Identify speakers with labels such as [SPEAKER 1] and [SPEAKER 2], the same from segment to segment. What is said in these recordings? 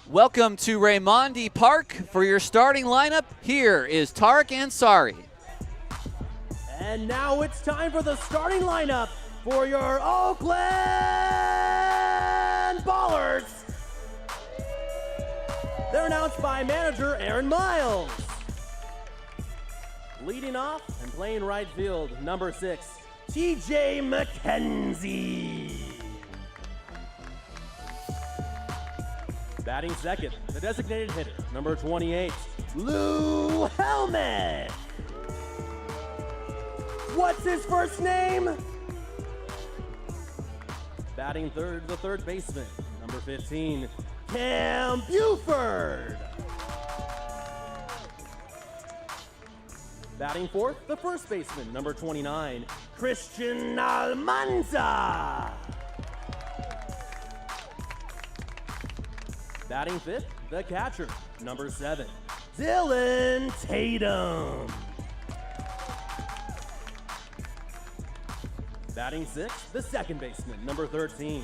[SPEAKER 1] Welcome to Raimondi Park. For your starting lineup, here is Tarek Ansari.
[SPEAKER 2] And now it's time for the starting lineup for your Oakland Ballers. They're announced by manager Aaron Miles. Leading off and playing right field, number 6, TJ McKenzie. Batting second, the designated hitter, number 28, Lou Helmet. What's his first name? Batting third, the third baseman, number 15, Cam Buford. Batting fourth, the first baseman, number 29, Christian Almanza. Batting fifth, the catcher, number 7, Dylan Tatum. Batting sixth, the second baseman, number 13,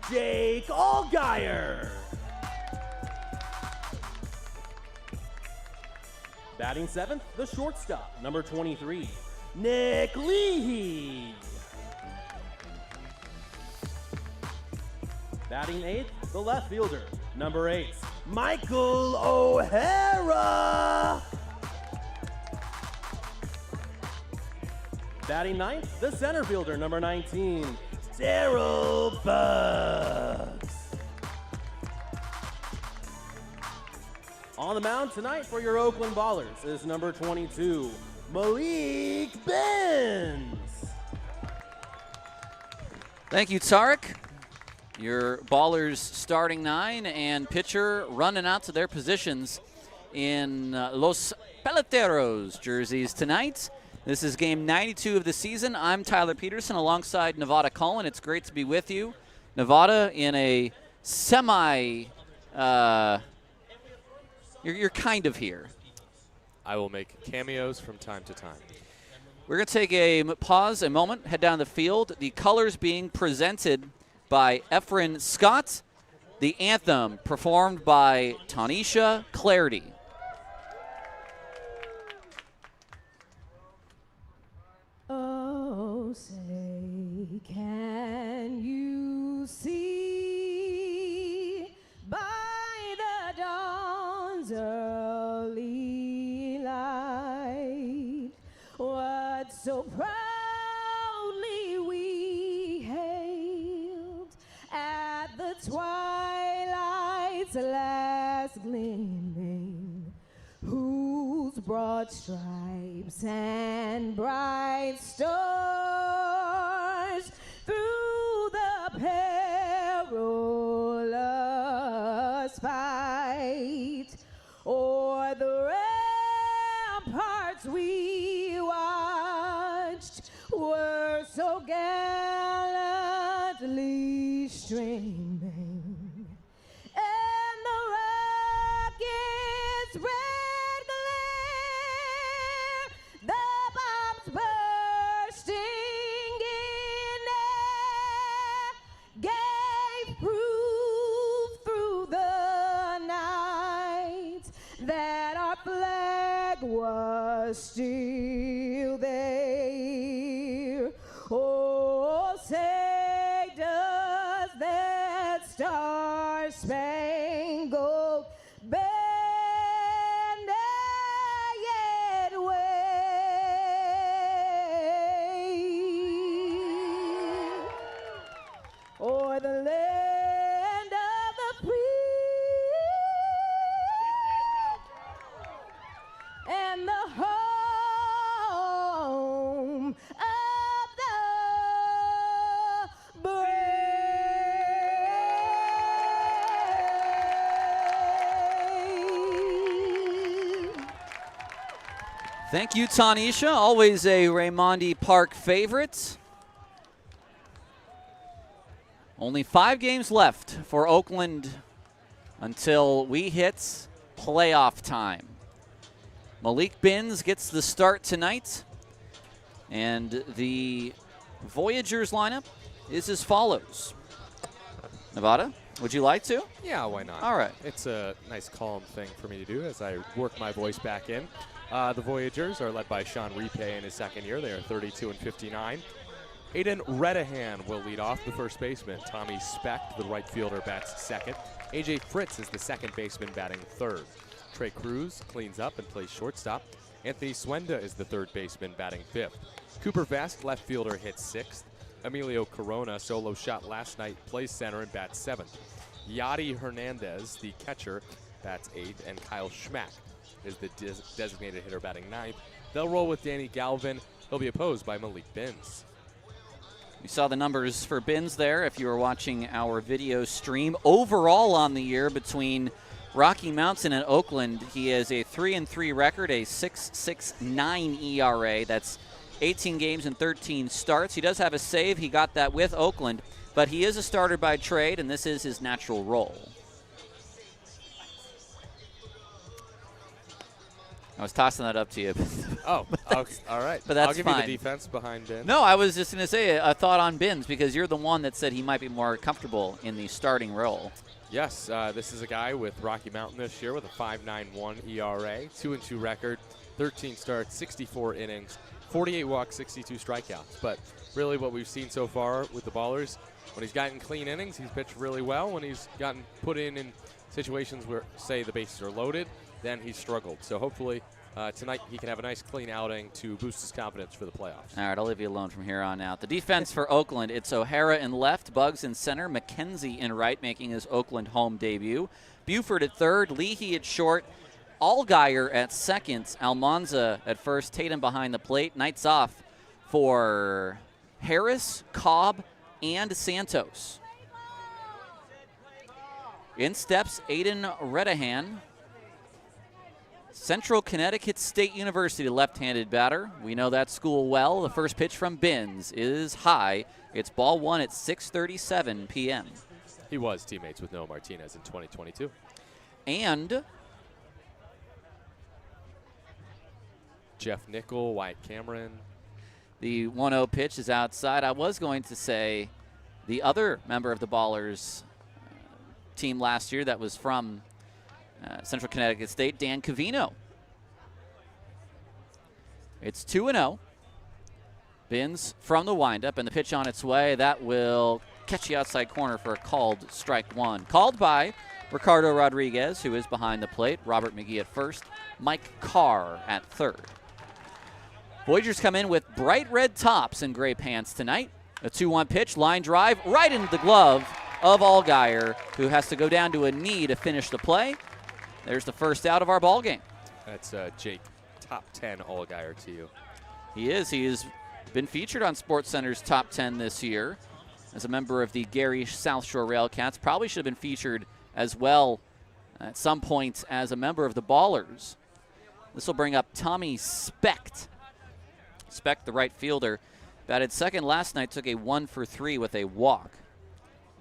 [SPEAKER 2] Jake Allgaier. Batting seventh, the shortstop, number 23, Nick Leahy. Batting eighth, the left fielder, number 8, Michael O'Hara. Batting ninth, the center fielder, number 19, Daryl Bugs. On the mound tonight for your Oakland Ballers is number 22, Malik Benz.
[SPEAKER 1] Thank you, Tarek. Your Ballers starting 9 and pitcher running out to their positions in Los Peloteros jerseys tonight. This is game 92 of the season. I'm Tyler Peterson alongside Nevada Cullen. It's great to be with you. Nevada in a you're kind of here.
[SPEAKER 3] I will make cameos from time to time.
[SPEAKER 1] We're going to take a pause, a moment, head down the field. The colors being presented by Efren Scott. The anthem performed by Tanisha Clarity.
[SPEAKER 4] Oh, say, can you see by the dawn's early light what so proudly we hailed at the twilight's last gleaming, whose broad stripes and bright stars through the perilous fight o'er the ramparts we watched were so gallantly streaming, and the rockets red glare, the bombs bursting in air, gave proof through the night that our flag was still there. Oh, say does that star-spangled banner yet wave o'er the land of the free and the home of the brave.
[SPEAKER 1] Thank you, Tanisha. Always a Raimondi Park favorite. Only 5 games left for Oakland until we hit playoff time. Malik Benz gets the start tonight. And the Voyagers lineup is as follows. Nevada. Would you like to?
[SPEAKER 3] Yeah, why not?
[SPEAKER 1] All right.
[SPEAKER 3] It's a nice, calm thing for me to do as I work my voice back in. The Voyagers are led by Sean Repay in his second year. They are 32-59. Aiden Redahan will lead off, the first baseman. Tommy Specht, the right fielder, bats second. AJ Fritz is the second baseman, batting third. Trey Cruz cleans up and plays shortstop. Anthony Swenda is the third baseman, batting fifth. Cooper Vest, left fielder, hits sixth. Emilio Corona, solo shot last night, plays center and bats seventh. Yadi Hernandez, the catcher, bats eighth. And Kyle Schmack is the designated hitter, batting ninth. They'll roll with Danny Galvin. He'll be opposed by Malik Binns.
[SPEAKER 1] You saw the numbers for Binns there if you were watching our video stream. Overall on the year between Rocky Mountain and Oakland, he has a 3-3 record, a 6.69 ERA. That's 18 games and 13 starts. He does have a save. He got that with Oakland, but he is a starter by trade, and this is his natural role. I was tossing that up to you.
[SPEAKER 3] Oh, okay. All right.
[SPEAKER 1] But that's
[SPEAKER 3] I'll give
[SPEAKER 1] fine.
[SPEAKER 3] you the defense behind Binns.
[SPEAKER 1] No, I was just going to say a thought on Binns because you're the one that said he might be more comfortable in the starting role.
[SPEAKER 3] Yes, this is a guy with Rocky Mountain this year with a 5.91 ERA, 2-2 record, 13 starts, 64 innings, 48 walks, 62 strikeouts. But really what we've seen so far with the Ballers, when he's gotten clean innings, he's pitched really well. When he's gotten put in situations where, say, the bases are loaded, then he's struggled. So hopefully tonight he can have a nice clean outing to boost his confidence for the playoffs.
[SPEAKER 1] All right, I'll leave you alone from here on out. The defense for Oakland, it's O'Hara in left, Buggs in center, McKenzie in right, making his Oakland home debut. Buford at third, Leahy at short, Allgaier at second, Almanza at first, Tatum behind the plate. Nights off for Harris, Cobb, and Santos. In steps Aiden Redahan, Central Connecticut State University left-handed batter. We know that school well. The first pitch from Binns is high. It's ball one at 6:37 p.m.
[SPEAKER 3] He was teammates with Noah Martinez in 2022.
[SPEAKER 1] And
[SPEAKER 3] Jeff Nickel, Wyatt Cameron.
[SPEAKER 1] the 1-0 pitch is outside. I was going to say the other member of the Ballers team last year that was from Central Connecticut State, Dan Cavino. It's 2-0. Binns from the windup, and the pitch on its way. That will catch the outside corner for a called strike one. Called by Ricardo Rodriguez, who is behind the plate. Robert McGee at first. Mike Carr at third. Voyagers come in with bright red tops and gray pants tonight. A 2-1 pitch, line drive, right into the glove of Allgaier, who has to go down to a knee to finish the play. There's the first out of our ball game.
[SPEAKER 3] That's Jake, top 10 Allgaier to you.
[SPEAKER 1] He is. He has been featured on SportsCenter's top 10 this year as a member of the Gary South Shore Railcats. Probably should have been featured as well at some point as a member of the Ballers. This will bring up Tommy Specht. Specht, the right fielder, batted second last night, took a 1-for-3 with a walk.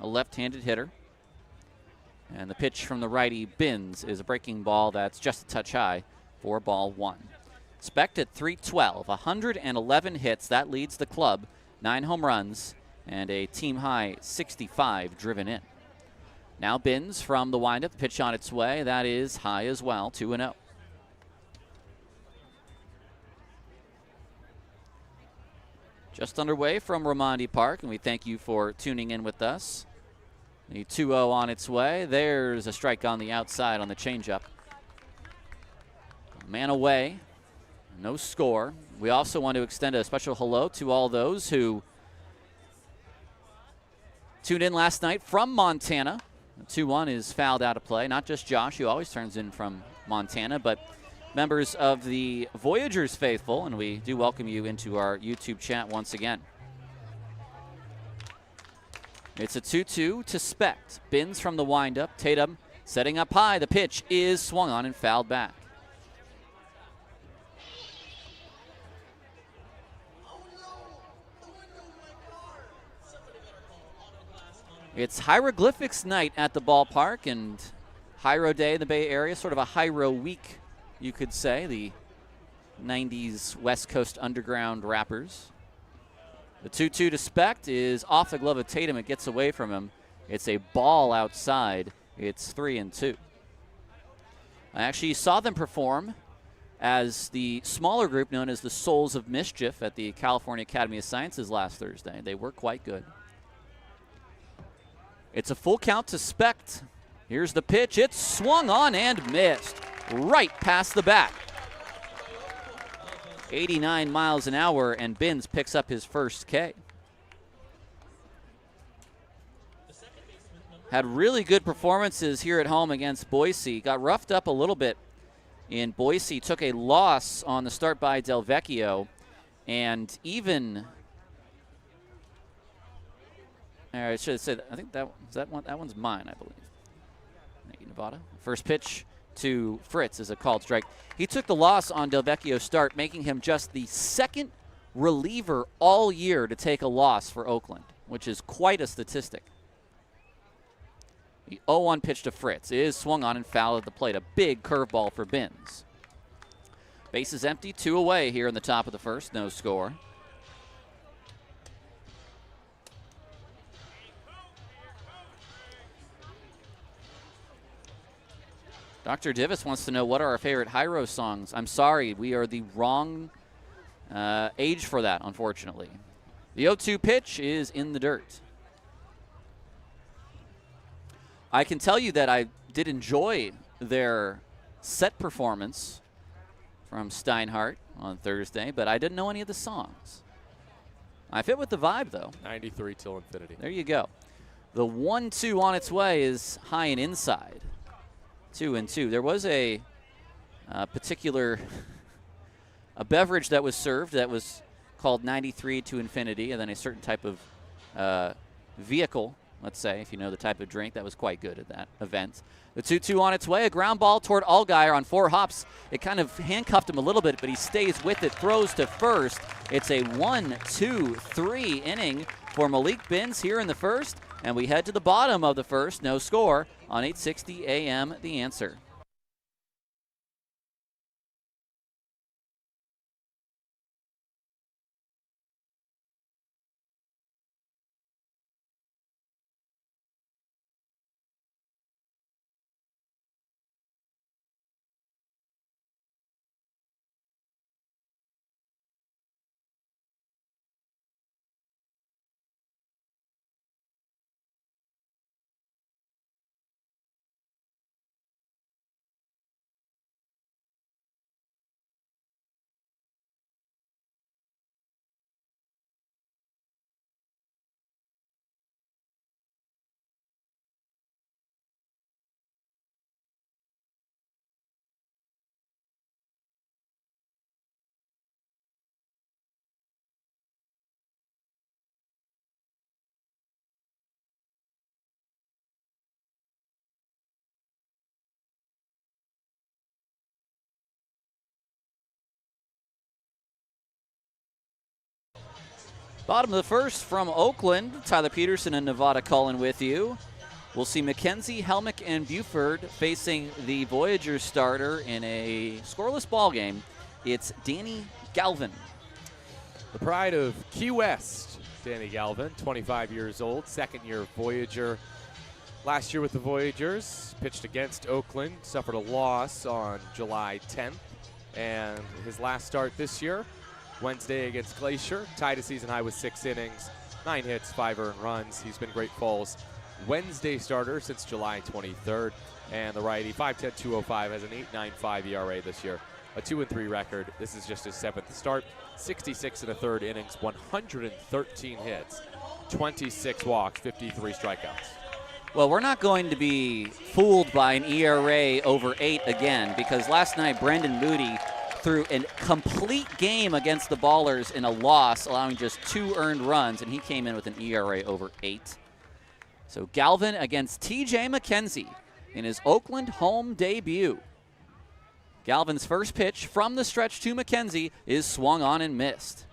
[SPEAKER 1] A left-handed hitter. And the pitch from the righty, Binns, is a breaking ball that's just a touch high for ball one. Specht at .312, 111 hits. That leads the club. 9 home runs and a team-high 65 driven in. Now Binns from the windup. Pitch on its way. That is high as well, 2-0. Just underway from Raimondi Park, and we thank you for tuning in with us. The 2-0 on its way. There's a strike on the outside on the changeup. Man away. No score. We also want to extend a special hello to all those who tuned in last night from Montana. The 2-1 is fouled out of play. Not just Josh, who always turns in from Montana, but members of the Voyagers faithful, and we do welcome you into our YouTube chat once again. It's a 2-2 to Specht. Binns from the windup. Tatum setting up high. The pitch is swung on and fouled back. It's hieroglyphics night at the ballpark and Hyro Day in the Bay Area, sort of a Hyro week, you could say, the 90s West Coast underground rappers. The 2-2 to Specht is off the glove of Tatum. It gets away from him. It's a ball outside. It's 3-2. I actually saw them perform as the smaller group known as the Souls of Mischief at the California Academy of Sciences last Thursday. They were quite good. It's a full count to Specht. Here's the pitch. It's swung on and missed right past the bat. 89 miles an hour, and Binns picks up his first K. Had really good performances here at home against Boise. Got roughed up a little bit in Boise. Took a loss on the start by Del Vecchio. And even, I should have said, I think that one's mine, I believe. Thank you, Nevada. First pitch to Fritz is a called strike. He took the loss on Del Vecchio's start, making him just the second reliever all year to take a loss for Oakland, which is quite a statistic. The 0-1 pitch to Fritz is swung on and foul at the plate. A big curveball for Binns. Base is empty, 2 away here in the top of the first. No score. Dr. Divis wants to know what are our favorite Hyro songs. I'm sorry, we are the wrong age for that, unfortunately. The 0-2 pitch is in the dirt. I can tell you that I did enjoy their set performance from Steinhardt on Thursday, but I didn't know any of the songs. I fit with the vibe, though.
[SPEAKER 3] 93 till infinity.
[SPEAKER 1] There you go. The 1-2 on its way is high and inside. 2-2. There was a particular a beverage that was served that was called 93 to infinity, and then a certain type of vehicle, let's say, if you know the type of drink, that was quite good at that event. The 2-2 on its way, a ground ball toward Allgaier on 4 hops. It kind of handcuffed him a little bit, but he stays with it, throws to first. It's a 1-2-3 inning for Malik Binns here in the first, and we head to the bottom of the first. No score on 860 AM, The Answer. Bottom of the first from Oakland, Tyler Peterson and Nevada Cullen with you. We'll see McKenzie, Helmick, and Buford facing the Voyagers starter in a scoreless ball game. It's Danny Galvin.
[SPEAKER 3] The pride of Key West, Danny Galvin, 25 years old, second-year Voyager. Last year with the Voyagers, pitched against Oakland, suffered a loss on July 10th, and his last start this year, Wednesday against Glacier, tied a season high with 6 innings, 9 hits, 5 earned runs. He's been Great Falls Wednesday starter since July 23rd, and the righty 5'10", 205 has an 8.95 ERA this year, a 2-3 record. This is just his 7th start, 66 1/3 innings, 113 hits, 26 walks, 53 strikeouts.
[SPEAKER 1] Well, we're not going to be fooled by an ERA over 8 again, because last night Brendan Moody threw a complete game against the Ballers in a loss, allowing just 2 earned runs, and he came in with an ERA over 8. So Galvin against TJ McKenzie in his Oakland home debut. Galvin's first pitch from the stretch to McKenzie is swung on and missed.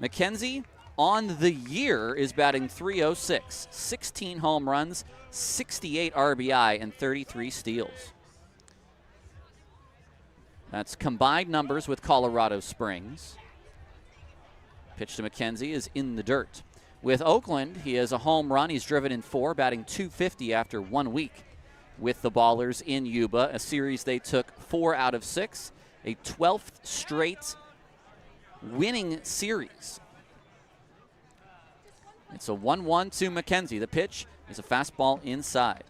[SPEAKER 1] McKenzie on the year is batting .306, 16 home runs, 68 RBI, and 33 steals. That's combined numbers with Colorado Springs. Pitch to McKenzie is in the dirt. with Oakland. He has a home run. He's driven in 4, batting .250 after 1 week with the Ballers in Yuba, a series they took 4 out of 6, a 12th straight winning series. It's a 1-1 to McKenzie. The pitch is a fastball inside.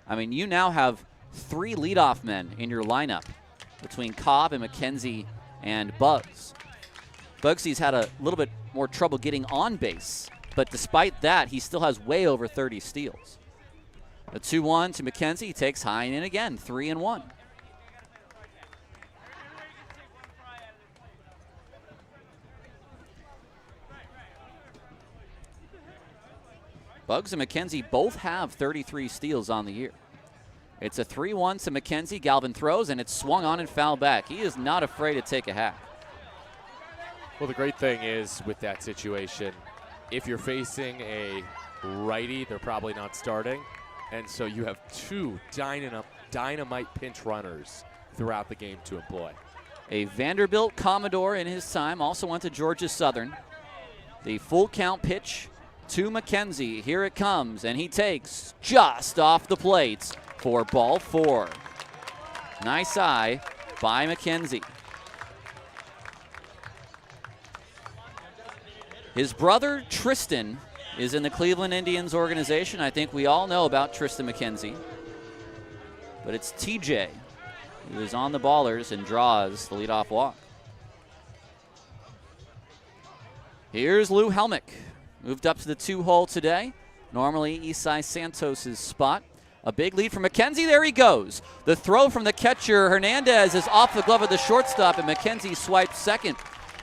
[SPEAKER 1] I mean, you now have 3 leadoff men in your lineup between Cobb and McKenzie and Bugs. Bugsy's had a little bit more trouble getting on base, but despite that, he still has way over 30 steals. A 2-1 to McKenzie. He takes high and in again, 3-1. Bugs and McKenzie both have 33 steals on the year. It's a 3-1 to McKenzie. Galvin throws, and it's swung on and fouled back. He is not afraid to take a hack.
[SPEAKER 3] Well, the great thing is with that situation, if you're facing a righty, they're probably not starting. And so you have 2 dynamite pinch runners throughout the game to employ.
[SPEAKER 1] A Vanderbilt Commodore in his time, also went to Georgia Southern. The full count pitch to McKenzie. Here it comes, and he takes just off the plate for ball 4. Nice eye by McKenzie. His brother Tristan is in the Cleveland Indians organization. I think we all know about Tristan McKenzie. But it's TJ who is on the Ballers and draws the leadoff walk. Here's Lou Helmick. Moved up to the 2-hole today. Normally Isai Santos' spot. A big lead for McKenzie. There he goes. The throw from the catcher Hernandez is off the glove of the shortstop, and McKenzie swipes second.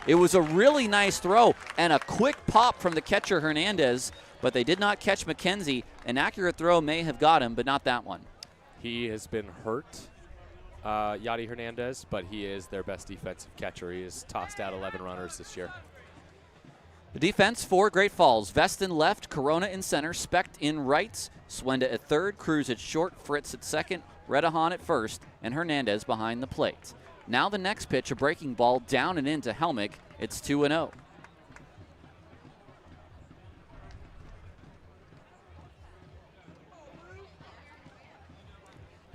[SPEAKER 1] It was a really nice throw and a quick pop from the catcher Hernandez, but they did not catch McKenzie. An accurate throw may have got him, but not that one.
[SPEAKER 3] He has been hurt, Yadi Hernandez, but he is their best defensive catcher. He has tossed out 11 runners this year.
[SPEAKER 1] The defense for Great Falls: Vest in left, Corona in center, Specht in right, Swenda at third, Cruz at short, Fritz at second, Redahan at first, and Hernandez behind the plate. Now the next pitch, a breaking ball down and into Helmick. It's 2-0.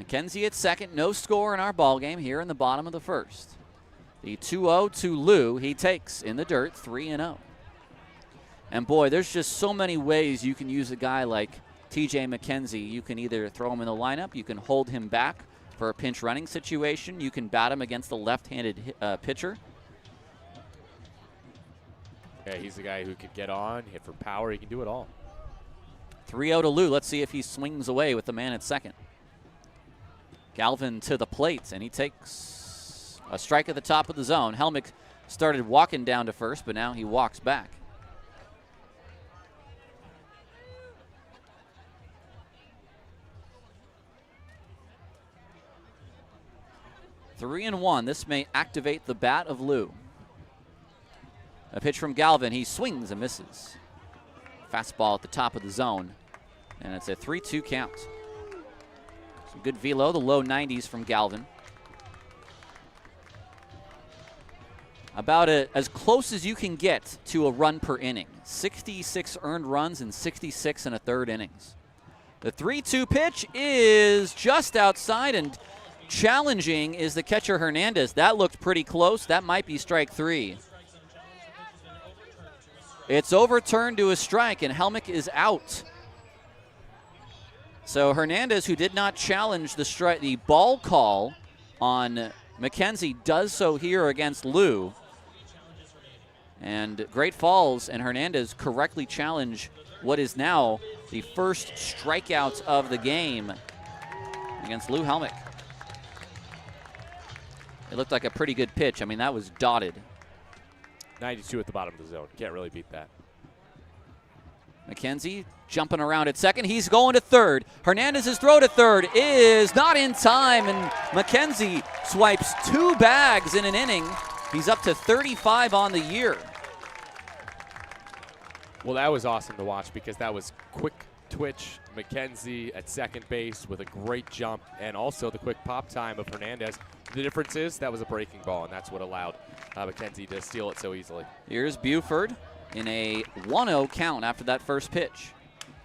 [SPEAKER 1] McKenzie at second, no score in our ball game here in the bottom of the first. The 2-0 to Lou. He takes in the dirt, 3-0. And boy, there's just so many ways you can use a guy like TJ McKenzie. You can either throw him in the lineup, you can hold him back for a pinch running situation, you can bat him against the left-handed pitcher.
[SPEAKER 3] Yeah, he's a guy who could get on, hit for power. He can do it all.
[SPEAKER 1] 3-0 to Lou. Let's see if he swings away with the man at second. Galvin to the plate, and he takes a strike at the top of the zone. Helmick started walking down to first, but now he walks back. Three and one. This may activate the bat of Lou. A pitch from Galvin. He swings and misses. Fastball at the top of the zone. And it's a 3-2 count. Some good velo, the low 90s from Galvin. About as close as you can get to a run per inning. 66 earned runs in 66 and a third innings. The 3-2 pitch is just outside, and challenging is the catcher Hernandez. That looked pretty close. That might be strike 3. It's overturned to a strike, and Helmick is out. So Hernandez, who did not challenge the ball call on McKenzie, does so here against Lou. And Great Falls and Hernandez correctly challenge what is now the first strikeout of the game against Lou Helmick. It looked like a pretty good pitch. I mean, that was dotted.
[SPEAKER 3] 92 at the bottom of the zone. Can't really beat that.
[SPEAKER 1] McKenzie jumping around at second. He's going to third. Hernandez's throw to third is not in time, and McKenzie swipes 2 bags in an inning. He's up to 35 on the year.
[SPEAKER 3] Well, that was awesome to watch because that was quick twitch McKenzie at second base with a great jump, and also the quick pop time of Hernandez. The difference is that was a breaking ball, and that's what allowed McKenzie to steal it so easily.
[SPEAKER 1] Here's Buford. in a 1-0 count after that first pitch.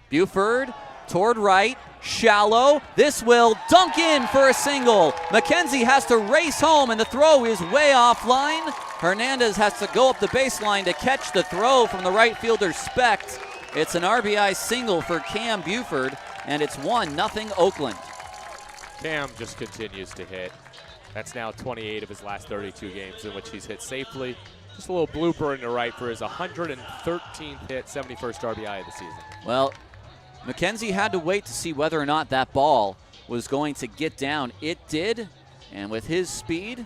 [SPEAKER 1] Buford toward right, shallow. This will dunk in for a single. McKenzie has to race home, and the throw is way offline. Hernandez has to go up the baseline to catch the throw from the right fielder Specht. It's an RBI single for Cam Buford, and it's 1-0 Oakland.
[SPEAKER 3] Cam just continues to hit. That's now 28 of his last 32 games in which he's hit safely. Just a little blooper into right for his 113th hit, 71st RBI of the season.
[SPEAKER 1] Well, McKenzie had to wait to see whether or not that ball was going to get down. It did, and with his speed,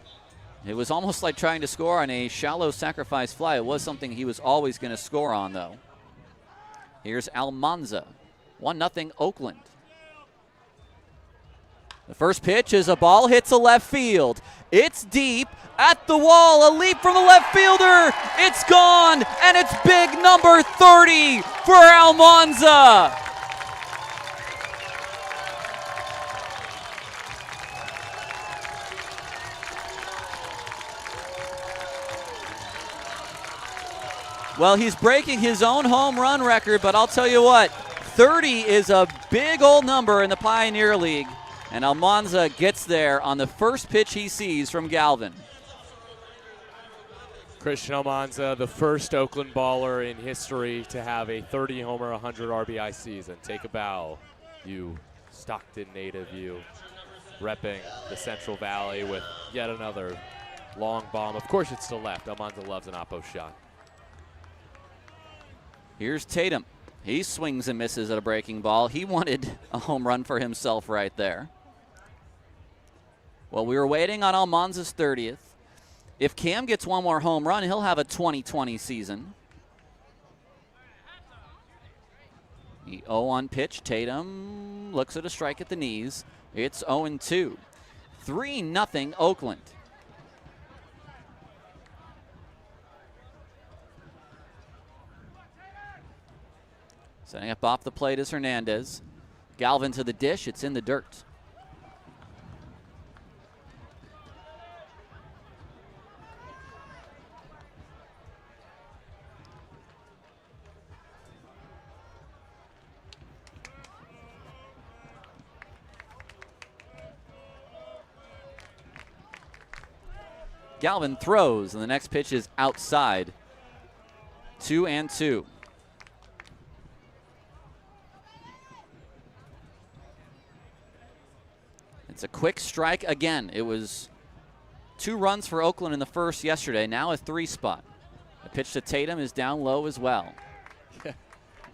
[SPEAKER 1] it was almost like trying to score on a shallow sacrifice fly. It was something he was always going to score on, though. Here's Almanza, 1-0 Oakland. The first pitch is a ball, hits a left field. It's deep, at the wall, a leap from the left fielder. It's gone, and it's big number 30 for Almanza. Well, he's breaking his own home run record, but I'll tell you what, 30 is a big old number in the Pioneer League, and Almanza gets there on the first pitch he sees from Galvin.
[SPEAKER 3] Christian Almanza, the first Oakland baller in history to have a 30-homer, 100 RBI season. Take a bow, you Stockton native, you repping the Central Valley with yet another long bomb. Of course it's to left. Almanza loves an oppo shot.
[SPEAKER 1] Here's Tatum. He swings and misses at a breaking ball. He wanted a home run for himself right there. Well, we were waiting on Almanza's 30th. If Cam gets one more home run, he'll have a 2020 season. The 0-1 pitch. Tatum looks at a strike at the knees. It's 0-2. 3-0 Oakland. Setting up off the plate is Hernandez. Galvin to the dish. It's in the dirt. Galvin throws, and the next pitch is outside. 2-2. It's a quick strike again. It was 2 runs for Oakland in the first yesterday, now a 3 spot. The pitch to Tatum is down low as well.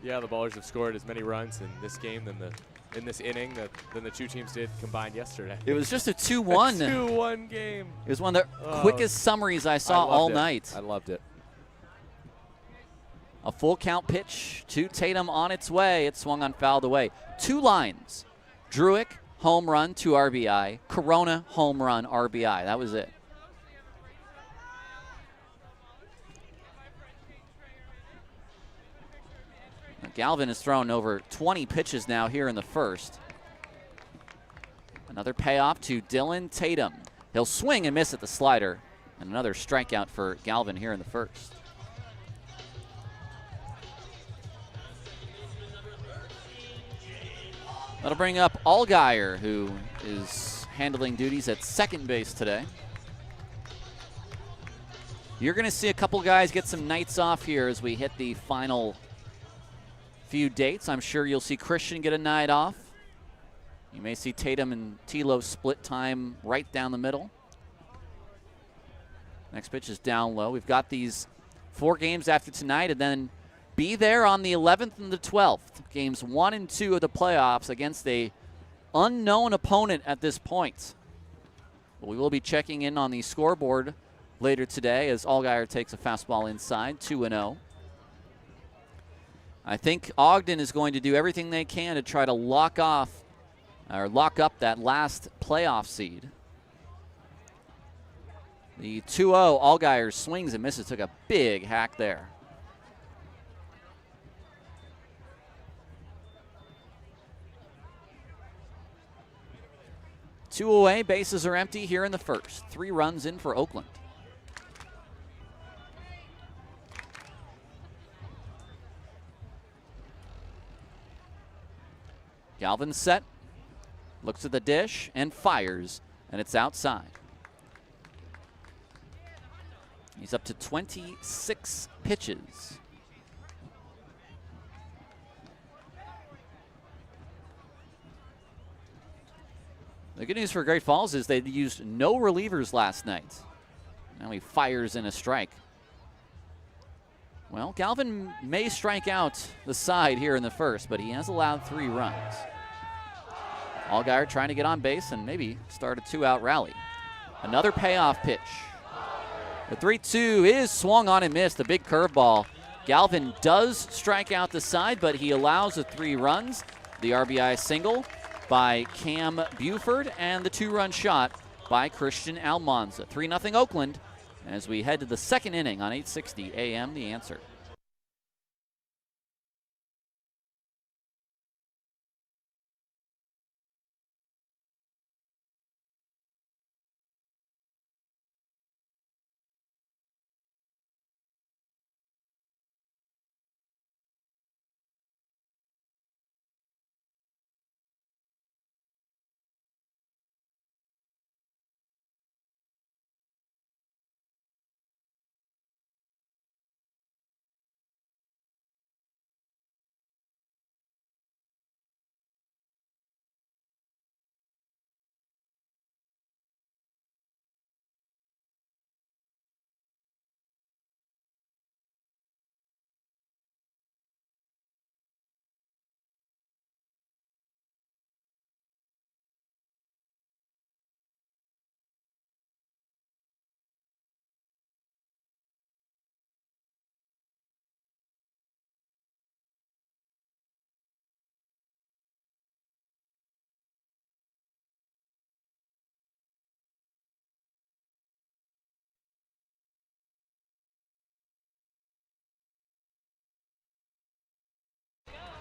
[SPEAKER 3] Yeah, the Ballers have scored as many runs in this game in this inning than the two teams did combined yesterday.
[SPEAKER 1] It was just a 2-1.
[SPEAKER 3] 2-1 game.
[SPEAKER 1] It was one of the quickest summaries I saw all night.
[SPEAKER 3] I loved it.
[SPEAKER 1] A full count pitch to Tatum on its way. It swung on, fouled away. 2 lines. Druick, home run, 2 RBI. Corona, home run, RBI. That was it. Galvin has thrown over 20 pitches now here in the first. Another payoff to Dylan Tatum. He'll swing and miss at the slider. And another strikeout for Galvin here in the first. That'll bring up Allgaier, who is handling duties at second base today. You're going to see a couple guys get some nights off here as we hit the final few dates. I'm sure you'll see Christian get a night off. You may see Tatum and Tilo split time right down the middle. Next pitch is down low. We've got these 4 games after tonight, and then be there on the 11th and the 12th. Games 1 and 2 of the playoffs against a unknown opponent at this point. But we will be checking in on the scoreboard later today as Allgaier takes a fastball inside, 2-0. I think Ogden is going to do everything they can to try to lock up that last playoff seed. The 2-0, Allgaier swings and misses, took a big hack there. Two away, bases are empty here in the first. 3 runs in for Oakland. Galvin set, looks at the dish, and fires, and it's outside. He's up to 26 pitches. The good news for Great Falls is they used no relievers last night. Now he fires in a strike. Well, Galvin may strike out the side here in the first, but he has allowed 3 runs. Allgaier trying to get on base and maybe start a 2-out rally. Another payoff pitch. The 3-2 is swung on and missed, a big curveball. Galvin does strike out the side, but he allows the 3 runs. The RBI single by Cam Buford and the 2-run shot by Christian Almanza. 3-0 Oakland as we head to the second inning on 860 AM The Answer.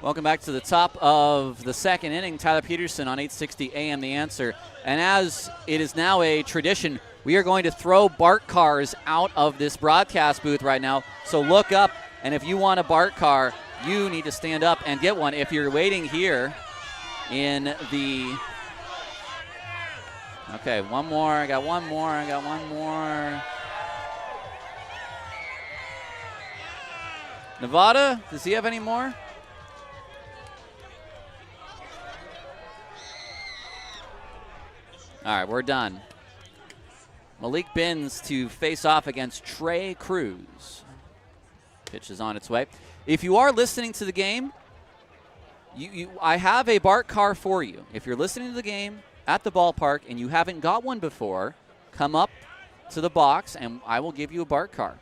[SPEAKER 1] Welcome back to the top of the second inning. Tyler Peterson on 860 AM The Answer. And as it is now a tradition, we are going to throw BART cars out of this broadcast booth right now. So look up, and if you want a BART car, you need to stand up and get one. If you're waiting here in the... Okay, one more. I got one more. Nevada, does he have any more? All right, we're done. Malik Binns to face off against Trey Cruz. Pitch is on its way. If you are listening to the game, I have a BART car for you. If you're listening to the game at the ballpark and you haven't got one before, come up to the box and I will give you a BART car.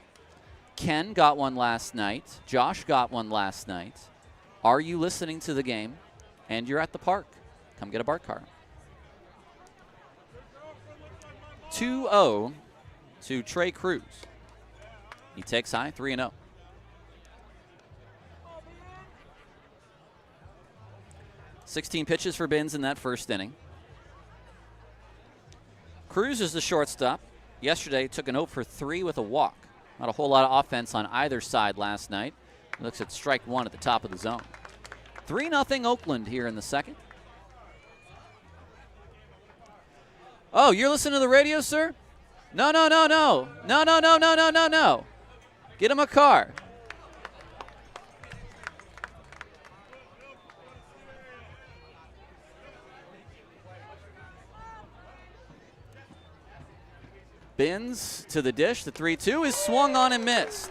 [SPEAKER 1] Ken got one last night. Josh got one last night. Are you listening to the game and you're at the park? Come get a BART car. 2-0 to Trey Cruz. He takes high, 3-0. $16 pitches for Binns in that first inning. Cruz is the shortstop. Yesterday took an 0 for 3 with a walk. Not a whole lot of offense on either side last night. Looks at strike 1 at the top of the zone. 3-0 Oakland here in the second. Oh, you're listening to the radio, sir? No. Get him a car. Binns to the dish. The 3-2 is swung on and missed.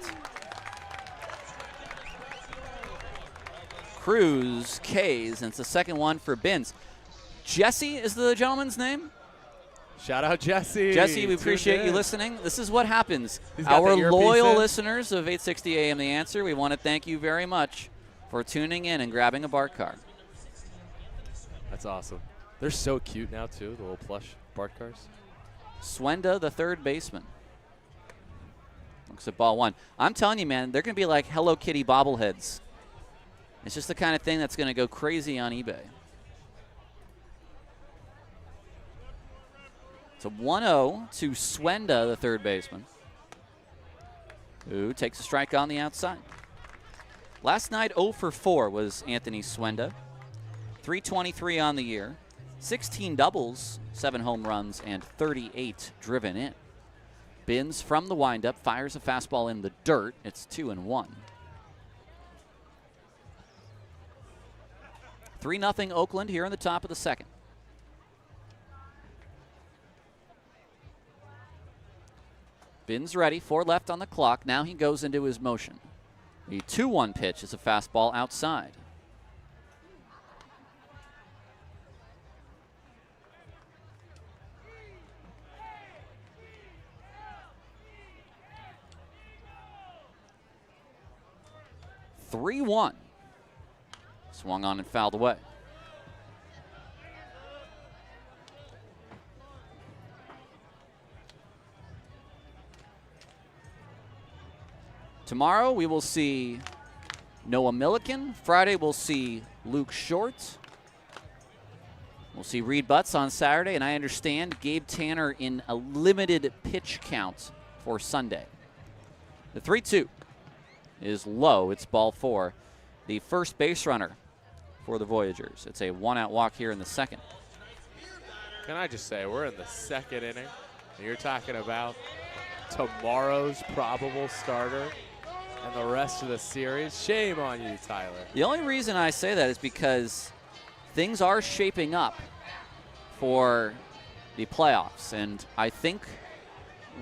[SPEAKER 1] Cruz K's, and it's the second one for Binns. Jesse is the gentleman's name?
[SPEAKER 3] Shout out, Jesse.
[SPEAKER 1] Jesse, we appreciate you listening. This is what happens.
[SPEAKER 3] He's got
[SPEAKER 1] Our
[SPEAKER 3] the earpiece
[SPEAKER 1] loyal
[SPEAKER 3] in.
[SPEAKER 1] listeners of 860 AM The Answer, we want to thank you very much for tuning in and grabbing a BART car.
[SPEAKER 3] That's awesome. They're so cute now, too, the little plush BART cars.
[SPEAKER 1] Swenda, the third baseman. Looks at ball 1. I'm telling you, man, they're going to be like Hello Kitty bobbleheads. It's just the kind of thing that's going to go crazy on eBay. It's a 1-0 to Swenda, the third baseman, who takes a strike on the outside. Last night, 0 for 4 was Anthony Swenda. .323 on the year, 16 doubles, 7 home runs, and 38 driven in. Binns from the windup fires a fastball in the dirt. It's 2-1. 3-0 Oakland here in the top of the second. Binns ready, 4 left on the clock. Now he goes into his motion. The 2-1 pitch is a fastball outside. (3-1). Swung on and fouled away. Tomorrow we will see Noah Milliken. Friday we'll see Luke Short. We'll see Reed Butts on Saturday, and I understand Gabe Tanner in a limited pitch count for Sunday. The 3-2 is low. It's ball 4. The first base runner for the Voyagers. It's a 1-out walk here in the second.
[SPEAKER 3] Can I just say, we're in the second inning, and you're talking about tomorrow's probable starter and the rest of the series. Shame on you, Tyler.
[SPEAKER 1] The only reason I say that is because things are shaping up for the playoffs, and I think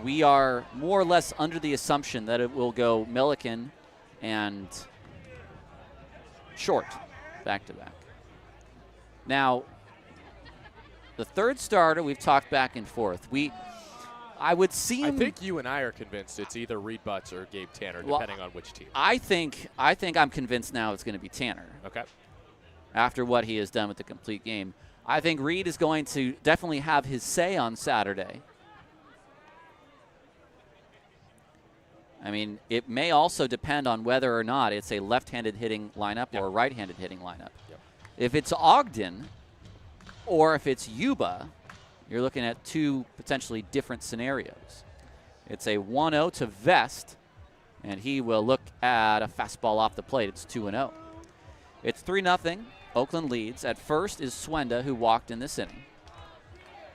[SPEAKER 1] we are more or less under the assumption that it will go Milliken and Short back-to-back. Now, the third starter, we've talked back and forth. I think
[SPEAKER 3] you and I are convinced it's either Reed Butts or Gabe Tanner, depending on which team.
[SPEAKER 1] I think I'm convinced now it's going to be Tanner.
[SPEAKER 3] Okay.
[SPEAKER 1] After what he has done with the complete game. I think Reed is going to definitely have his say on Saturday. I mean, it may also depend on whether or not it's a left-handed hitting lineup or a right-handed hitting lineup.
[SPEAKER 3] Yep.
[SPEAKER 1] If it's Ogden or if it's Yuba, you're looking at 2 potentially different scenarios. It's a 1-0 to Vest, and he will look at a fastball off the plate. It's 2-0. It's 3-0. Oakland leads. At first is Swenda, who walked in this inning.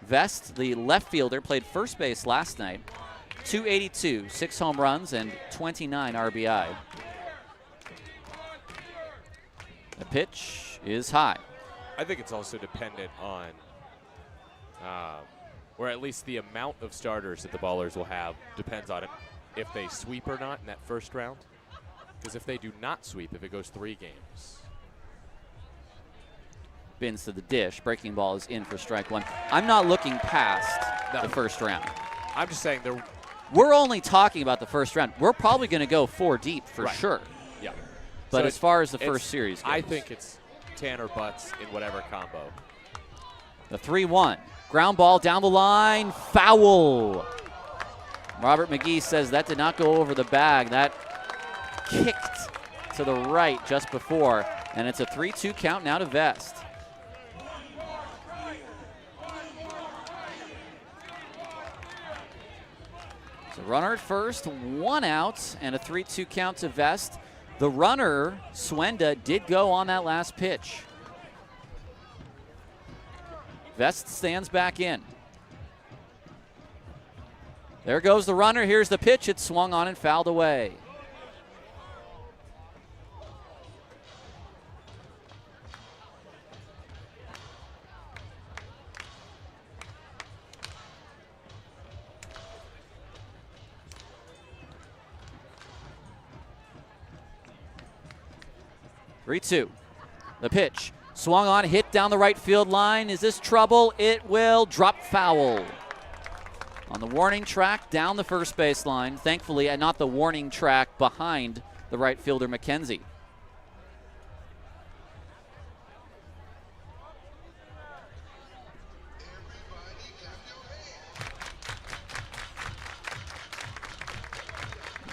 [SPEAKER 1] Vest, the left fielder, played first base last night. 282, 6 home runs, and 29 RBI. The pitch is high.
[SPEAKER 3] I think it's also dependent on or at least the amount of starters that the Ballers will have depends on if they sweep or not in that first round. Because if they do not sweep, if it goes 3 games.
[SPEAKER 1] Binns to the dish. Breaking ball is in for strike 1. I'm not looking past the first round.
[SPEAKER 3] I'm just saying
[SPEAKER 1] we're only talking about the first round. We're probably going to go 4 deep for sure.
[SPEAKER 3] Yeah.
[SPEAKER 1] But
[SPEAKER 3] so
[SPEAKER 1] as far as the first series goes,
[SPEAKER 3] I think it's Tanner Butts in whatever combo.
[SPEAKER 1] The 3-1. Ground ball down the line. Foul. Robert McGee says that did not go over the bag. That kicked to the right just before. And it's a 3-2 count now to Vest. So runner at first, 1 out, and a 3-2 count to Vest. The runner, Swenda, did go on that last pitch. Vest stands back in. There goes the runner. Here's the pitch. It's swung on and fouled away. (3-2). The pitch. Swung on, hit down the right field line. Is this trouble? It will drop foul. On the warning track down the first baseline. Thankfully, and not the warning track behind the right fielder, McKenzie.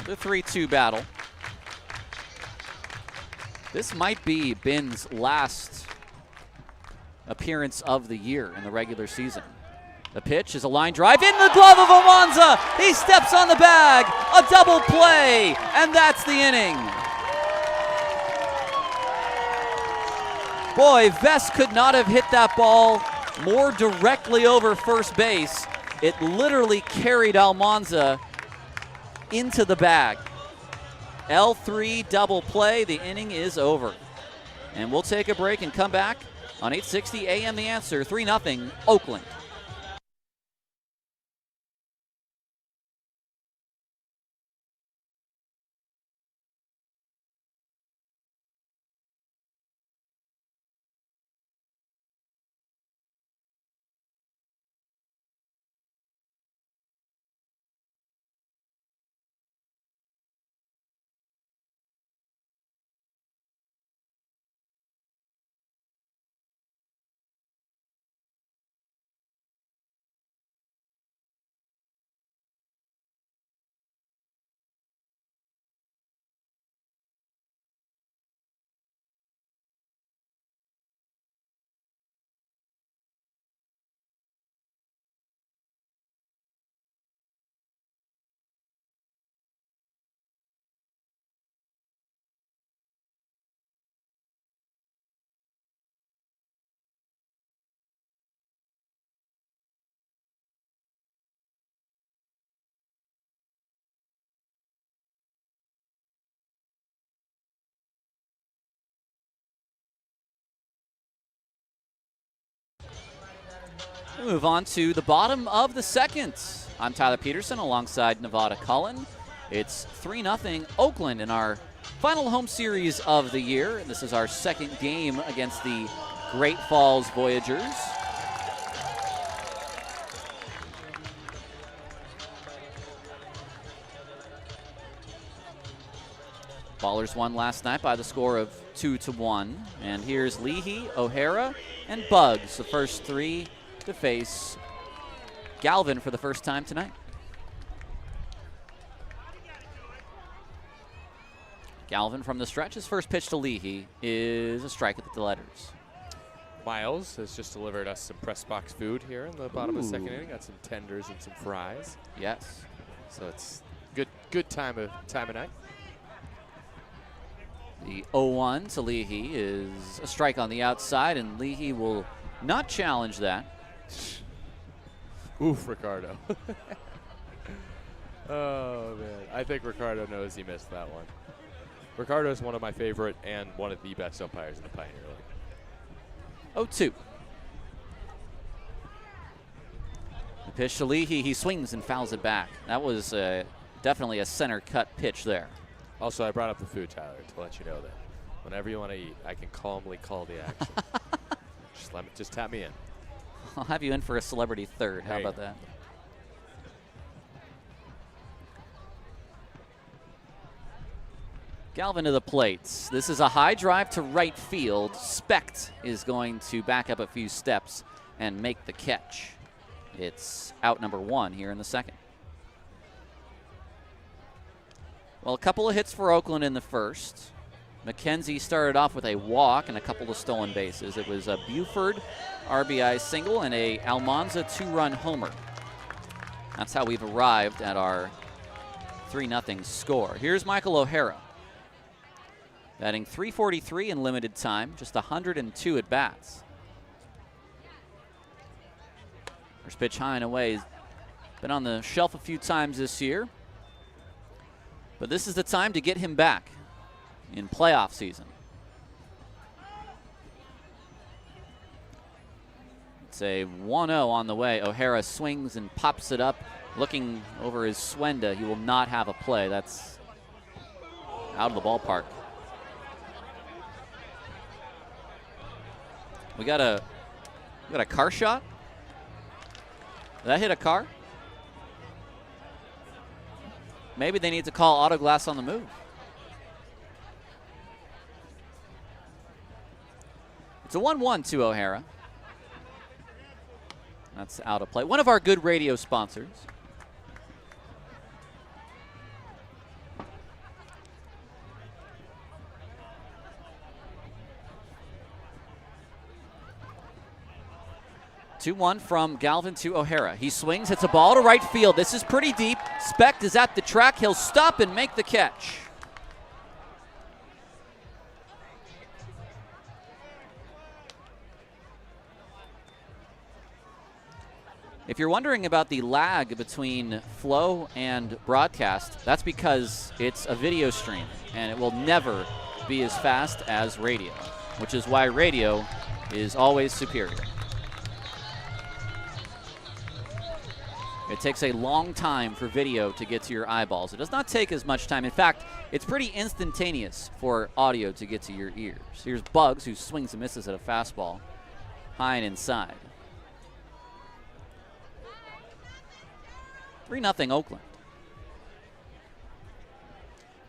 [SPEAKER 1] The 3-2 battle. This might be Binns' last appearance of the year in the regular season. The pitch is a line drive in the glove of Almanza. He steps on the bag, a double play, and that's the inning. Boy, Vest could not have hit that ball more directly over first base. It literally carried Almanza into the bag. L3 double play. The inning is over. And we'll take a break and come back on 860 AM The Answer. 3-0 Oakland. We move on to the bottom of the second. I'm Tyler Peterson alongside Nevada Cullen. It's 3-0 Oakland in our final home series of the year. This is our second game against the Great Falls Voyagers. Ballers won last night by the score of 2-1. And here's Leahy, O'Hara, and Bugs, the first three to face Galvin for the first time tonight. Galvin from the stretch. His first pitch to Leahy is a strike at the letters.
[SPEAKER 3] Miles has just delivered us some press box food here in the bottom of the second inning. Got some tenders and some fries.
[SPEAKER 1] Yes.
[SPEAKER 3] So it's good time of night.
[SPEAKER 1] The 0-1 to Leahy is a strike on the outside, and Leahy will not challenge that.
[SPEAKER 3] Oof, Ricardo. Oh, man. I think Ricardo knows he missed that one. Ricardo is one of my favorite and one of the best umpires in the Pioneer League.
[SPEAKER 1] 0-2. The pitch to Leahy. He swings and fouls it back. That was definitely a center cut pitch there.
[SPEAKER 3] Also, I brought up the food, Tyler, to let you know that whenever you want to eat, I can calmly call the action. just tap me in.
[SPEAKER 1] I'll have you in for a celebrity third. How
[SPEAKER 3] Hey.
[SPEAKER 1] about that? Galvin to the plate. This is a high drive to right field. Specht is going to back up a few steps and make the catch. It's out number one here in the second. Well, a couple of hits for Oakland in the first. McKenzie started off with a walk and a couple of stolen bases. It was a Buford RBI single and a Almanza two-run homer. That's how we've arrived at our 3-0 score. Here's Michael O'Hara, batting .343 in limited time, just 102 at bats. First pitch high and away. He's been on the shelf a few times this year, but this is the time to get him back in playoff season. It's a 1-0 on the way. O'Hara swings and pops it up, looking over his Swenda. He will not have a play. That's out of the ballpark. We got a car shot. Did that hit a car? Maybe they need to call Auto Glass on the move. It's a 1-1 to O'Hara. That's out of play. One of our good radio sponsors. Two-one from Galvin to O'Hara. He swings, hits a ball to right field. This is pretty deep. Specht is at the track. He'll stop and make the catch. If you're wondering about the lag between flow and broadcast, that's because it's a video stream, and it will never be as fast as radio, which is why radio is always superior. It takes a long time for video to get to your eyeballs. It does not take as much time. In fact, it's pretty instantaneous for audio to get to your ears. Here's Bugs, who swings and misses at a fastball, high and inside. 3-0 Oakland.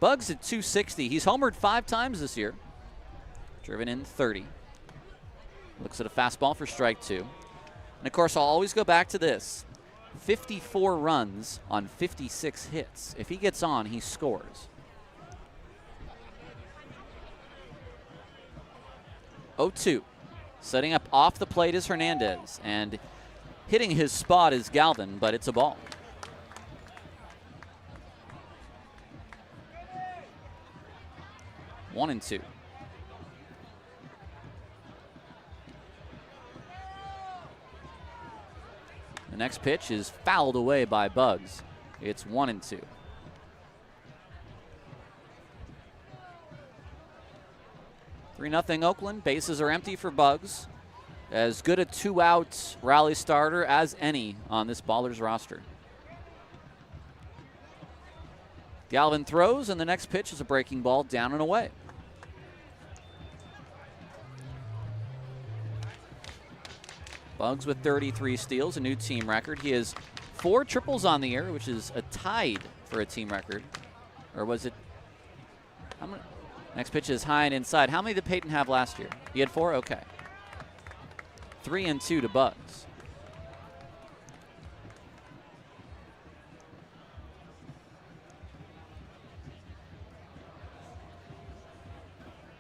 [SPEAKER 1] Bugs at 260. He's homered 5 times this year. Driven in 30. Looks at a fastball for strike 2. And of course, I'll always go back to this. 54 runs on 56 hits. If he gets on, he scores. 0-2. Setting up off the plate is Hernandez. And hitting his spot is Galvin, but it's a ball. 1-2. The next pitch is fouled away by Bugs. It's 1-2. Three-0 Oakland. Bases are empty for Bugs. As good a 2-out rally starter as any on this Ballers roster. Galvin throws, and the next pitch is a breaking ball down and away. Bugs with 33 steals, a new team record. He has 4 triples on the year, which is a tied for a team record. Or was it? How many? Next pitch is high and inside. How many did Peyton have last year? He had 4? Okay. 3-2 to Bugs.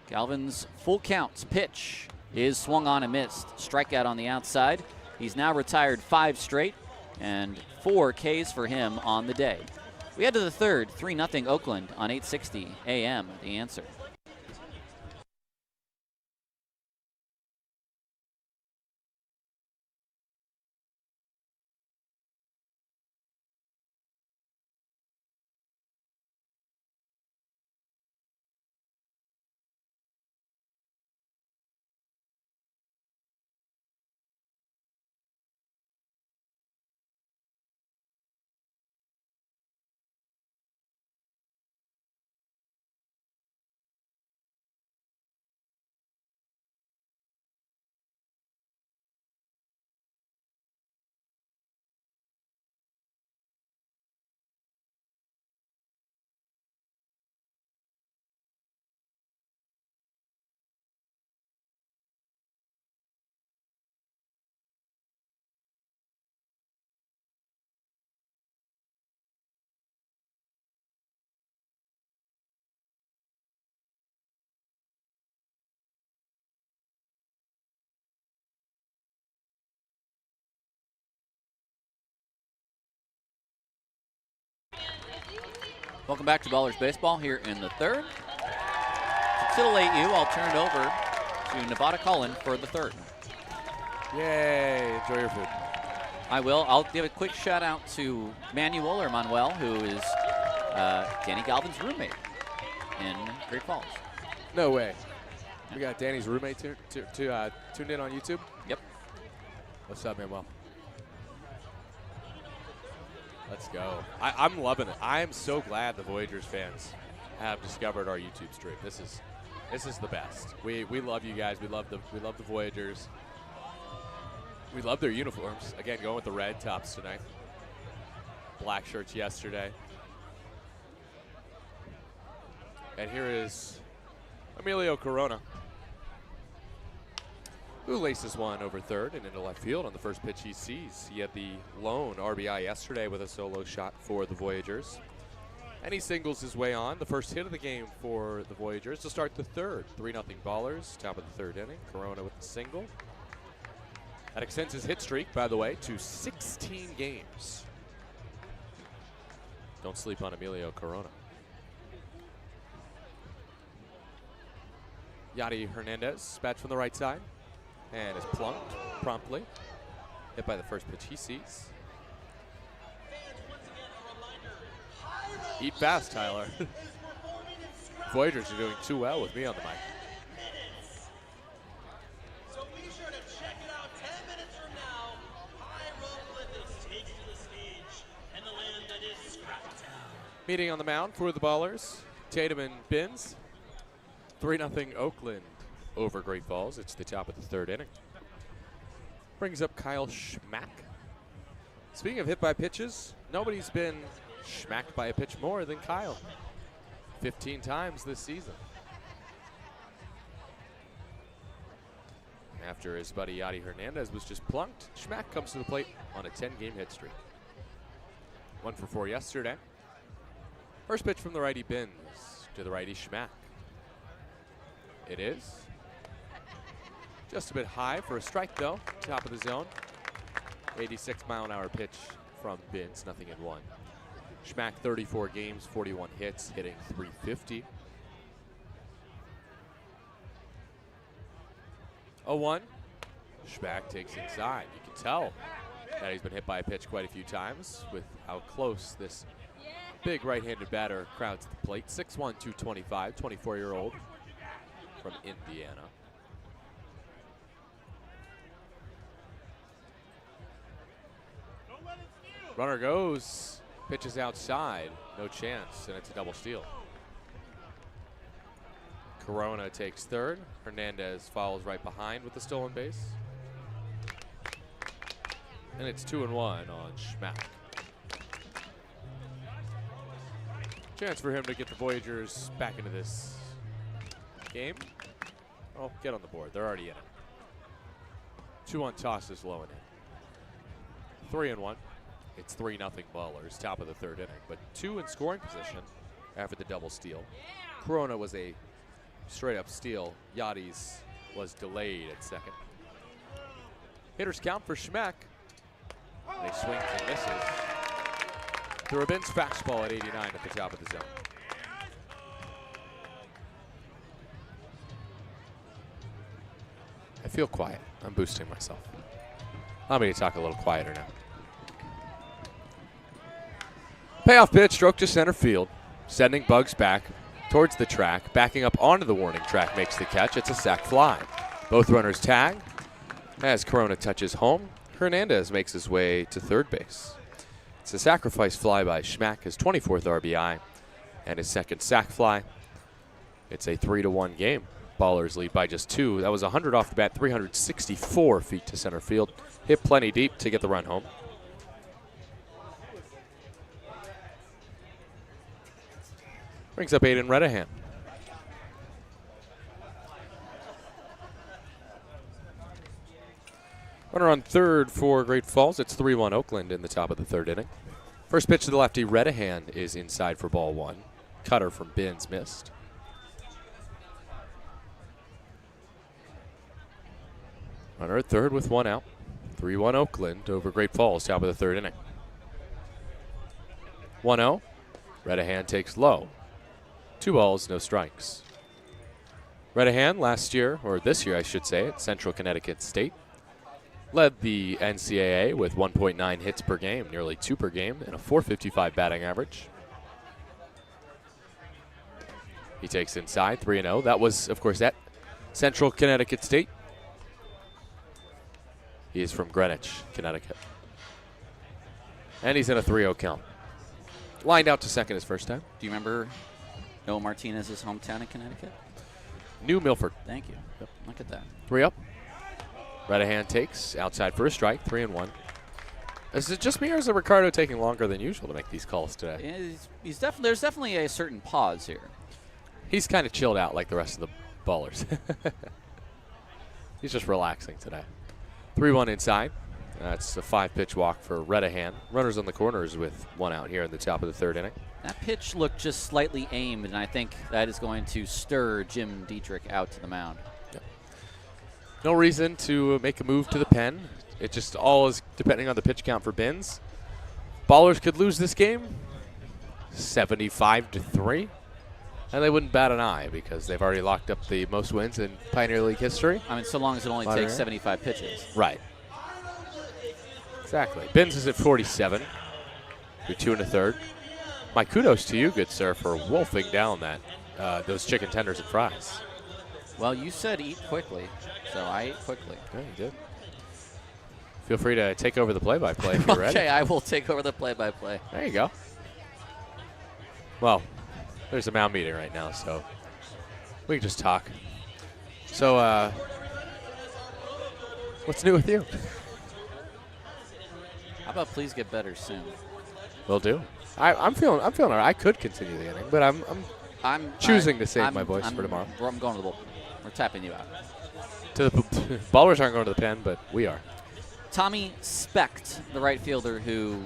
[SPEAKER 1] Galvin's full count pitch is swung on and missed. Strikeout on the outside. He's now retired 5 straight and 4 Ks for him on the day. We head to the third, 3-0 Oakland on 860 AM. The Answer. Welcome back to Ballers Baseball here in the third. To titillate you, I'll turn it over to Nevada Cullen for the third.
[SPEAKER 3] Yay, enjoy your food.
[SPEAKER 1] I will. I'll give a quick shout out to Manuel, who is Danny Galvin's roommate in Great Falls.
[SPEAKER 3] No way. We got Danny's roommate tuned in on YouTube?
[SPEAKER 1] Yep.
[SPEAKER 3] What's up, Manuel? Let's go. I'm loving it. I am so glad the Voyagers fans have discovered our YouTube stream. This is the best. We love you guys. We love the Voyagers. We love their uniforms. Again, going with the red tops tonight. Black shirts yesterday. And here is Emilio Corona, who laces one over third and into left field on the first pitch he sees. He had the lone RBI yesterday with a solo shot for the Voyagers. And he singles his way on. The first hit of the game for the Voyagers to start the third. 3-0 Ballers, top of the third inning. Corona with the single. That extends his hit streak, by the way, to 16 games. Don't sleep on Emilio Corona. Yadi Hernandez, bat from the right side. And is plunked promptly. Hit by the first pitch he sees. Eat fast, Tyler. Voyagers are doing too well with me on the mic.
[SPEAKER 5] So be sure to check it out 10 minutes from now. Hieroglyphics takes to the stage and the land that is Scraptown.
[SPEAKER 3] Meeting on the mound for the Ballers, Tatum and Binns. 3-0 Oakland over Great Falls. It's the top of the third inning. Brings up Kyle Schmack. Speaking of hit by pitches, nobody's been schmacked by a pitch more than Kyle. 15 times this season. After his buddy Yadi Hernandez was just plunked, Schmack comes to the plate on a 10-game hit streak. 1 for 4 yesterday. First pitch from the righty Binns to the righty Schmack. It is just a bit high for a strike though, top of the zone. 86-mile-an-hour pitch from Binns, nothing in 1. Schmack 34 games, 41 hits, hitting .350. 0-1. Schmack takes inside. You can tell that he's been hit by a pitch quite a few times with how close this big right-handed batter crowds the plate. 6'1", 225, 24-year-old from Indiana. Runner goes. Pitches outside, no chance, and it's a double steal. Corona takes third. Hernandez follows right behind with the stolen base. And it's 2-1 on Schmack. Chance for him to get the Voyagers back into this game. Oh, get on the board. They're already in it. 2-1 toss is low and in. 3-1. It's 3-0 Ballers, top of the third inning, but 2 in scoring position after the double steal. Corona was a straight-up steal. Yadi's was delayed at second. Hitters count for Schmack. And he swings and misses. The Rabin's fastball at 89 at the top of the zone. I feel quiet. I'm boosting myself. Allow me to talk a little quieter now. Payoff pitch, stroke to center field. Sending Bugs back towards the track. Backing up onto the warning track, makes the catch. It's a sac fly. Both runners tag. As Corona touches home, Hernandez makes his way to third base. It's a sacrifice fly by Schmack, his 24th RBI, and his second sac fly. It's a 3-1 game. Ballers lead by just 2. That was 100 off the bat, 364 feet to center field. Hit plenty deep to get the run home. Brings up Aiden Redahan. Runner on third for Great Falls. It's 3-1 Oakland in the top of the third inning. First pitch to the lefty, Redahan is inside for ball 1. Cutter from Binns missed. Runner at third with 1 out. 3-1 Oakland over Great Falls, top of the third inning. 1-0. Redahan takes low. 2 balls, no strikes. Redahan last year, or this year I should say, at Central Connecticut State, led the NCAA with 1.9 hits per game, nearly 2 per game, and a .455 batting average. He takes inside, 3-0. That was, of course, at Central Connecticut State. He is from Greenwich, Connecticut. And he's in a 3-0 count. Lined out to second his first time.
[SPEAKER 1] Do you remember Noah Martinez's hometown in Connecticut?
[SPEAKER 3] New Milford.
[SPEAKER 1] Thank you. Yep. Look at that.
[SPEAKER 3] 3 up. Redahan takes outside for a strike, 3-1. Is it just me, or is it Ricardo taking longer than usual to make these calls today?
[SPEAKER 1] Yeah, there's definitely a certain pause here.
[SPEAKER 3] He's kind of chilled out like the rest of the Ballers. He's just relaxing today. 3-1 inside. That's a 5-pitch walk for Redahan. Runners on the corners with 1 out here in the top of the third inning.
[SPEAKER 1] That pitch looked just slightly aimed, and I think that is going to stir Jim Dietrich out to the mound.
[SPEAKER 3] Yep. No reason to make a move to the pen. It just all is depending on the pitch count for Binns. Ballers could lose this game 75-3, and they wouldn't bat an eye because they've already locked up the most wins in Pioneer League history.
[SPEAKER 1] I mean, so long as it only takes 75 pitches.
[SPEAKER 3] Right. Exactly. Benz is at 47. You're 2 1/3. My kudos to you, good sir, for wolfing down that those chicken tenders and fries.
[SPEAKER 1] Well, you said eat quickly, so I ate quickly.
[SPEAKER 3] Yeah, you did. Feel free to take over the play-by-play if you're ready.
[SPEAKER 1] Okay, I will take over the play-by-play.
[SPEAKER 3] There you go. Well, there's a mound meeting right now, so we can just talk. So, what's new with you?
[SPEAKER 1] How about please get better soon?
[SPEAKER 3] Will do. I'm feeling all right. I could continue the inning, but I'm choosing to save my voice for tomorrow.
[SPEAKER 1] I'm going to the bullpen. We're tapping you out.
[SPEAKER 3] To the ballers aren't going to the pen, but we are.
[SPEAKER 1] Tommy Specht, the right fielder who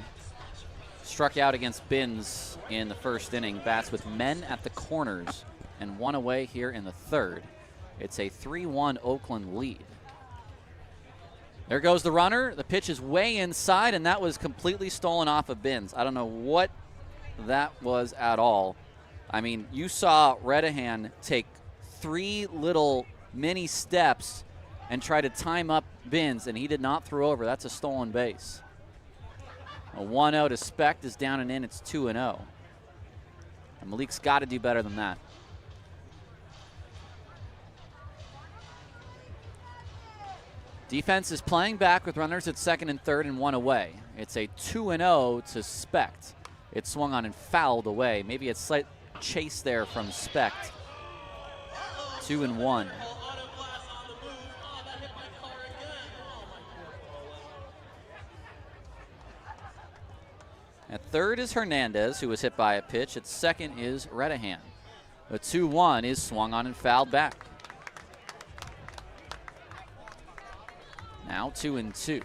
[SPEAKER 1] struck out against Binns in the first inning, bats with men at the corners and one away here in the third. It's a 3-1 Oakland lead. There goes the runner. The pitch is way inside, and that was completely stolen off of Binns. I don't know what that was at all. I mean, you saw Redahan take 3 little mini steps and try to time up Binns, and he did not throw over. That's a stolen base. A 1-0 to Specht is down and in. It's 2-0. And Malik's got to do better than that. Defense is playing back with runners at second and third and one away. It's a 2-0 to Specht. It swung on and fouled away. Maybe a slight chase there from Specht. 2-1. At third is Hernandez, who was hit by a pitch. At second is Redahan. The 2-1 is swung on and fouled back. Now 2-2.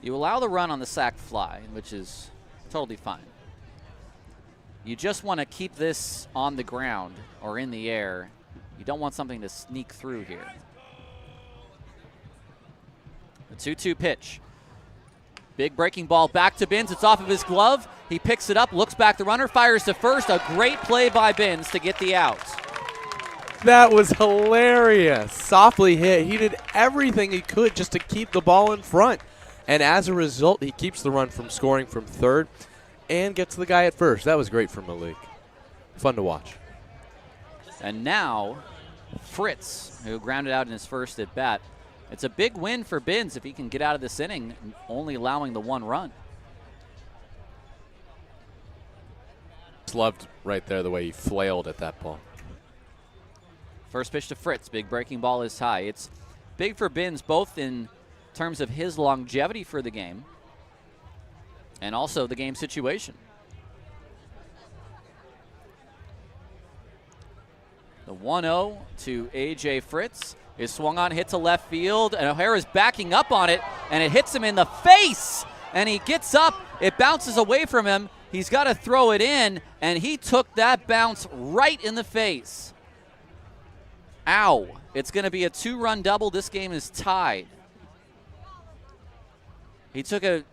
[SPEAKER 1] You allow the run on the sac fly, which is totally fine. You just want to keep this on the ground or in the air. You don't want something to sneak through here. The 2-2 pitch. Big breaking ball back to Binns. It's off of his glove. He picks it up, looks back the runner, fires to first. A great play by Binns to get the out.
[SPEAKER 3] That was hilarious. Softly hit. He did everything he could just to keep the ball in front. And as a result, he keeps the run from scoring from third and gets the guy at first. That was great for Malik. Fun to watch.
[SPEAKER 1] And now, Fritz, who grounded out in his first at bat. It's a big win for Binns if he can get out of this inning, only allowing the 1 run.
[SPEAKER 3] Just loved right there the way he flailed at that ball.
[SPEAKER 1] First pitch to Fritz. Big breaking ball is high. It's big for Binns both in terms of his longevity for the game and also the game situation. The 1-0 to A.J. Fritz is swung on, hit to left field, and O'Hara's backing up on it, and it hits him in the face, and he gets up. It bounces away from him. He's got to throw it in, and he took that bounce right in the face. Ow. It's going to be a 2-run double. This game is tied. He took a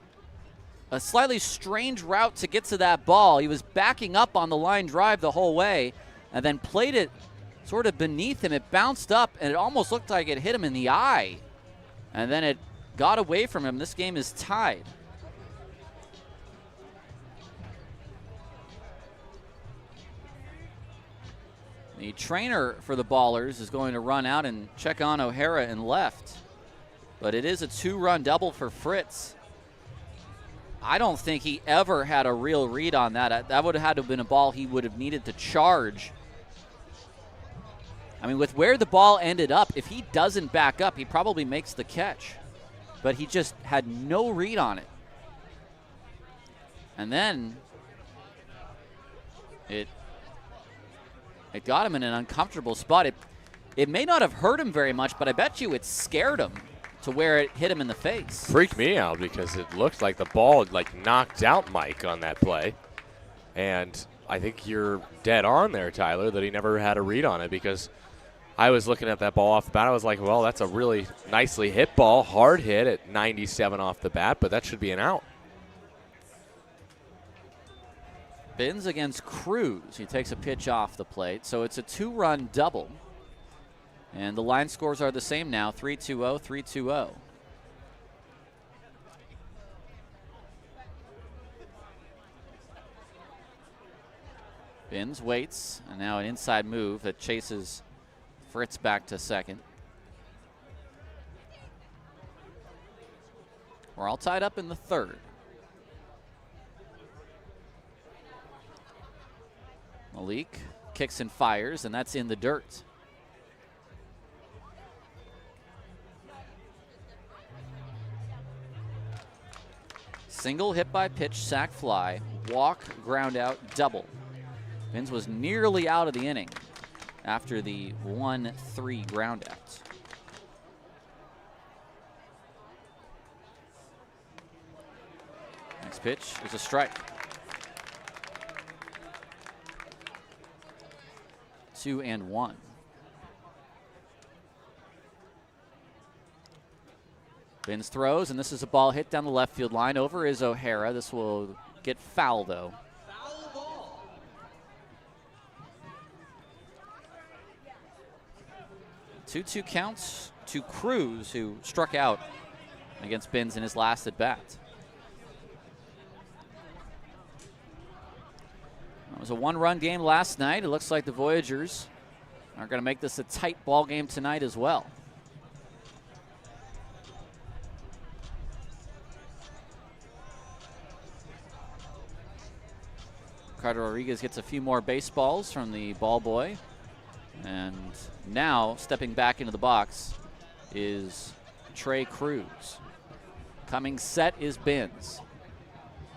[SPEAKER 1] slightly strange route to get to that ball. He was backing up on the line drive the whole way and then played it sort of beneath him. It bounced up, and it almost looked like it hit him in the eye. And then it got away from him. This game is tied. The trainer for the Ballers is going to run out and check on O'Hara in left. But it is a 2-run double for Fritz. I don't think he ever had a real read on that. That would have had to have been a ball he would have needed to charge. I mean, with where the ball ended up, if he doesn't back up, he probably makes the catch. But he just had no read on it. And then it got him in an uncomfortable spot. It may not have hurt him very much, but I bet you it scared him to where it hit him in the face.
[SPEAKER 3] Freaked me out because it looked like the ball knocked out Mike on that play. And I think you're dead on there, Tyler, that he never had a read on it, because I was looking at that ball off the bat. I was like, well, that's a really nicely hit ball, hard hit at 97 off the bat, but that should be an out.
[SPEAKER 1] Binns against Cruz. He takes a pitch off the plate, so it's a 2-run double. And the line scores are the same now, 3-2-0, 3-2-0. Binns waits, and now an inside move that chases Fritz back to second. We're all tied up in the third. Malik kicks and fires, and that's in the dirt. Single, hit by pitch, sac fly, walk, ground out, double. Binns was nearly out of the inning after the 1-3 ground out. Next pitch is a strike. 2-1. Binns throws, and this is a ball hit down the left field line. Over is O'Hara. This will get foul, though.
[SPEAKER 5] Foul ball.
[SPEAKER 1] 2-2 counts to Cruz, who struck out against Binns in his last at bat. It was a one-run game last night. It looks like the Voyagers are going to make this a tight ball game tonight as well. Ricardo Rodriguez gets a few more baseballs from the ball boy. And now, stepping back into the box is Trey Cruz. Coming set is Binns.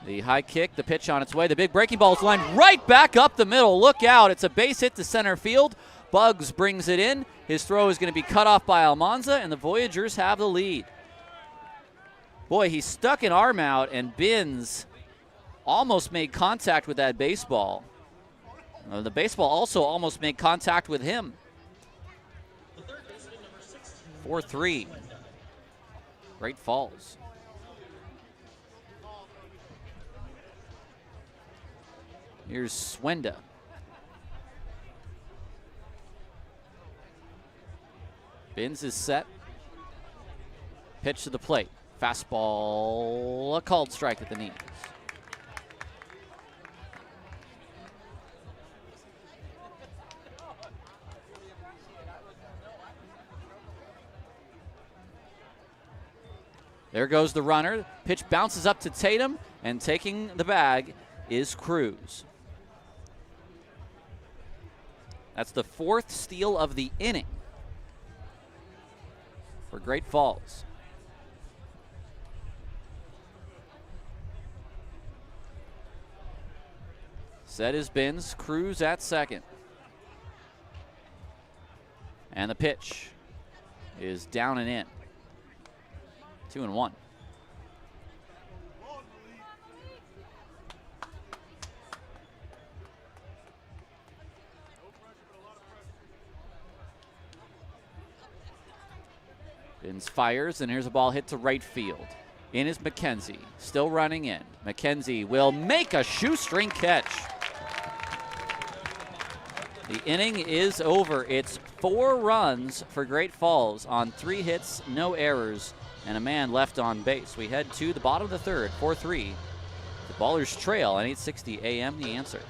[SPEAKER 1] The high kick, the pitch on its way. The big breaking ball is lined right back up the middle. Look out. It's a base hit to center field. Bugs brings it in. His throw is going to be cut off by Almanza, and the Voyagers have the lead. Boy, he stuck an arm out, and Binns almost made contact with that baseball. The baseball also almost made contact with him. 4-3. Great Falls. Here's Swenda. Binns is set. Pitch to the plate. Fastball, a called strike at the knees. There goes the runner. Pitch bounces up to Tatum, and taking the bag is Cruz. That's the fourth steal of the inning for Great Falls. Set is Binns, Cruz at second. And the pitch is down and in. 2-1. Binns fires, and here's a ball hit to right field. In is McKenzie, still running in. McKenzie will make a shoestring catch. The inning is over. It's 4 runs for Great Falls on 3 hits, no errors, and a man left on base. We head to the bottom of the third, 4-3. The Ballers trail on 860 AM, The Answer.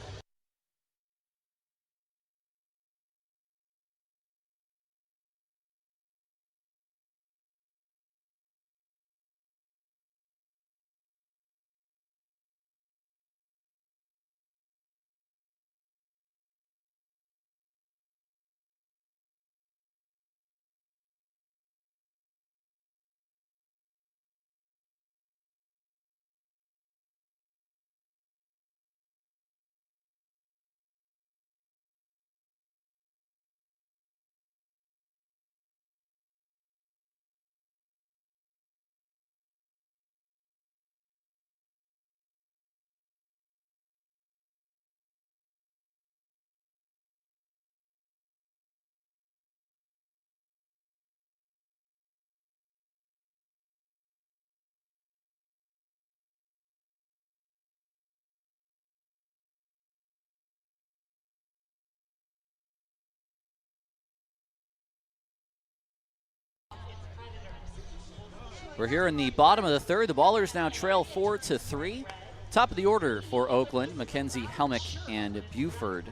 [SPEAKER 1] We're here in the bottom of the third. The Ballers now trail 4-3. Top of the order for Oakland, Mackenzie, Helmick, and Buford.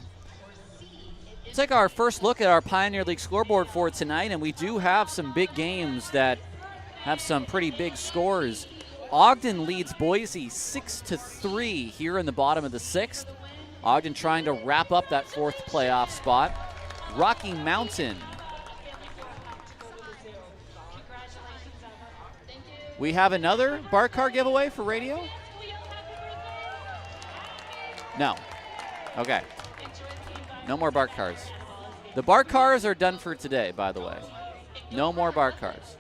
[SPEAKER 1] Let's take our first look at our Pioneer League scoreboard for tonight, and we do have some big games that have some pretty big scores. Ogden leads Boise 6-3 here in the bottom of the sixth. Ogden trying to wrap up that fourth playoff spot. Rocky Mountain. We have another bar car giveaway for radio? No. Okay. No more bar cars. The bar cars are done for today, by the way. No more bar cars.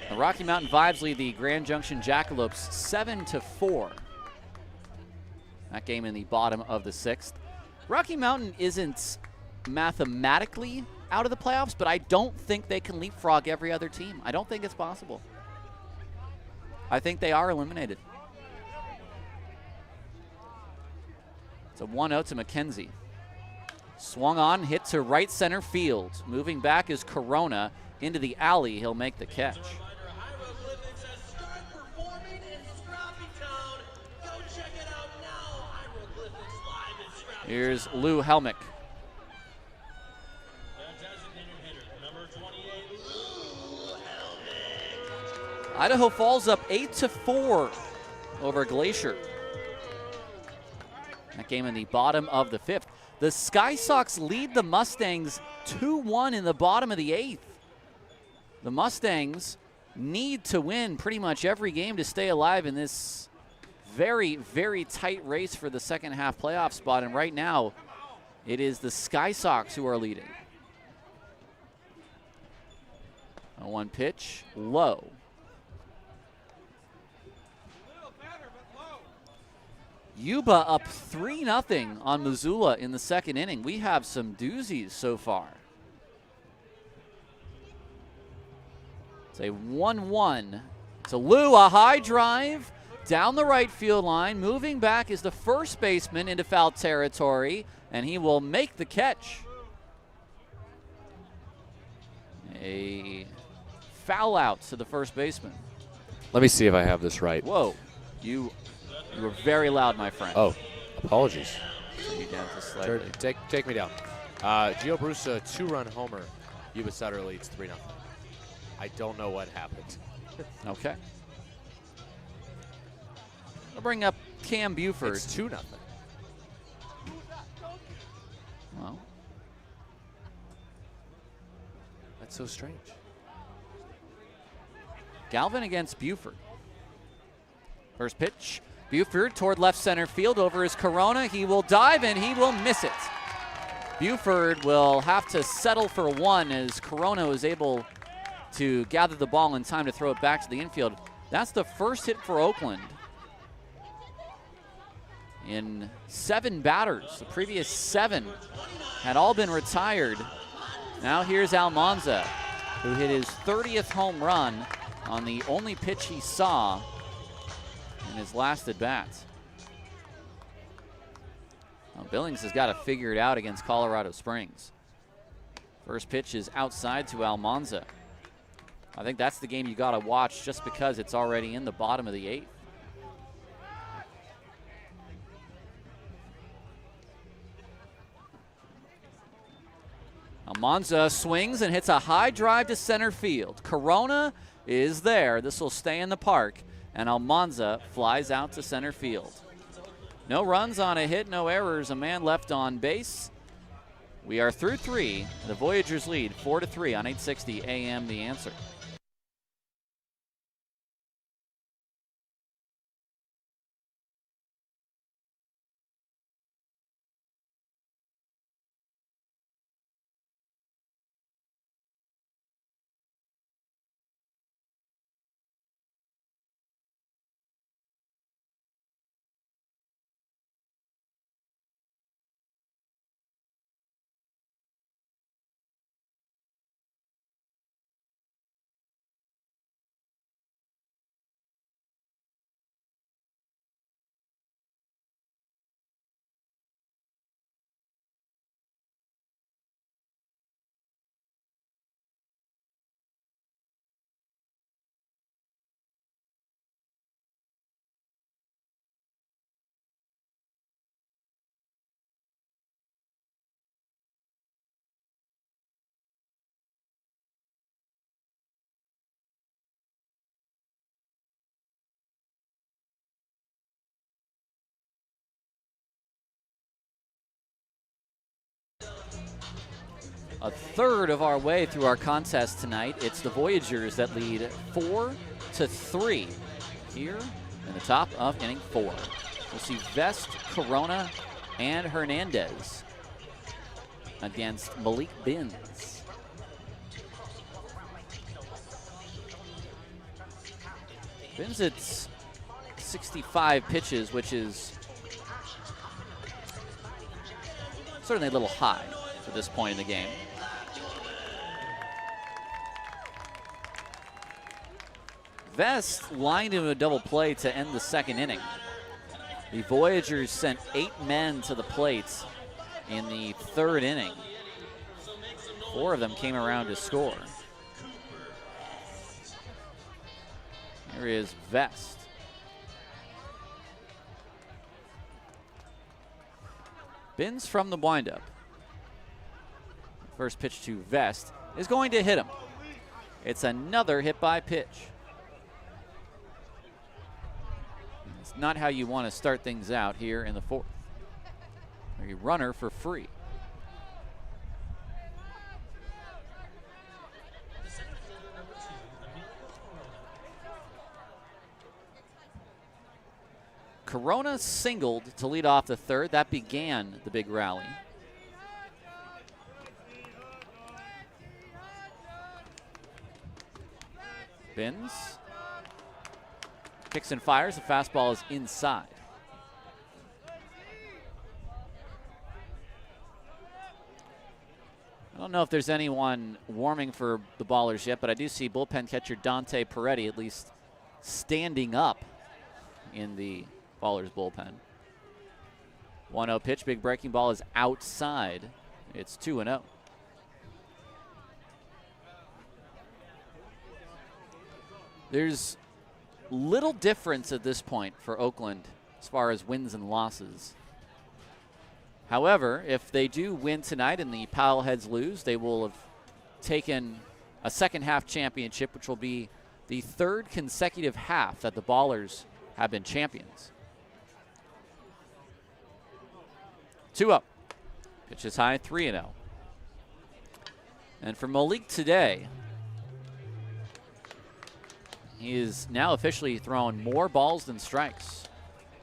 [SPEAKER 1] The Rocky Mountain Vibes lead the Grand Junction Jackalopes 7-4. That game in the bottom of the sixth. Rocky Mountain isn't mathematically out of the playoffs, but I don't think they can leapfrog every other team. I don't think it's possible. I think they are eliminated. It's a 1-0 to Mackenzie. Swung on, hit to right center field. Moving back is Corona into the alley. He'll make the catch. Here's Lou Helmick. Idaho Falls up 8-4 over Glacier. That game in the bottom of the fifth. The Sky Sox lead the Mustangs 2-1 in the bottom of the eighth. The Mustangs need to win pretty much every game to stay alive in this very, very tight race for the second half playoff spot. And right now, it is the Sky Sox who are leading. A 1 pitch, low. Yuba up 3-0 on Missoula in the second inning. We have some doozies so far. It's a 1-1. So Lou, a high drive down the right field line. Moving back is the first baseman into foul territory, and he will make the catch. A foul out to the first baseman.
[SPEAKER 3] Let me see if I have this right.
[SPEAKER 1] Whoa, you were very loud, my friend.
[SPEAKER 3] Oh, apologies.
[SPEAKER 1] Turn you down just slightly.
[SPEAKER 3] Take me down. Gio Brusa, 2-run homer. Yuba Sutter leads 3-0. I don't know what happened.
[SPEAKER 1] Okay. I'll bring up Cam Buford.
[SPEAKER 3] It's 2-0.
[SPEAKER 1] Well,
[SPEAKER 3] That's so strange.
[SPEAKER 1] Galvin against Buford. First pitch. Buford toward left center field over his Corona. He will dive and he will miss it. Buford will have to settle for one as Corona is able to gather the ball in time to throw it back to the infield. That's the first hit for Oakland in 7 batters. The previous 7 had all been retired. Now here's Almanza, who hit his 30th home run on the only pitch he saw in his last at bat. Now Billings has got to figure it out against Colorado Springs. First pitch is outside to Almanza. I think that's the game you got to watch just because it's already in the bottom of the 8th. Almanza swings and hits a high drive to center field. Corona is there. This will stay in the park, and Almanza flies out to center field. No runs on a hit, no errors, a man left on base. We are through 3. The Voyagers lead 4-3 on 860 AM The Answer. A third of our way through our contest tonight. It's the Voyagers that lead 4-3 here in the top of inning 4. We'll see Vest, Corona, and Hernandez against Malik Binns. Binns at 65 pitches, which is certainly a little high for this point in the game. Vest lined into a double play to end the second inning. The Voyagers sent 8 men to the plate in the third inning. 4 of them came around to score. Here is Vest. Binns from the windup. First pitch to Vest is going to hit him. It's another hit by pitch. It's not how you want to start things out here in the 4th. A runner for free. Corona singled to lead off the third. That began the big rally. Binns kicks and fires. The fastball is inside. I don't know if there's anyone warming for the Ballers yet, but I do see bullpen catcher Dante Peretti at least standing up in the Ballers bullpen. 1-0 pitch. Big breaking ball is outside. It's 2-0. There's little difference at this point for Oakland as far as wins and losses. However, if they do win tonight and the Powell Heads lose, they will have taken a second half championship, which will be the 3rd consecutive half that the Ballers have been champions. 2-0. Pitch is high, 3-0. And for Malik today, he is now officially thrown more balls than strikes.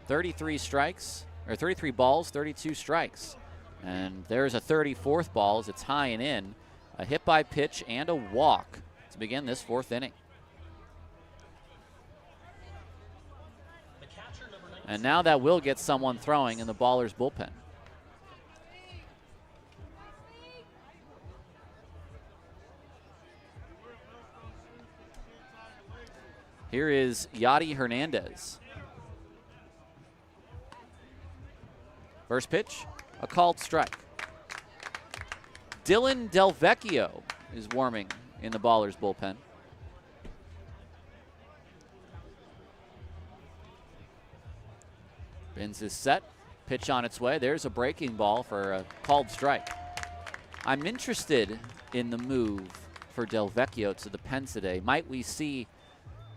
[SPEAKER 1] 33 strikes, or 33 balls, 32 strikes. And there's a 34th ball as it's high and in. A hit by pitch and a walk to begin this 4th inning. And now that will get someone throwing in the Ballers bullpen. Here is Yadi Hernandez. First pitch, a called strike. Dylan Delvecchio is warming in the Ballers bullpen. Binns is set. Pitch on its way. There's a breaking ball for a called strike. I'm interested in the move for Delvecchio to the pen today. Might we see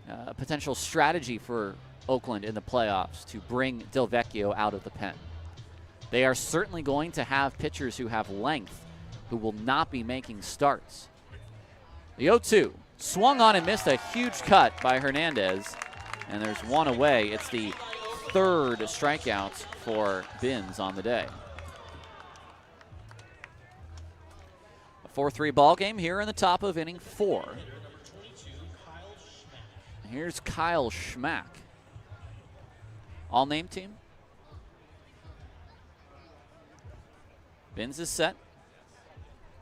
[SPEAKER 1] a potential strategy for Oakland in the playoffs to bring Delvecchio out of the pen? They are certainly going to have pitchers who have length who will not be making starts. The 0-2 swung on and missed. A huge cut by Hernandez, and there's one away. It's the 3rd strikeout for Binns on the day. A 4-3 ball game here in the top of inning 4. Here's Kyle Schmack. All name team. Binns is set.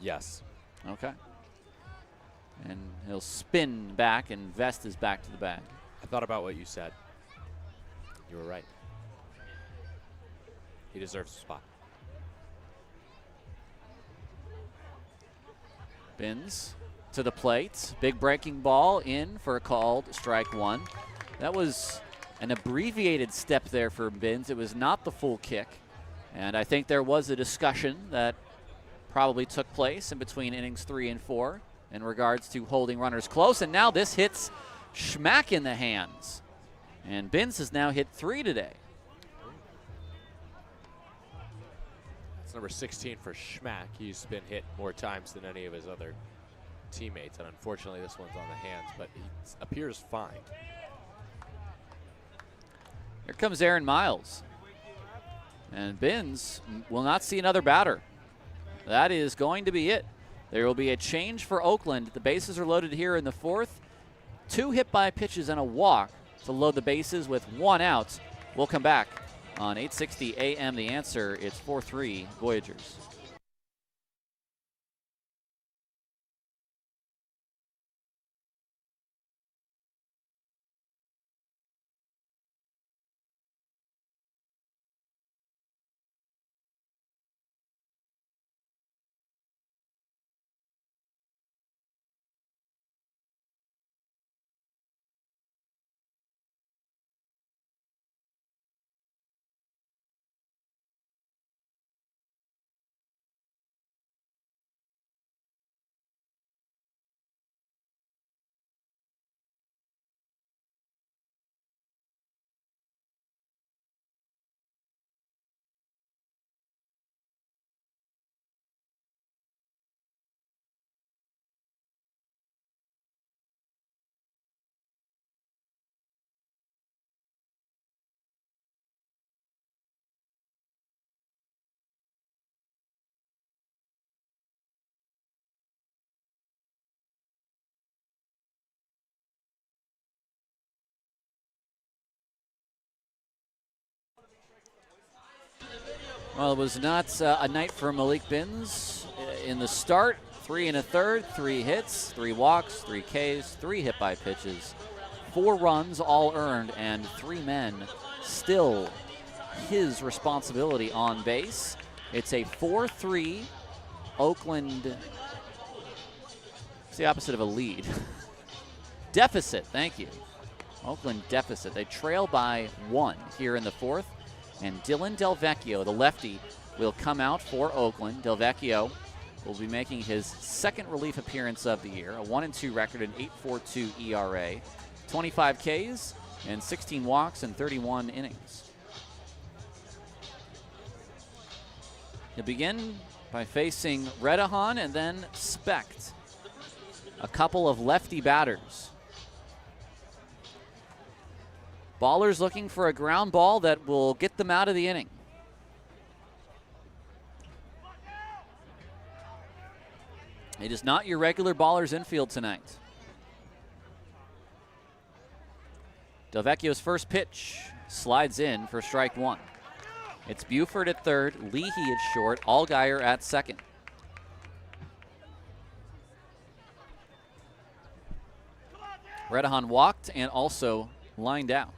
[SPEAKER 3] Yes.
[SPEAKER 1] Okay. And he'll spin back, and Vest is back to the bag.
[SPEAKER 3] I thought about what you said. You were right. He deserves a spot.
[SPEAKER 1] Binns to the plate. Big breaking ball in for a called strike 1. That was an abbreviated step there for Binns. It was not the full kick. And I think there was a discussion that probably took place in between innings 3 and 4 in regards to holding runners close. And now this hits Schmack in the hands. And Binns has now hit 3 today.
[SPEAKER 3] It's number 16 for Schmack. He's been hit more times than any of his other teammates, and unfortunately this one's on the hands, but he appears fine.
[SPEAKER 1] Here comes Aaron Miles. And Binns will not see another batter. That is going to be it. There will be a change for Oakland. The bases are loaded here in the fourth. 2 hit by pitches and a walk to load the bases with 1 out. We'll come back on 860 AM. The Answer, it's 4-3 Voyagers. Well, it was not a night for Malik Binns in the start. 3 1/3, 3 hits, 3 walks, 3 Ks, 3 hit by pitches, 4 runs all earned, and 3 men still his responsibility on base. It's a 4-3 Oakland. It's the opposite of a lead. Deficit, thank you. Oakland deficit. They trail by 1 here in the fourth. And Dylan Delvecchio, the lefty, will come out for Oakland. Delvecchio will be making his second relief appearance of the year, a 1-2 record, an 8.42 ERA, 25 Ks, and 16 walks in 31 innings. He'll begin by facing Redahan and then Specht, a couple of lefty batters. Ballers looking for a ground ball that will get them out of the inning. It is not your regular Ballers infield tonight. Delvecchio's first pitch slides in for strike 1. It's Buford at third, Leahy at short, Allgaier at second. Redahan walked and also lined out.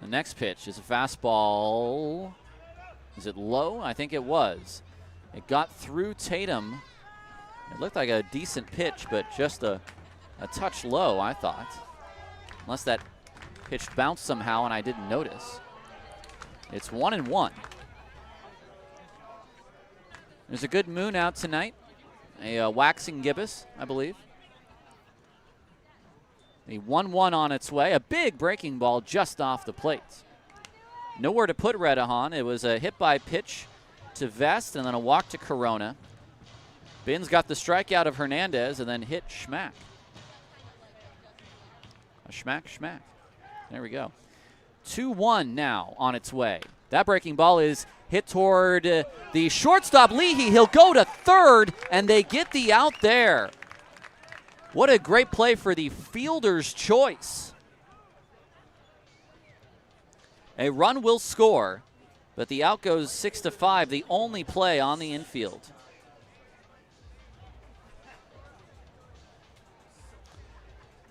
[SPEAKER 1] The next pitch is a fastball. Is it low? I think it was. It got through Tatum. It looked like a decent pitch, but just a touch low, I thought. Unless that pitch bounced somehow and I didn't notice. It's 1-1. There's a good moon out tonight. A waxing gibbous, I believe. The 1-1 on its way. A big breaking ball just off the plate. Nowhere to put Redahan. It was a hit by pitch to Vest and then a walk to Corona. Binns got the strikeout of Hernandez and then hit Schmack. A Schmack. There we go. 2-1 now on its way. That breaking ball is hit toward the shortstop, Leahy. He'll go to third, and they get the out there. What a great play for the fielder's choice. A run will score, but the out goes 6-5, the only play on the infield.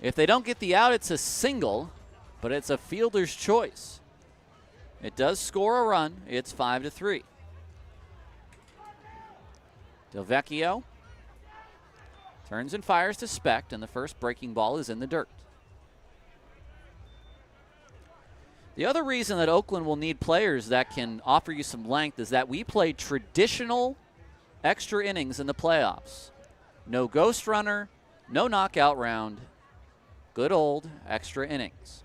[SPEAKER 1] If they don't get the out, it's a single, but it's a fielder's choice. It does score a run. It's 5-3. Delvecchio turns and fires to Specht, and the first breaking ball is in the dirt. The other reason that Oakland will need players that can offer you some length is that we play traditional extra innings in the playoffs. No ghost runner, no knockout round, good old extra innings.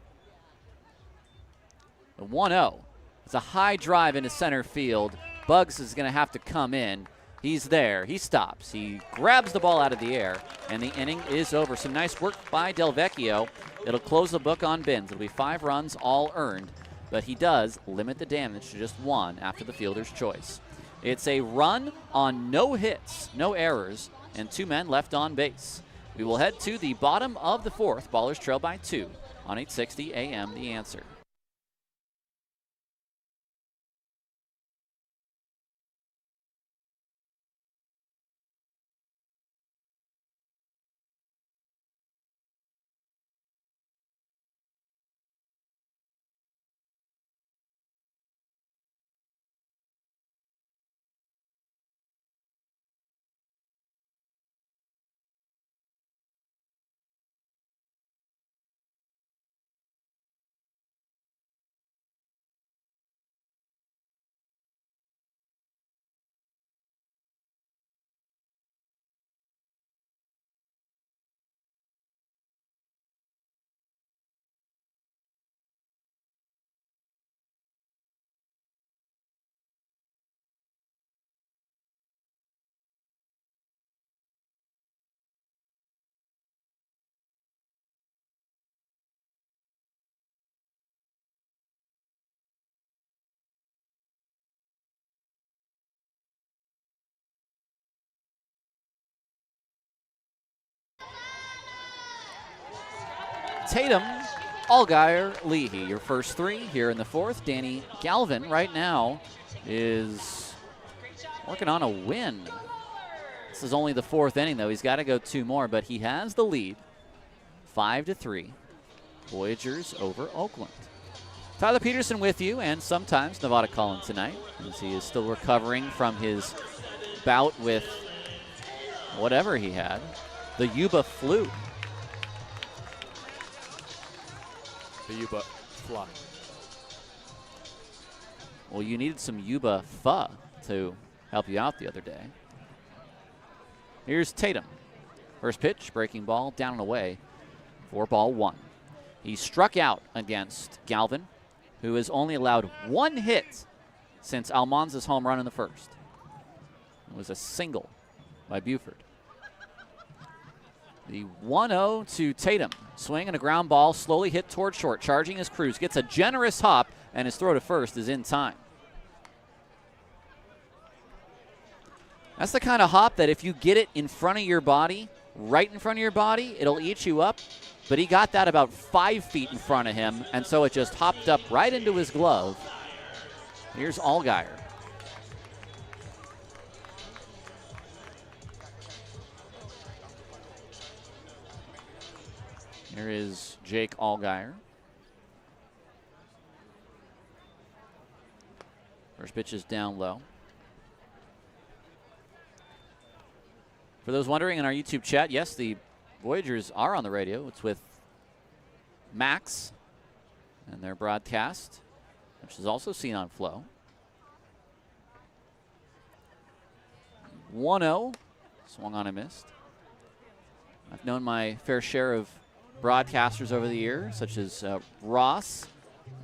[SPEAKER 1] The 1-0. It's a high drive into center field. Bugs is going to have to come in. He's there. He stops. He grabs the ball out of the air, and the inning is over. Some nice work by Del Vecchio. It'll close the book on Benz. It'll be 5 runs, all earned, but he does limit the damage to just 1 after the fielder's choice. It's a run on no hits, no errors, and 2 men left on base. We will head to the bottom of the 4th. Ballers trail by 2 on 860 AM The Answer. Tatum, Allgaier, Leahy. Your first 3 here in the 4th. Danny Galvin right now is working on a win. This is only the 4th inning, though. He's got to go 2 more, but he has the lead. 5-3. Voyagers over Oakland. Tyler Peterson with you, and sometimes Nevada Collin tonight, as he is still recovering from his bout with whatever he had, the Yuba flu.
[SPEAKER 3] The Yuba fluff.
[SPEAKER 1] Well, you needed some Yuba pho to help you out the other day. Here's Tatum. First pitch, breaking ball, down and away for ball 1. He struck out against Galvin, who has only allowed 1 hit since Almanza's home run in the 1st. It was a single by Buford. The 1-0 to Tatum. Swing and a ground ball, slowly hit toward short, charging his Cruz. Gets a generous hop, and his throw to first is in time. That's the kind of hop that if you get it in front of your body, right in front of your body, it'll eat you up. But he got that about 5 feet in front of him, and so it just hopped up right into his glove. Here's Allgaier. Here is Jake Allgaier. First pitch is down low. For those wondering in our YouTube chat, yes, the Voyagers are on the radio. It's with Max and their broadcast, which is also seen on Flow. 1-0. Swung on and missed. I've known my fair share of broadcasters over the years, such as Ross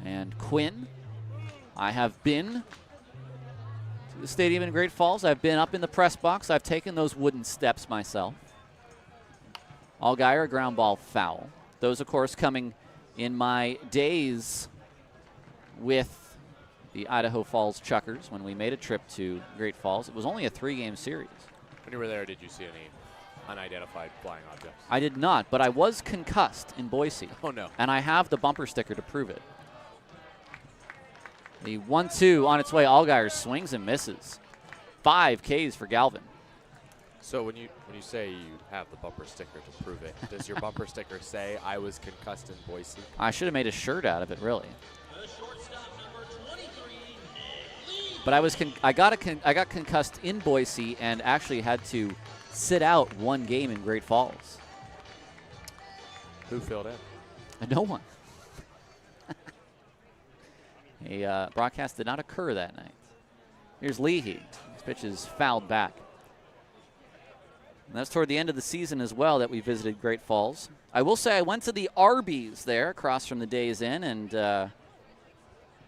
[SPEAKER 1] and Quinn. I have been to the stadium in Great Falls. I've been up in the press box. I've taken those wooden steps myself. Allgaier, ground ball, foul. Those, of course, coming in my days with the Idaho Falls Chuckers when we made a trip to Great Falls. It was only a 3-game series.
[SPEAKER 3] When you were there, did you see any unidentified flying objects?
[SPEAKER 1] I did not, but I was concussed in Boise.
[SPEAKER 3] Oh, no.
[SPEAKER 1] And I have the bumper sticker to prove it. The 1-2 on its way. Allgaier swings and misses. 5 Ks for Galvin.
[SPEAKER 3] So when you say you have the bumper sticker to prove it, does your bumper sticker say I was concussed in Boise?
[SPEAKER 1] I should have made a shirt out of it, really. But I got concussed in Boise and actually had to sit out 1 game in Great Falls.
[SPEAKER 3] Who filled in?
[SPEAKER 1] No one. A broadcast did not occur that night. Here's Leahy. This pitch is fouled back. And that's toward the end of the season as well that we visited Great Falls. I will say I went to the Arby's there across from the Days Inn, and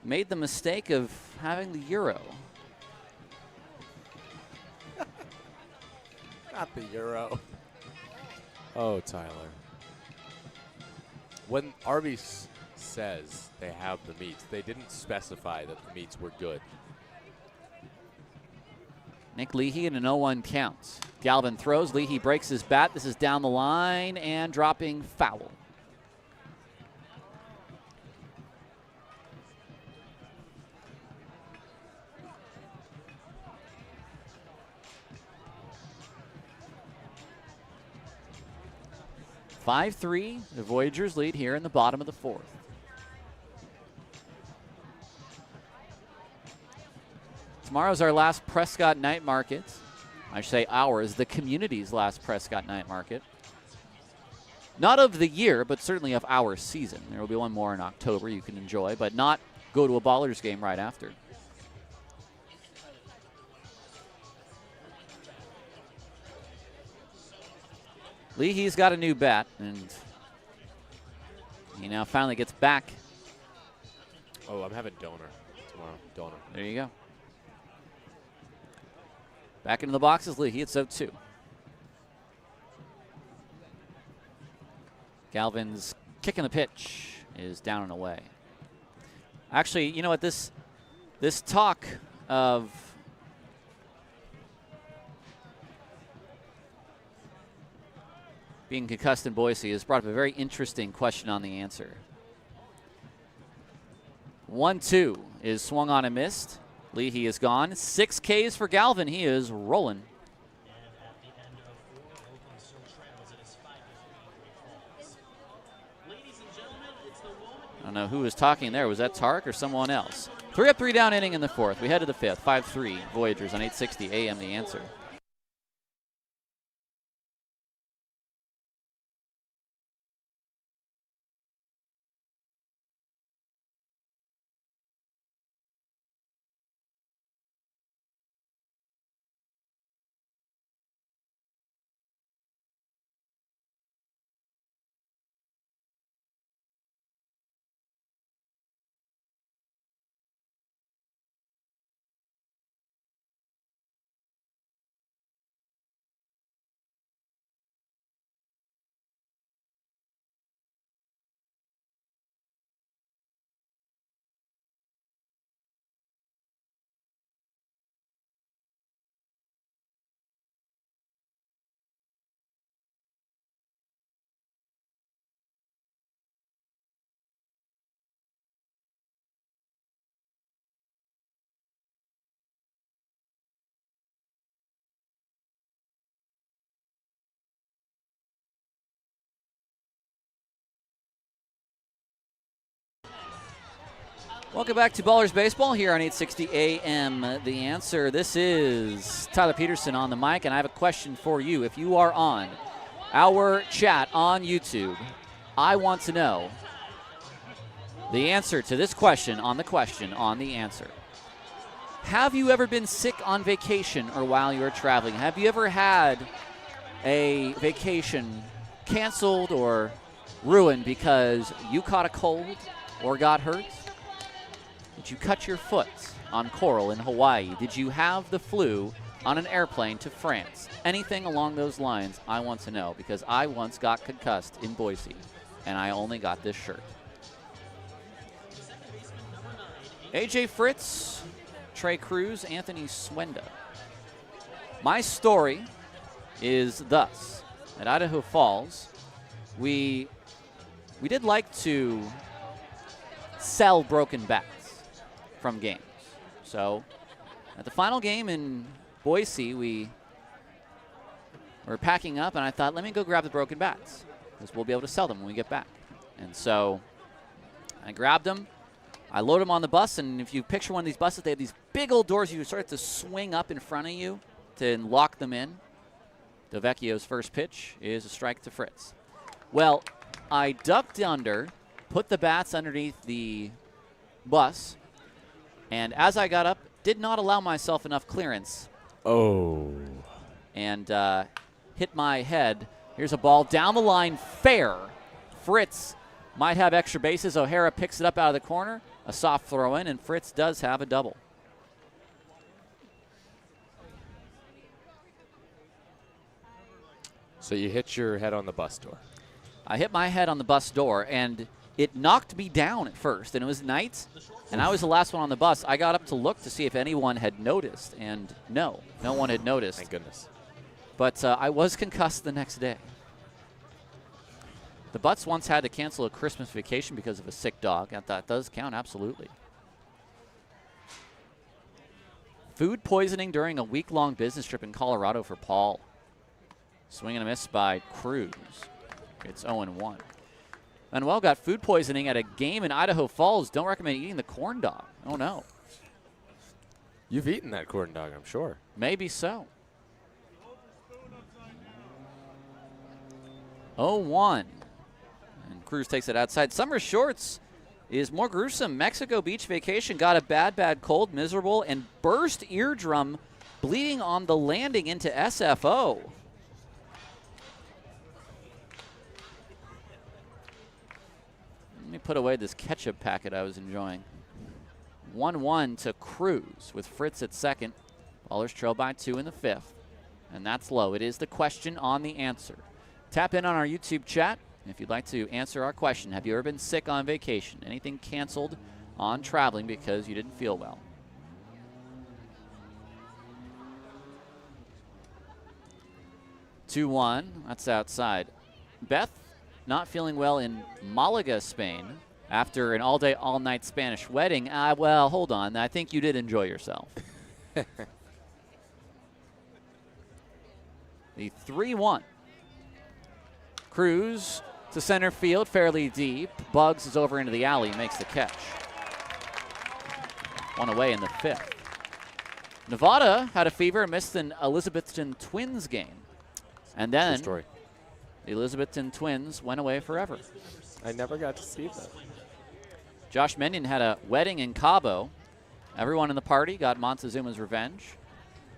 [SPEAKER 1] made the mistake of having the Euro.
[SPEAKER 3] Not the Euro. Oh, Tyler. When Arby's says they have the meats, they didn't specify that the meats were good.
[SPEAKER 1] Nick Leahy and an 0-1 count. Galvin throws. Leahy breaks his bat. This is down the line and dropping foul. (5-3). The Voyagers lead here in the bottom of the fourth. Tomorrow's our last Prescott night market. I should say ours, the community's last Prescott night market. Not of the year, but certainly of our season. There will be one more in October you can enjoy, but not go to a Ballers game right after. Leahy's got a new bat, and he now finally gets back.
[SPEAKER 3] Oh, I'm having donor tomorrow. Donor.
[SPEAKER 1] There you go. Back into the boxes, Leahy. It's 0-2. Galvin's kicking the pitch is down and away. Actually, you know what? This talk of being concussed in Boise has brought up a very interesting question on the answer. 1-2 is swung on and missed. Leahy is gone. 6 Ks for Galvin. He is rolling. I don't know who was talking there. Was that Tark or someone else? 3 up, 3 down inning in the fourth. We head to the fifth. 5-3 Voyagers on 860 AM The Answer. Welcome back to Ballers Baseball here on 860 AM The Answer. This is Tyler Peterson on the mic, and I have a question for you. If you are on our chat on YouTube, I want to know the answer to this question on the answer. Have you ever been sick on vacation or while you were traveling? Have you ever had a vacation canceled or ruined because you caught a cold or got hurt? Did you cut your foot on coral in Hawaii? Did you have the flu on an airplane to France? Anything along those lines, I want to know, because I once got concussed in Boise, and I only got this shirt. AJ Fritz, Trey Cruz, Anthony Swenda. My story is thus. At Idaho Falls, we did like to sell broken bats from games. So at the final game in Boise, we were packing up, and I thought, let me go grab the broken bats, because we'll be able to sell them when we get back. And so I grabbed them. I load them on the bus, and if you picture one of these buses, they have these big old doors you start to swing up in front of you to lock them in. Delvecchio's first pitch is a strike to Fritz. Well, I ducked under, put the bats underneath the bus, and as I got up, did not allow myself enough clearance.
[SPEAKER 3] Oh.
[SPEAKER 1] And hit my head. Here's a ball down the line, fair. Fritz might have extra bases. O'Hara picks it up out of the corner. a soft throw in, and Fritz does have a double.
[SPEAKER 3] So you hit your head on the bus door.
[SPEAKER 1] I hit my head on the bus door, and it knocked me down at first, and it was night, and I was the last one on the bus. I got up to look to see if anyone had noticed, and no one had noticed.
[SPEAKER 3] Thank goodness.
[SPEAKER 1] But I was concussed the next day. The Butts once had to cancel a Christmas vacation because of a sick dog, and that does count, absolutely. Food poisoning during a week-long business trip in Colorado for Paul. Swing and a miss by Cruz. It's 0-1. Manuel got food poisoning at a game in Idaho Falls. Don't recommend eating the corn dog. Oh, no.
[SPEAKER 3] You've eaten that corn dog, I'm sure.
[SPEAKER 1] Maybe so. 0-1. And Cruz takes it outside. Summer shorts is more gruesome. Mexico Beach vacation got a bad cold, miserable, and burst eardrum, bleeding on the landing into SFO. Let me put away this ketchup packet I was enjoying. 1-1 to Cruz with Fritz at second. Ballers trail by 2 in the 5th. And that's low. It is the question on the answer. Tap in on our YouTube chat if you'd like to answer our question. Have you ever been sick on vacation? Anything canceled on traveling because you didn't feel well? (2-1). That's outside. Beth not feeling well in Malaga, Spain, after an all-day, all-night Spanish wedding. Well, hold on. I think you did enjoy yourself. The 3-1. Cruz to center field, fairly deep. Bugs is over into the alley, makes the catch. One away in the 5th. Nevada had a fever and missed an Elizabethton Twins game. And then
[SPEAKER 3] story.
[SPEAKER 1] The Elizabethton Twins went away forever.
[SPEAKER 3] I never got to see that.
[SPEAKER 1] Josh Menyon had a wedding in Cabo. Everyone in the party got Montezuma's revenge.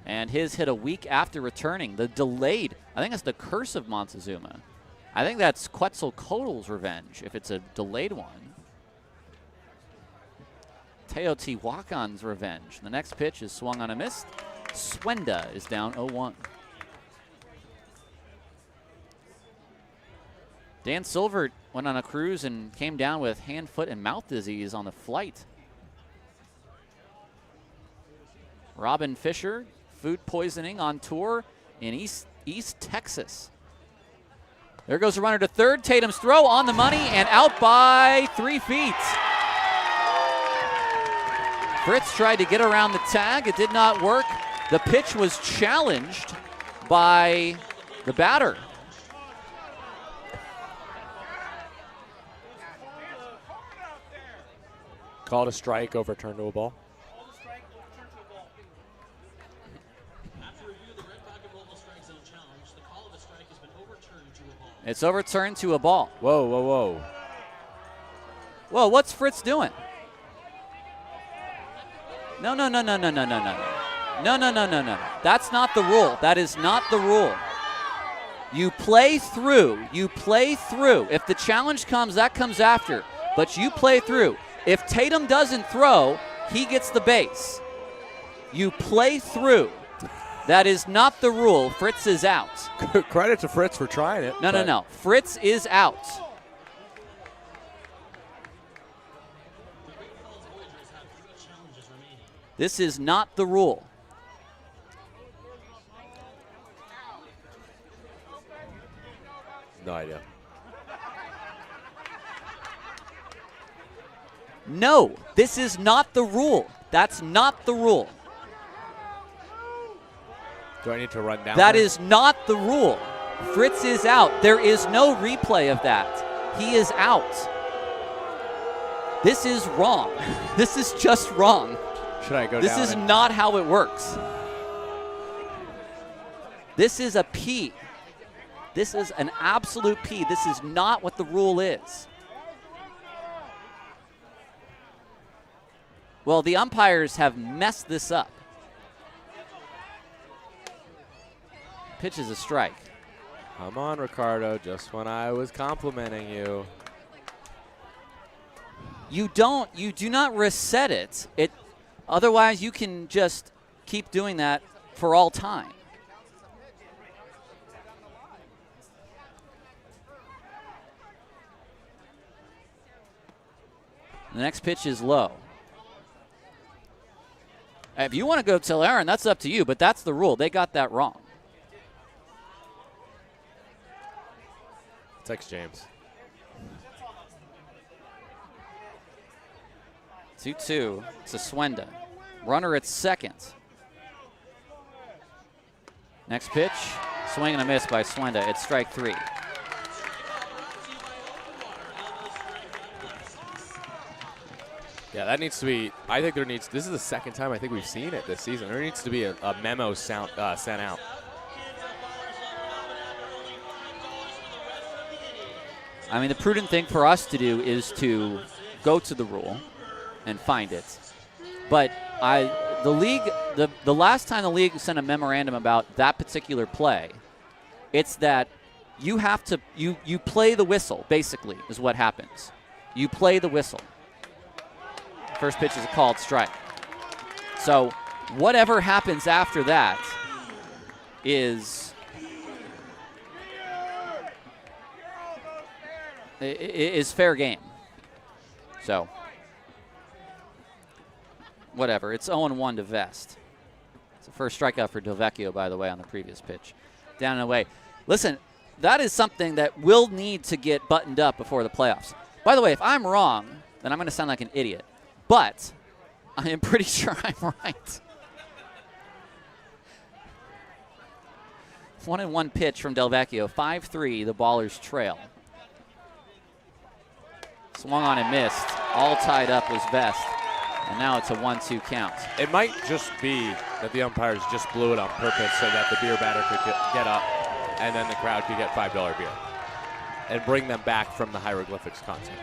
[SPEAKER 1] And his hit a week after returning. The delayed, I think that's the curse of Montezuma. I think that's Quetzalcoatl's revenge if it's a delayed one. Teotihuacan's revenge. The next pitch is swung on a miss. Swenda is down 0-1. Dan Silvert went on a cruise and came down with hand, foot, and mouth disease on the flight. Robin Fisher, food poisoning on tour in East Texas. There goes the runner to third. Tatum's throw on the money and out by 3 feet. Fritz tried to get around the tag. It did not work. The pitch was challenged by the batter.
[SPEAKER 3] Called a strike, overturned to a ball.
[SPEAKER 1] It's overturned to a ball.
[SPEAKER 3] Whoa, whoa, whoa.
[SPEAKER 1] Whoa, what's Fritz doing? No. No. That's not the rule. That is not the rule. You play through. You play through. If the challenge comes, that comes after. But you play through. If Tatum doesn't throw, he gets the base. You play through. That is not the rule. Fritz is out.
[SPEAKER 3] Credit to Fritz for trying it.
[SPEAKER 1] No. Fritz is out. This is not the rule.
[SPEAKER 3] No idea.
[SPEAKER 1] No, this is not the rule. That's not the rule.
[SPEAKER 3] Do I need to run down?
[SPEAKER 1] That
[SPEAKER 3] there?
[SPEAKER 1] is not the rule. Fritz is out. There is no replay of that. He is out. This is wrong. This is just wrong.
[SPEAKER 3] Should I go
[SPEAKER 1] This
[SPEAKER 3] down?
[SPEAKER 1] is not how it works. This is a P. This is an absolute P. This is not what the rule is. Well, the umpires have messed this up. Pitch is a strike.
[SPEAKER 3] Come on, Ricardo, just when I was complimenting you.
[SPEAKER 1] you do not reset it. Otherwise you can just keep doing that for all time. The next pitch is low. If you want to go till Aaron, that's up to you, but that's the rule. They got that wrong.
[SPEAKER 3] Text James.
[SPEAKER 1] 2-2 to Swenda. Runner at second. Next pitch, swing and a miss by Swenda. It's strike 3.
[SPEAKER 3] Yeah, that needs to be. I think this is the second time I think we've seen it this season. There needs to be a memo sent out.
[SPEAKER 1] I mean, the prudent thing for us to do is to go to the rule and find it. But the last time the league sent a memorandum about that particular play, it's that you have to you play the whistle, basically, is what happens. You play the whistle. First pitch is a called strike. So whatever happens after that is fair game. So whatever. It's 0-1 to Vest. It's the first strikeout for Delvecchio, by the way, on the previous pitch. Down and away. Listen, that is something that will need to get buttoned up before the playoffs. By the way, if I'm wrong, then I'm going to sound like an idiot. But I am pretty sure I'm right. 1-1 pitch from Delvecchio. 5-3, the Ballers trail. Swung on and missed. All tied up was Vest. And now it's a 1-2 count.
[SPEAKER 3] It might just be that the umpires just blew it on purpose so that the beer batter could get up and then the crowd could get $5 beer and bring them back from the hieroglyphics concept.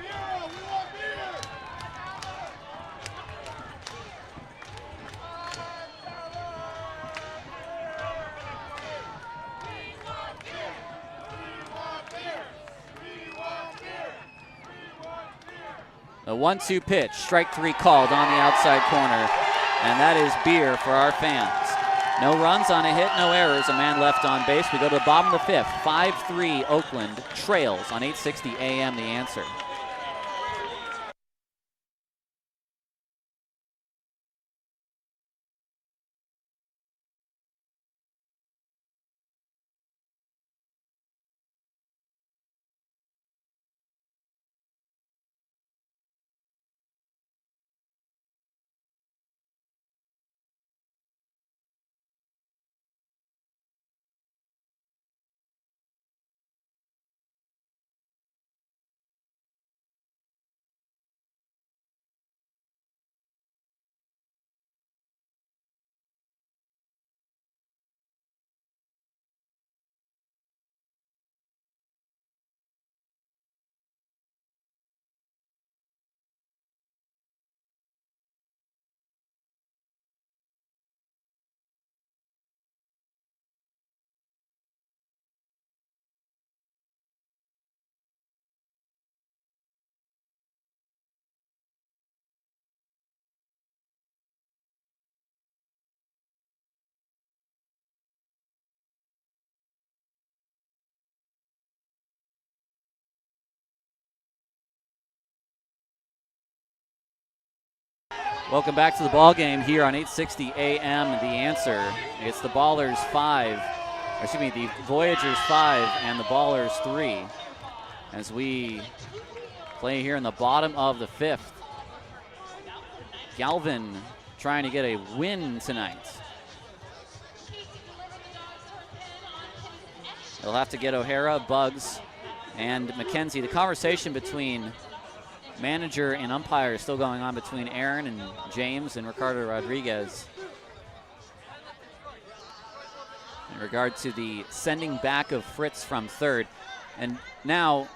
[SPEAKER 1] The 1-2 pitch, strike 3 called on the outside corner, and that is beer for our fans. No runs on a hit, no errors, a man left on base. We go to the bottom of the 5th. 5-3 Oakland trails on 860 AM, The Answer. Welcome back to the ball game here on 860 AM, The Answer. It's the Ballers 5, the Voyagers 5 and the Ballers 3 as we play here in the bottom of the 5th. Galvin trying to get a win tonight. They'll have to get O'Hara, Bugs, and McKenzie. The conversation between manager and umpire is still going on between Aaron and James and Ricardo Rodriguez in regard to the sending back of Fritz from third. And now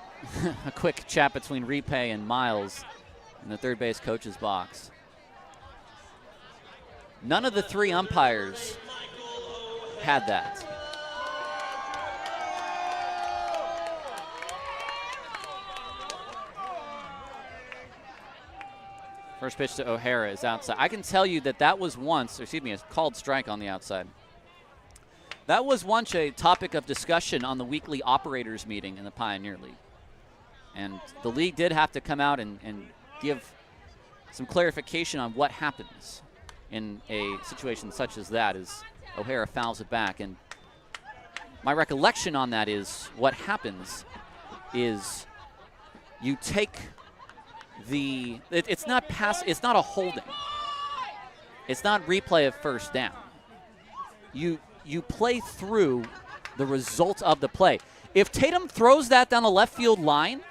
[SPEAKER 1] a quick chat between Ripe and Miles in the third base coach's box. None of the 3 umpires had that. First pitch to O'Hara is outside. I can tell you that was once, a called strike on the outside. That was once a topic of discussion on the weekly operators meeting in the Pioneer League. And the league did have to come out and give some clarification on what happens in a situation such as that as O'Hara fouls it back. And my recollection on that is what happens is you take it's not a holding. It's not replay of first down. You play through the result of the play. If Tatum throws that down the left field line,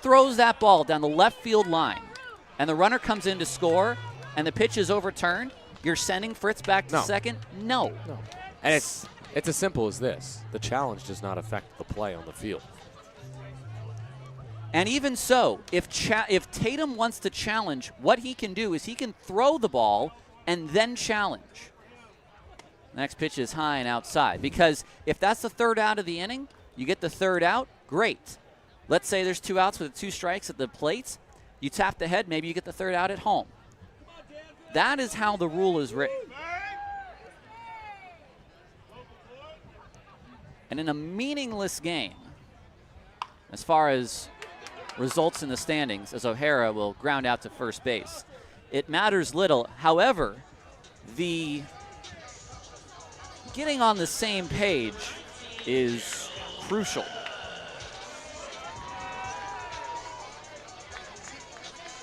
[SPEAKER 1] throws that ball down the left field line and the runner comes in to score and the pitch is overturned, you're sending Fritz back to second? No.
[SPEAKER 3] And it's as simple as this. The challenge does not affect the play on the field.
[SPEAKER 1] And even so, if Tatum wants to challenge, what he can do is he can throw the ball and then challenge. Next pitch is high and outside. Because if that's the third out of the inning, you get the third out, great. Let's say there's 2 outs with 2 strikes at the plate. You tap the head, maybe you get the third out at home. That is how the rule is written. And in a meaningless game, as far as results in the standings, as O'Hara will ground out to first base, it matters little. However, the getting on the same page is crucial.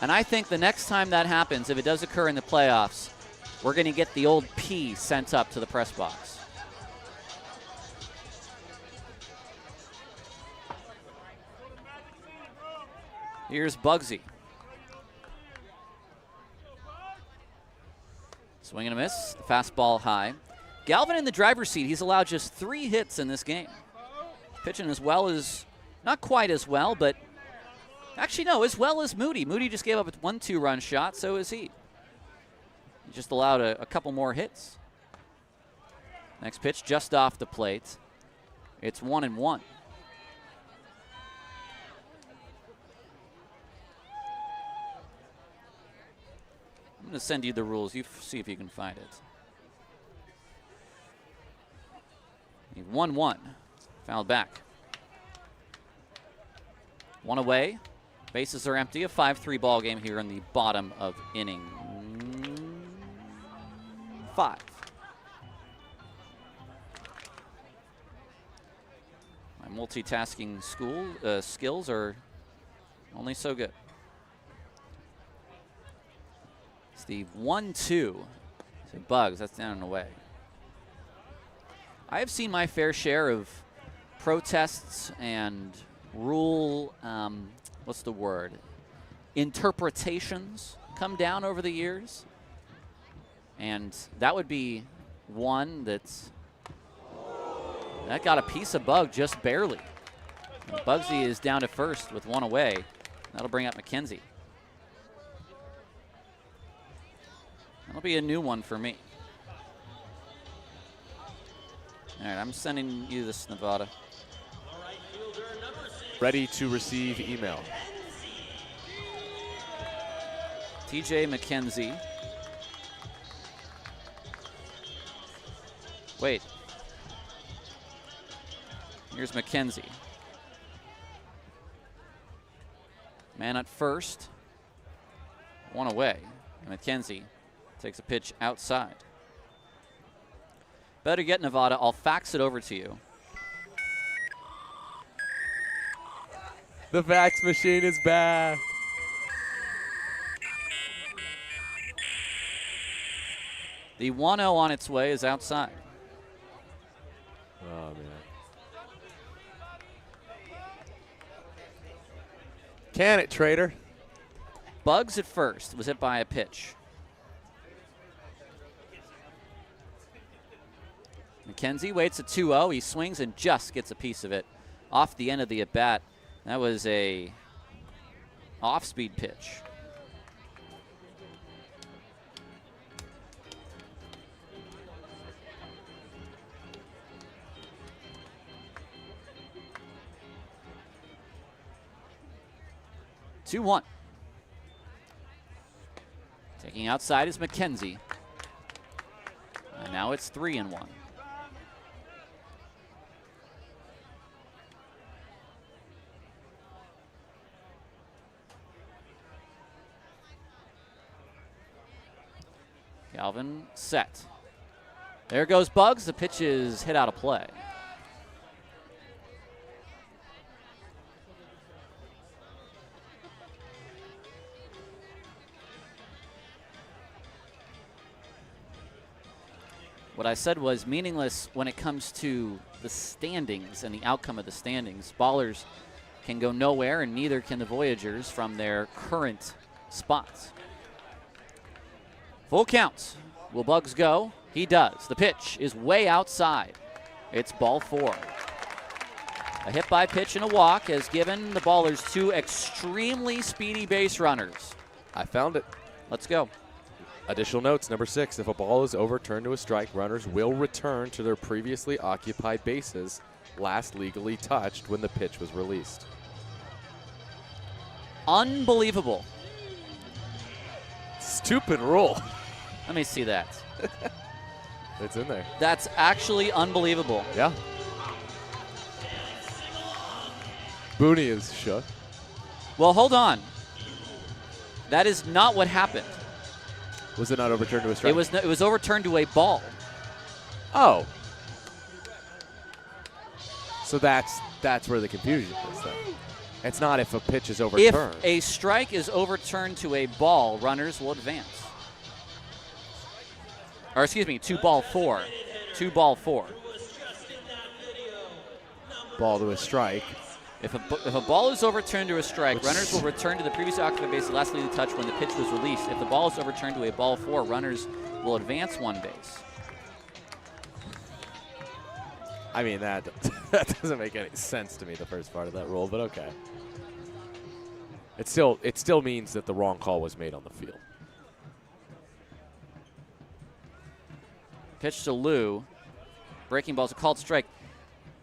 [SPEAKER 1] And I think the next time that happens, if it does occur in the playoffs, we're going to get the old P sent up to the press box. Here's Bugsy. Swing and a miss. Fastball high. Galvin in the driver's seat. He's allowed just 3 hits in this game. Pitching as well as, not quite as well, but actually no, as well as Moody. Moody just gave up a 1-2 run shot, so is he. He just allowed a couple more hits. Next pitch just off the plate. It's 1-1. I'm going to send you the rules. You see if you can find it. 1-1. Fouled back. 1 away. Bases are empty. A 5-3 ball game here in the bottom of inning 5. My multitasking skills are only so good. It's the 1-2. Say Bugs, that's down and away. I have seen my fair share of protests and rule, what's the word? Interpretations come down over the years. And that would be one that got a piece of Bug just barely. And Bugsy is down to first with 1 away. That'll bring up McKenzie. That'll be a new one for me. All right, I'm sending you this, Nevada.
[SPEAKER 3] Ready to receive email.
[SPEAKER 1] TJ McKenzie. Wait. Here's McKenzie. Man at first. 1 away. And McKenzie takes a pitch outside. Better get Nevada. I'll fax it over to you.
[SPEAKER 3] The fax machine is back.
[SPEAKER 1] The 1-0 on its way is outside.
[SPEAKER 3] Oh, man. Can it, Trader?
[SPEAKER 1] Bugs at first was hit by a pitch. McKenzie waits at 2-0. He swings and just gets a piece of it off the end of the at-bat. That was a off-speed pitch. Striking outside is McKenzie. And now it's 3-1. Galvin set. There goes Bugs. The pitch is hit out of play. What I said was meaningless when it comes to the standings and the outcome of the standings. Ballers can go nowhere, and neither can the Voyagers from their current spots. Full count. Will Bugs go? He does. The pitch is way outside. It's ball 4. A hit by pitch and a walk has given the Ballers 2 extremely speedy base runners.
[SPEAKER 3] I found it.
[SPEAKER 1] Let's go.
[SPEAKER 3] Additional notes, number 6, if a ball is overturned to a strike, runners will return to their previously occupied bases, last legally touched when the pitch was released.
[SPEAKER 1] Unbelievable.
[SPEAKER 3] Stupid rule.
[SPEAKER 1] Let me see that.
[SPEAKER 3] It's in there.
[SPEAKER 1] That's actually unbelievable.
[SPEAKER 3] Yeah. Booney is shook.
[SPEAKER 1] Well, hold on. That is not what happened.
[SPEAKER 3] Was it not overturned to a strike?
[SPEAKER 1] It was overturned to a ball.
[SPEAKER 3] Oh. So that's where the confusion is then. It's not if a pitch is overturned.
[SPEAKER 1] If a strike is overturned to a ball, runners will advance. Or excuse me, to ball 4. To ball 4.
[SPEAKER 3] Ball to a strike.
[SPEAKER 1] If a ball is overturned to a strike, runners will return to the previous occupied base last legally touched when the pitch was released. If the ball is overturned to a ball 4, runners will advance 1 base.
[SPEAKER 3] I mean, that doesn't make any sense to me, the first part of that rule, but okay. It still means that the wrong call was made on the field.
[SPEAKER 1] Pitch to Lou. Breaking ball's a called strike.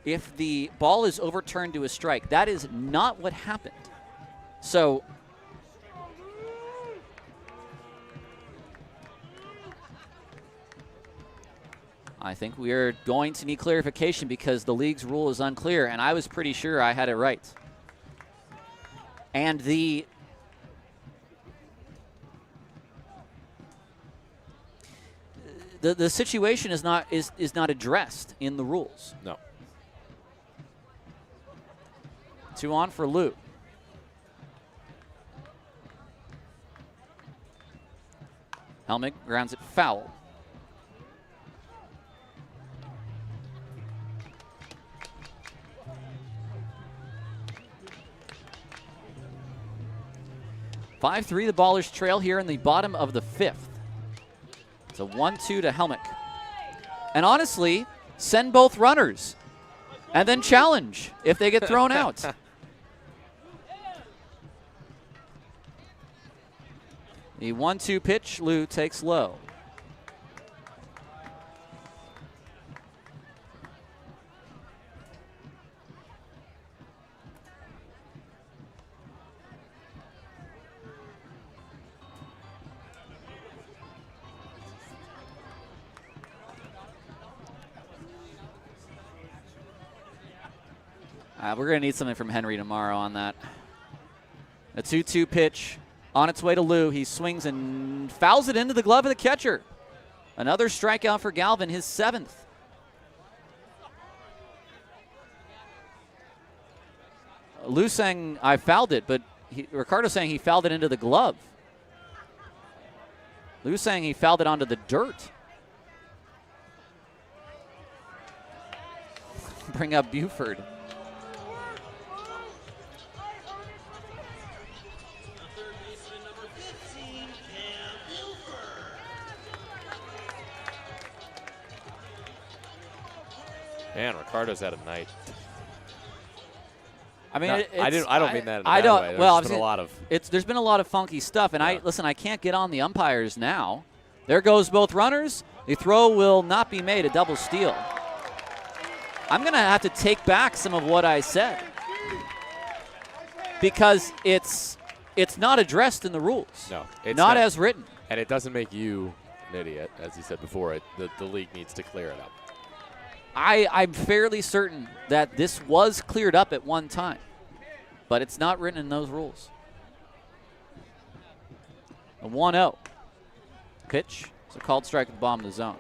[SPEAKER 1] If the ball is overturned to a strike, that is not what happened. So I think we are going to need clarification because the league's rule is unclear, and I was pretty sure I had it right. And the situation is not addressed in the rules.
[SPEAKER 3] No.
[SPEAKER 1] 2 on for Lou. Helmick grounds it foul. (5-3) The Ballers trail here in the bottom of the 5th. It's a 1-2 to Helmick. And honestly, send both runners and then challenge if they get thrown out. The 1-2 pitch, Lou takes low. We're going to need something from Henry tomorrow on that. A 2-2 pitch on its way to Lou. He swings and fouls it into the glove of the catcher. Another strikeout for Galvin, his 7th. Lou saying, I fouled it, but Ricardo saying he fouled it into the glove. Lou saying he fouled it onto the dirt. Bring up Buford.
[SPEAKER 3] Man, Ricardo's had a night.
[SPEAKER 1] I mean,
[SPEAKER 3] No, I don't mean that in a
[SPEAKER 1] I
[SPEAKER 3] bad
[SPEAKER 1] don't.
[SPEAKER 3] way. There's
[SPEAKER 1] Well,
[SPEAKER 3] been a lot of.
[SPEAKER 1] There's been a lot of funky stuff, and
[SPEAKER 3] Yeah.
[SPEAKER 1] I can't get on the umpires now. There goes both runners. The throw will not be made. A double steal. I'm gonna have to take back some of what I said because it's not addressed in the rules.
[SPEAKER 3] No, it's
[SPEAKER 1] not as written.
[SPEAKER 3] And it doesn't make you an idiot, as you said before. The league needs to clear it up.
[SPEAKER 1] I'm fairly certain that this was cleared up at one time, but it's not written in those rules. A 1-0 pitch. It's a called strike at the bottom of the zone.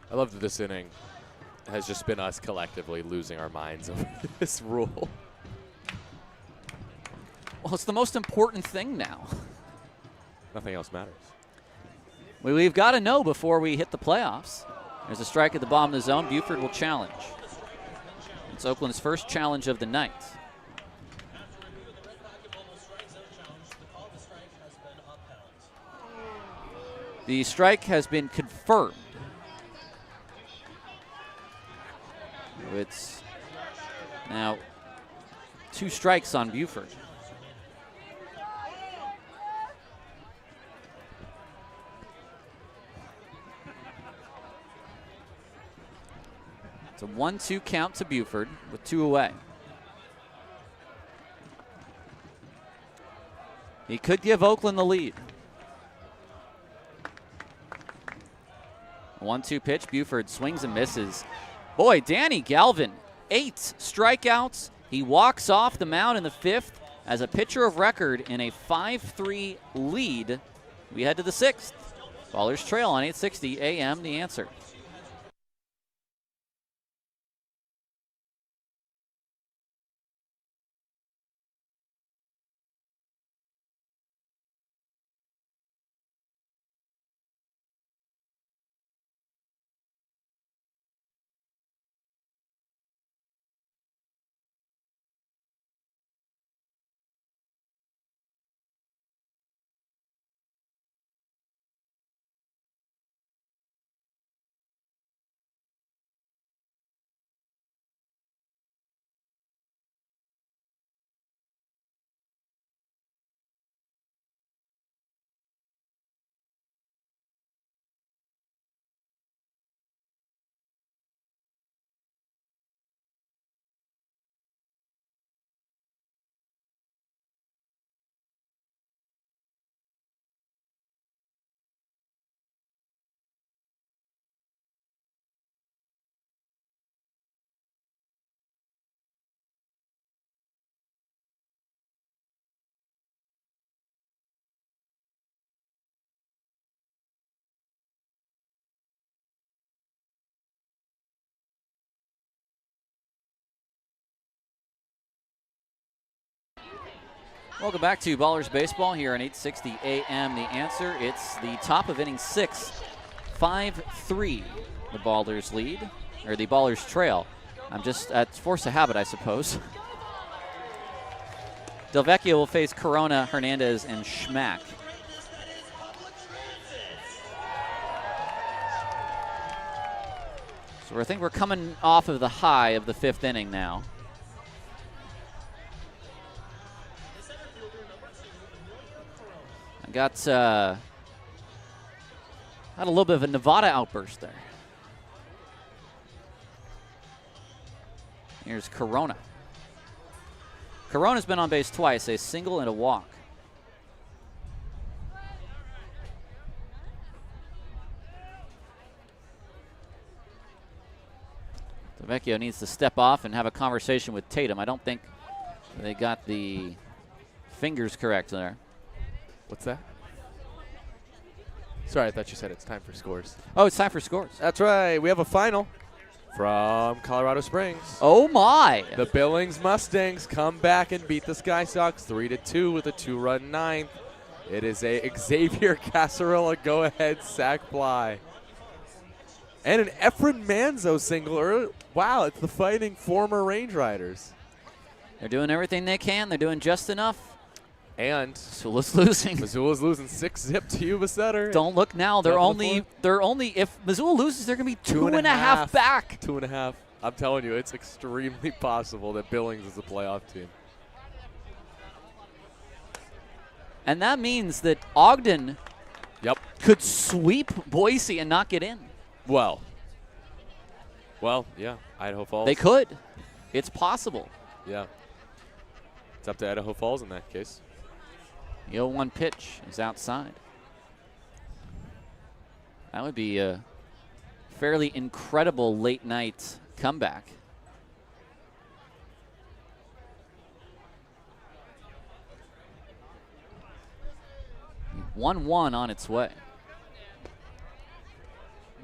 [SPEAKER 3] I love that this inning has just been us collectively losing our minds over this rule.
[SPEAKER 1] Well, it's the most important thing now.
[SPEAKER 3] Nothing else matters.
[SPEAKER 1] We've got to know before we hit the playoffs. There's a strike at the bottom of the zone. Buford will challenge. It's Oakland's first challenge of the night. The strike has been confirmed. It's now 2 strikes on Buford. It's a 1-2 count to Buford with 2 away. He could give Oakland the lead. 1-2 pitch. Buford swings and misses. Boy, Danny Galvin, 8 strikeouts. He walks off the mound in the 5th as a pitcher of record in a 5-3 lead. We head to the 6th. Ballers trail on 860 AM, The Answer. Welcome back to Ballers Baseball here on 860 AM, The Answer. It's the top of inning 6, 5-3. The Ballers lead, or the Ballers trail. I'm just at force of habit, I suppose. Delvecchio will face Corona, Hernandez, and Schmack. So I think we're coming off of the high of the 5th inning now. Got had a little bit of a Nevada outburst there. Here's Corona. Corona's been on base twice, a single and a walk. Vecchio needs to step off and have a conversation with Tatum. I don't think they got the fingers correct there.
[SPEAKER 3] What's that? Sorry, I thought you said it's time for scores.
[SPEAKER 1] Oh, it's time for scores.
[SPEAKER 3] That's right. We have a final from Colorado Springs.
[SPEAKER 1] Oh, my.
[SPEAKER 3] The Billings Mustangs come back and beat the Sky Sox 3-2 with a 2-run 9th. It is a Xavier Casarola go-ahead sac fly. And an Efren Manzo single. Wow, it's the Fighting former Range Riders.
[SPEAKER 1] They're doing everything they can. They're doing just enough.
[SPEAKER 3] And
[SPEAKER 1] Missoula's losing.
[SPEAKER 3] Missoula's losing 6-zip to Yuba Sutter.
[SPEAKER 1] Don't look now. They're only if Missoula loses, they're going to be 2.5 back.
[SPEAKER 3] 2.5. I'm telling you, it's extremely possible that Billings is a playoff team.
[SPEAKER 1] And that means that Ogden could sweep Boise and not get in.
[SPEAKER 3] Well, yeah, Idaho Falls.
[SPEAKER 1] They could. It's possible.
[SPEAKER 3] Yeah. It's up to Idaho Falls in that case.
[SPEAKER 1] The 0-1 pitch is outside. That would be a fairly incredible late night comeback. 1-1 on its way.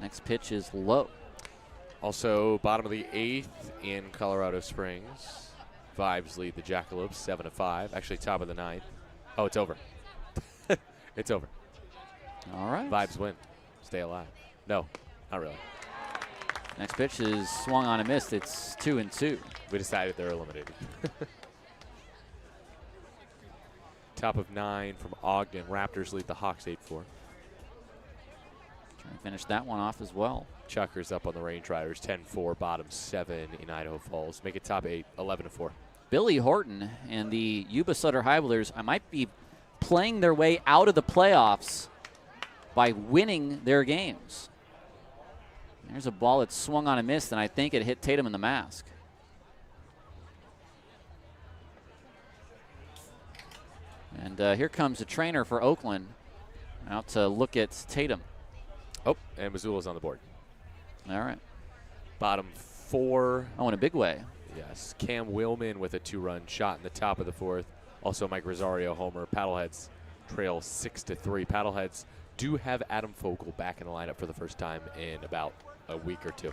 [SPEAKER 1] Next pitch is low.
[SPEAKER 3] Also, bottom of the 8th in Colorado Springs. Vibes lead the Jackalopes 7-5. Actually, top of the 9th. Oh, it's over. It's over.
[SPEAKER 1] All right.
[SPEAKER 3] Vibes win. Stay alive. No, not really.
[SPEAKER 1] Next pitch is swung on and missed. It's 2-2.
[SPEAKER 3] We decided they're eliminated. Top of 9 from Ogden. Raptors lead the Hawks 8-4.
[SPEAKER 1] Trying to finish that one off as well.
[SPEAKER 3] Chuckers up on the Range Riders 10-4. Bottom 7 in Idaho Falls. Make it top 8, 11-4.
[SPEAKER 1] Billy Horton and the Yuba Sutter Highballers might be playing their way out of the playoffs by winning their games. There's a ball that swung on and missed, and I think it hit Tatum in the mask. And here comes the trainer for Oakland out to look at Tatum.
[SPEAKER 3] Oh, and Missoula's on the board.
[SPEAKER 1] All right.
[SPEAKER 3] Bottom 4.
[SPEAKER 1] Oh, in a big way.
[SPEAKER 3] Yes. Cam Willman with a 2-run shot in the top of the 4th. Also Mike Rosario homer. Paddleheads trail 6-3. Paddleheads do have Adam Fogel back in the lineup for the first time in about a week or two.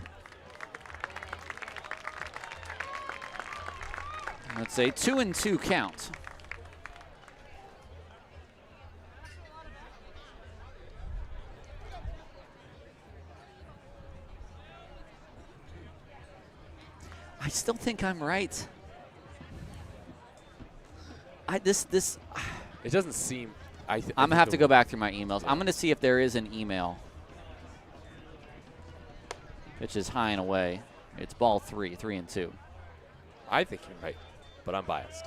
[SPEAKER 1] That's a 2-2 count. I still think I'm right.
[SPEAKER 3] It doesn't seem.
[SPEAKER 1] I'm going to have to go back through my emails. Yeah. I'm going to see if there is an email. Pitch is high and away. It's ball 3-2.
[SPEAKER 3] I think you're right, but I'm biased.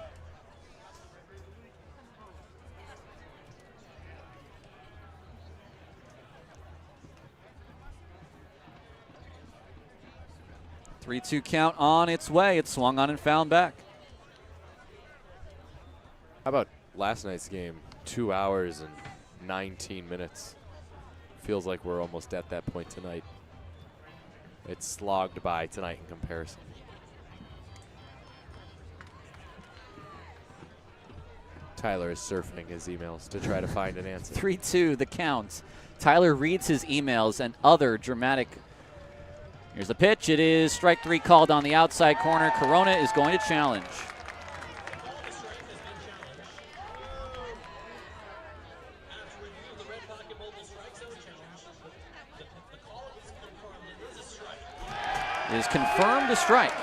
[SPEAKER 1] Three-two count on its way. It swung on and fouled back.
[SPEAKER 3] How about last night's game? 2 hours and 19 minutes. Feels like we're almost at that point tonight. It's slogged by tonight in comparison. Tyler is surfing his emails to try to find an answer.
[SPEAKER 1] 3-2 the count. Tyler reads his emails and other dramatic. Here's the pitch. It is strike 3 called on the outside corner. Corona is going to challenge. It is confirmed a strike.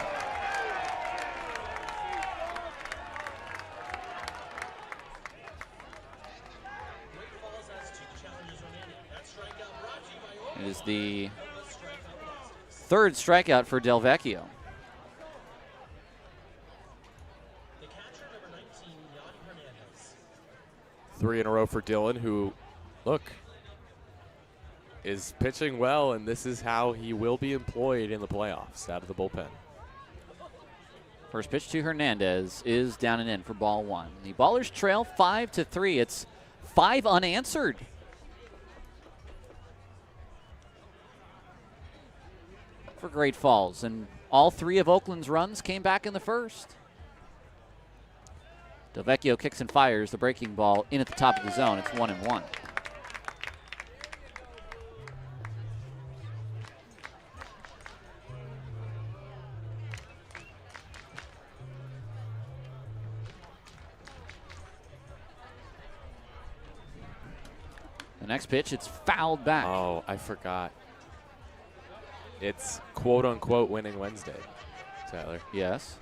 [SPEAKER 1] It is the third strikeout for Del Vecchio.
[SPEAKER 3] Three in a row for Dylan, who, look, is pitching well, and this is how he will be employed in the playoffs out of the bullpen.
[SPEAKER 1] First pitch to Hernandez is down and in for ball 1. The Ballers trail 5-3. It's 5 unanswered. For Great Falls, and all 3 of Oakland's runs came back in the first. Del Vecchio kicks and fires the breaking ball in at the top of the zone. It's 1-1. The next pitch, it's fouled back.
[SPEAKER 3] Oh, I forgot. It's quote-unquote winning Wednesday, Tyler.
[SPEAKER 1] Yes.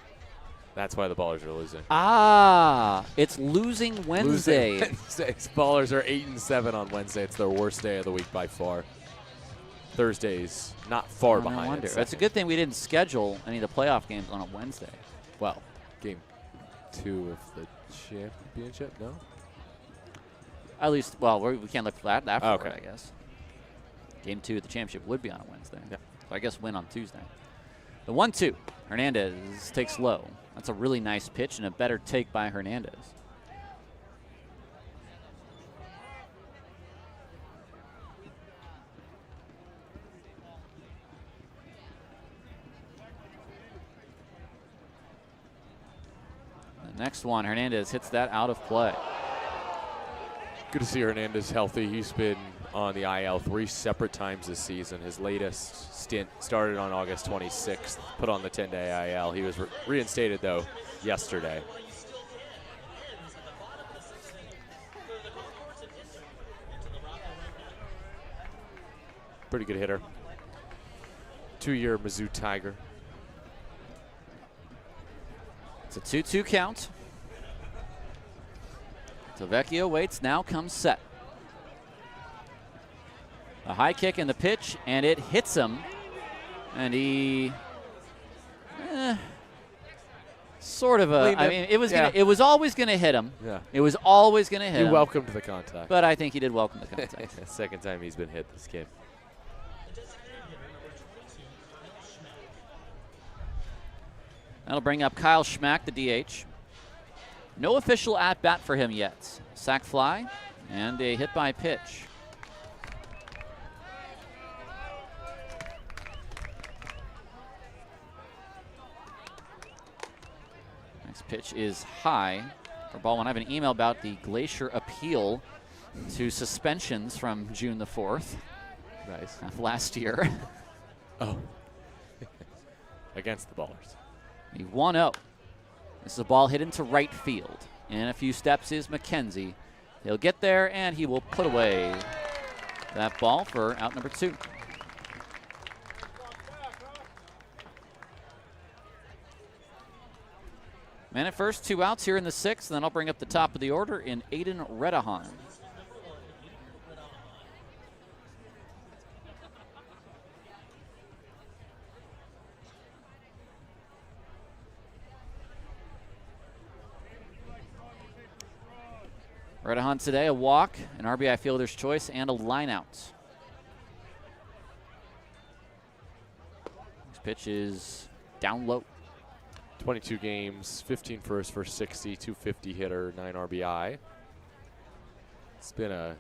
[SPEAKER 3] That's why the Ballers are losing.
[SPEAKER 1] Ah, it's losing Wednesday.
[SPEAKER 3] Losing Wednesdays. Ballers are 8-7 on Wednesday. It's their worst day of the week by far. Thursdays not far behind.
[SPEAKER 1] No wonder. That's a good thing we didn't schedule any of the playoff games on a Wednesday.
[SPEAKER 3] Well, game 2 of the championship, no?
[SPEAKER 1] At least, well, we can't look for that afterward,
[SPEAKER 3] Okay.
[SPEAKER 1] I guess. Game 2 of the championship would be on a Wednesday.
[SPEAKER 3] Yeah.
[SPEAKER 1] So I guess win on Tuesday. The 1-2. Hernandez takes low. That's a really nice pitch and a better take by Hernandez. Next one, Hernandez hits that out of play.
[SPEAKER 3] Good to see Hernandez healthy. He's been on the IL 3 separate times this season. His latest stint started on August 26th, put on the 10-day IL. He was reinstated, though, yesterday. Pretty good hitter. 2-year Mizzou Tiger.
[SPEAKER 1] It's a 2-2 count. Delvecchio waits, now comes set. A high kick in the pitch, and it hits him. And he, sort of a, I mean, it was always gonna hit him.
[SPEAKER 3] Yeah.
[SPEAKER 1] It was always gonna hit him.
[SPEAKER 3] He welcomed the contact.
[SPEAKER 1] But I think he did welcome the contact.
[SPEAKER 3] Second time he's been hit this game.
[SPEAKER 1] That'll bring up Kyle Schmack, the DH. No official at-bat for him yet. Sac fly and a hit by pitch. Next pitch is high for ball one. I have an email about the Glacier appeal to suspensions from June the 4th.
[SPEAKER 3] Nice.
[SPEAKER 1] Of last year.
[SPEAKER 3] Oh. Against the Ballers.
[SPEAKER 1] The 1-0. This is a ball hit into right field. In a few steps is McKenzie. He'll get there, and he will put away that ball for out number 2. Man at first, 2 outs here in the 6th. Then I'll bring up the top of the order in Aiden Redahan. Redahan today, a walk, an RBI fielder's choice, and a line out. This pitch is down low.
[SPEAKER 3] 22 games, 15 first for 60, 250 hitter, 9 RBI. It's been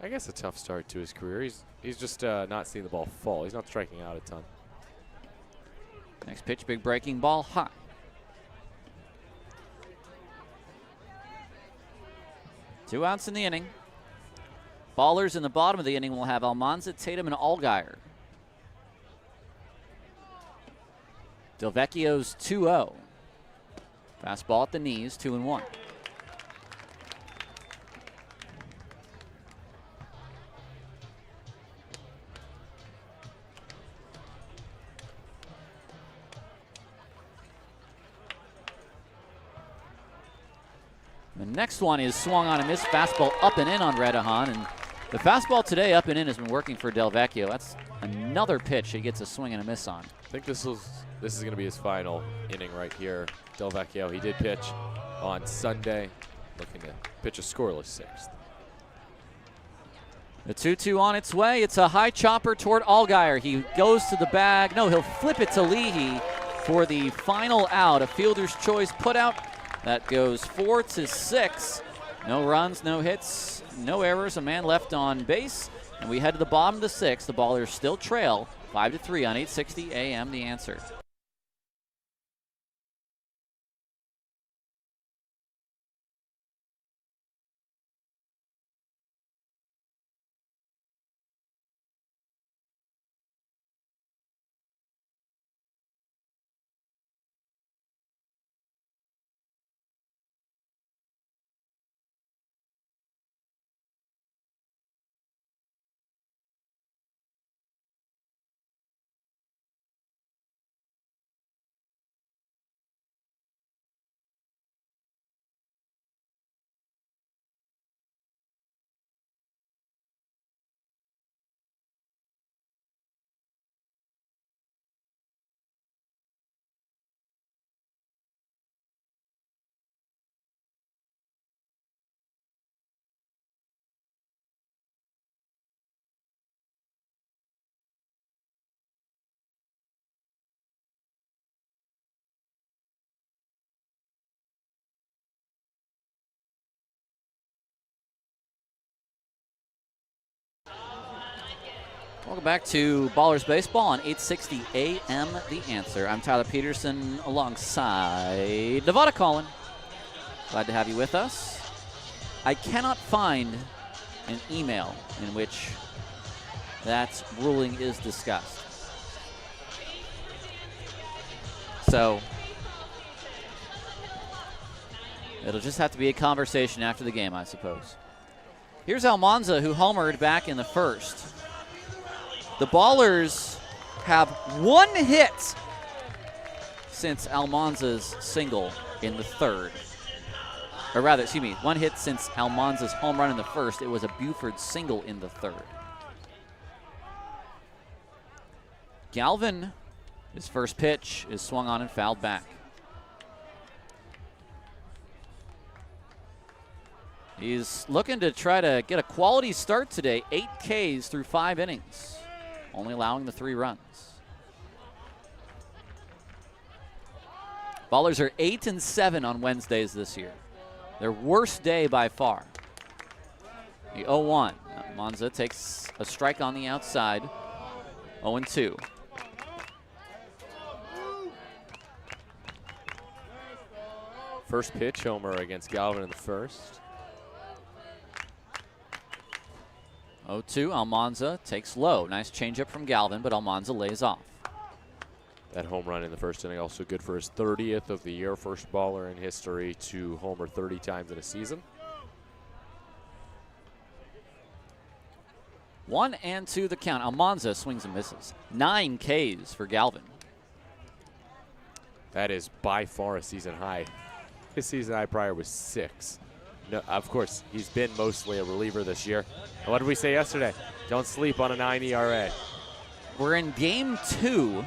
[SPEAKER 3] I guess a tough start to his career. He's just not seeing the ball fall. He's not striking out a ton.
[SPEAKER 1] Next pitch, big breaking ball, high. Two outs in the inning. Ballers in the bottom of the inning will have Almanza, Tatum, and Allgaier. Delvecchio's 2-0. Fastball at the knees, 2-1. The next one is swung on a missed fastball up and in on Redahan, and the fastball today up and in has been working for Delvecchio. That's another pitch he gets a swing and a miss on.
[SPEAKER 3] I think this is going to be his final inning right here. Delvecchio, he did pitch on Sunday, looking to pitch a scoreless 6th.
[SPEAKER 1] The 2-2 on its way. It's a high chopper toward Allgaier. He goes to the bag. No, he'll flip it to Leahy for the final out. A fielder's choice put out. That goes 4-6. No runs, no hits, no errors. A man left on base. And we head to the bottom of the 6th. The Ballers still trail 5-3 on 860 AM. The Answer. Welcome back to Ballers Baseball on 860 AM The Answer. I'm Tyler Peterson alongside Nevada Collin. Glad to have you with us. I cannot find an email in which that ruling is discussed. So it'll just have to be a conversation after the game, I suppose. Here's Almanza, who homered back in the first. The Ballers have one hit since Almanza's single in the third. Or rather, excuse me, one hit since Almanza's home run in the first. It was a Buford single in the third. Galvin, his first pitch is swung on and fouled back. He's looking to try to get a quality start today. 8 Ks through 5 innings, only allowing the 3 runs. Ballers are 8-7 on Wednesdays this year. Their worst day by far. The 0-1. Monza takes a strike on the outside. 0-2.
[SPEAKER 3] First pitch homer against Galvin in the first.
[SPEAKER 1] 0-2. Almanza takes low. Nice changeup from Galvin, but Almanza lays off.
[SPEAKER 3] That home run in the first inning also good for his 30th of the year. First baller in history to homer 30 times in a season.
[SPEAKER 1] 1-2 the count. Almanza swings and misses. 9 Ks for Galvin.
[SPEAKER 3] That is by far a season high. His season high prior was 6. No, of course, he's been mostly a reliever this year. And what did we say yesterday? Don't sleep on a 9 ERA.
[SPEAKER 1] We're in game 2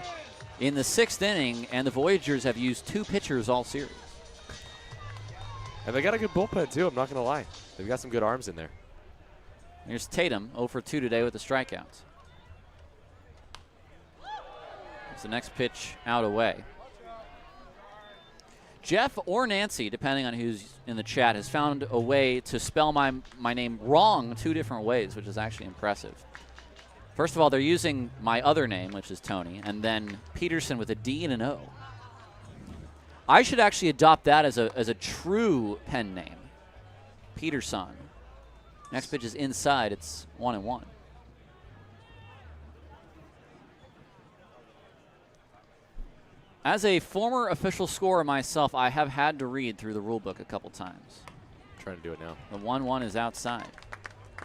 [SPEAKER 1] in the 6th inning, and the Voyagers have used 2 pitchers all series.
[SPEAKER 3] And they got a good bullpen, too. I'm not going to lie. They've got some good arms in there.
[SPEAKER 1] Here's Tatum, 0 for 2 today with the strikeouts. It's the next pitch out away. Jeff or Nancy, depending on who's in the chat, has found a way to spell my name wrong 2 different ways, which is actually impressive. First of all, they're using my other name, which is Tony, and then Peterson with a D and an O. I should actually adopt that as a true pen name. Peterson. Next pitch is inside. It's 1-1. As a former official scorer myself, I have had to read through the rule book a couple times.
[SPEAKER 3] I'm trying to do it now.
[SPEAKER 1] The 1-1 is outside.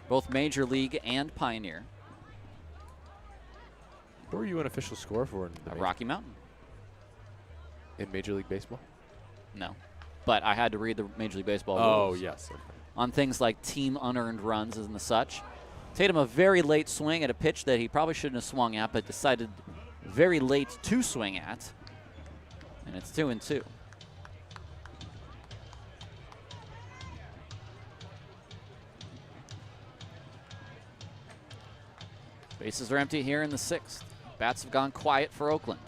[SPEAKER 1] Both Major League and Pioneer.
[SPEAKER 3] Who are you an official scorer for in the
[SPEAKER 1] Rocky Mountain.
[SPEAKER 3] in Major League Baseball?
[SPEAKER 1] No. But I had to read the Major League Baseball
[SPEAKER 3] Oh,
[SPEAKER 1] rules
[SPEAKER 3] yes. Okay.
[SPEAKER 1] on things like team unearned runs and the such. Tatum a very late swing at a pitch that he probably shouldn't have swung at, but decided very late to swing at. And it's 2-2. Bases are empty here in the 6th. Bats have gone quiet for Oakland.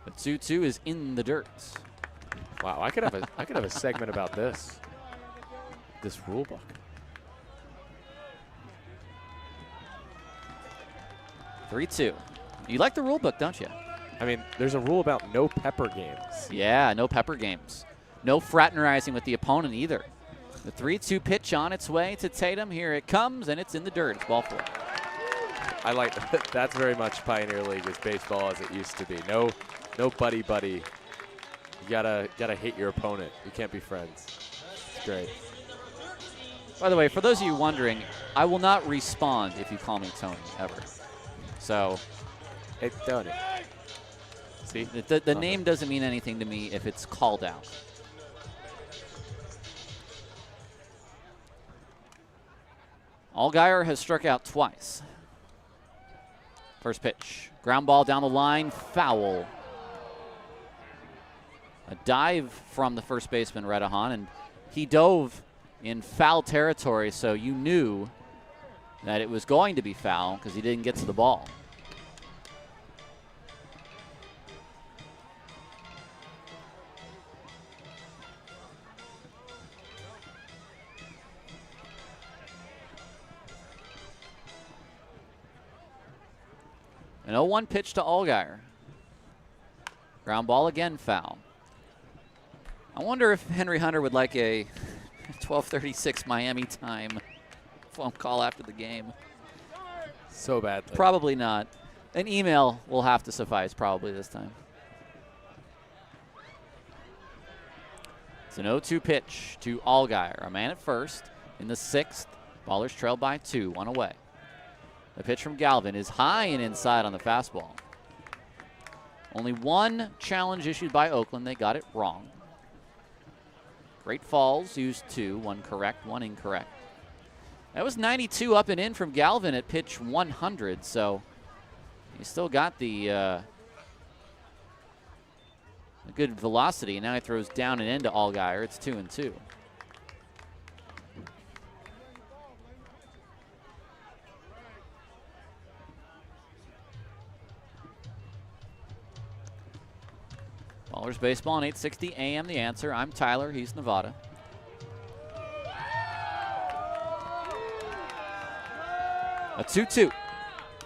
[SPEAKER 1] But 2-2 is in the dirt.
[SPEAKER 3] Wow, I could have a segment about this rule book.
[SPEAKER 1] 3-2. You like the rule book, don't you?
[SPEAKER 3] I mean, there's a rule about no pepper games.
[SPEAKER 1] Yeah, no pepper games. No fraternizing with the opponent either. The 3-2 pitch on its way to Tatum. Here it comes, and it's in the dirt. It's ball 4.
[SPEAKER 3] I like that. That's very much Pioneer League as baseball as it used to be. No buddy. You gotta hate your opponent. You can't be friends. It's great.
[SPEAKER 1] By the way, for those of you wondering, I will not respond if you call me Tony, ever. So,
[SPEAKER 3] Hey, Tony. See?
[SPEAKER 1] the name doesn't mean anything to me if it's called out. Allgaier has struck out twice. First pitch. Ground ball down the line. Foul. A dive from the first baseman, Redahan, and he dove in foul territory, so you knew that it was going to be foul because he didn't get to the ball. An 0-1 pitch to Allgaier. Ground ball again, foul. I wonder if Henry Hunter would like a 12:36 Miami time phone call after the game.
[SPEAKER 3] So badly.
[SPEAKER 1] Probably not. An email will have to suffice probably this time. It's an 0-2 pitch to Allgaier. A man at first in the 6th. Ballers trail by 2, 1 away. The pitch from Galvin is high and inside on the fastball. Only one challenge issued by Oakland. They got it wrong. Great Falls used 2, 1 correct, 1 incorrect. That was 92 up and in from Galvin at pitch 100, so he still got the a good velocity. Now he throws down and into Allgaier. It's 2-2. Ballers Baseball on 860 AM, The Answer. I'm Tyler. He's Nevada. A 2-2.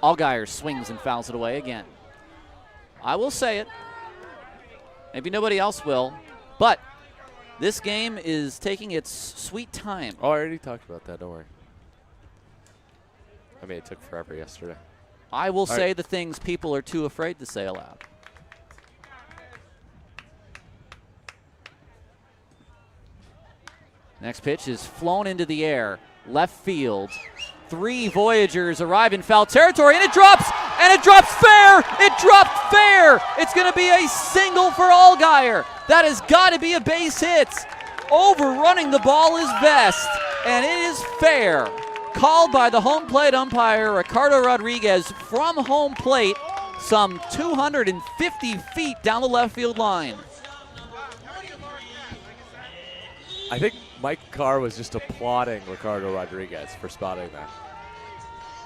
[SPEAKER 1] Allgaier swings and fouls it away again. I will say it. Maybe nobody else will. But this game is taking its sweet time.
[SPEAKER 3] Oh, I already talked about that. Don't worry. I mean, it took forever yesterday.
[SPEAKER 1] I will say the things people are too afraid to say aloud. Next pitch is flown into the air. Left field. 3 Voyagers arrive in foul territory, and it drops fair! It dropped fair! It's going to be a single for Allgaier. That has got to be a base hit. Overrunning the ball is best, and it is fair. Called by the home plate umpire, Ricardo Rodriguez, from home plate, some 250 feet down the left field line.
[SPEAKER 3] I think Mike Carr was just applauding Ricardo Rodriguez for spotting that.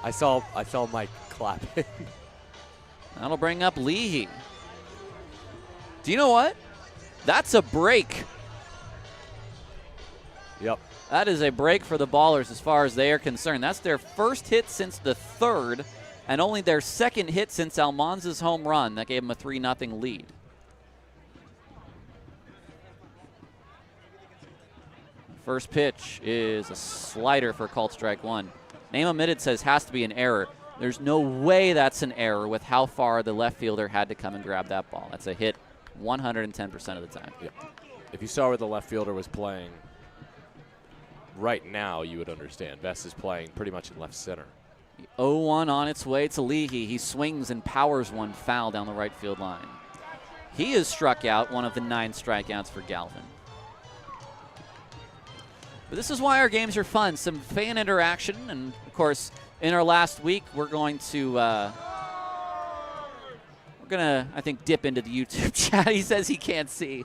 [SPEAKER 3] I saw Mike clapping.
[SPEAKER 1] That'll bring up Leahy. Do you know what? That's a break.
[SPEAKER 3] Yep.
[SPEAKER 1] That is a break for the Ballers as far as they are concerned. That's their first hit since the 3rd, and only their 2nd hit since Almanza's home run. That gave them a 3-0 lead. First pitch is a slider for called strike 1. Name omitted says has to be an error. There's no way that's an error with how far the left fielder had to come and grab that ball. That's a hit 110% of the time.
[SPEAKER 3] Yep. If you saw where the left fielder was playing right now, you would understand. Vest is playing pretty much in left center.
[SPEAKER 1] 0-1 on its way to Leahy. He swings and powers one foul down the right field line. He has struck out, one of the 9 strikeouts for Galvin. But this is why our games are fun. Some fan interaction, and of course, in our last week, we're going to, I think, dip into the YouTube chat. He says he can't see,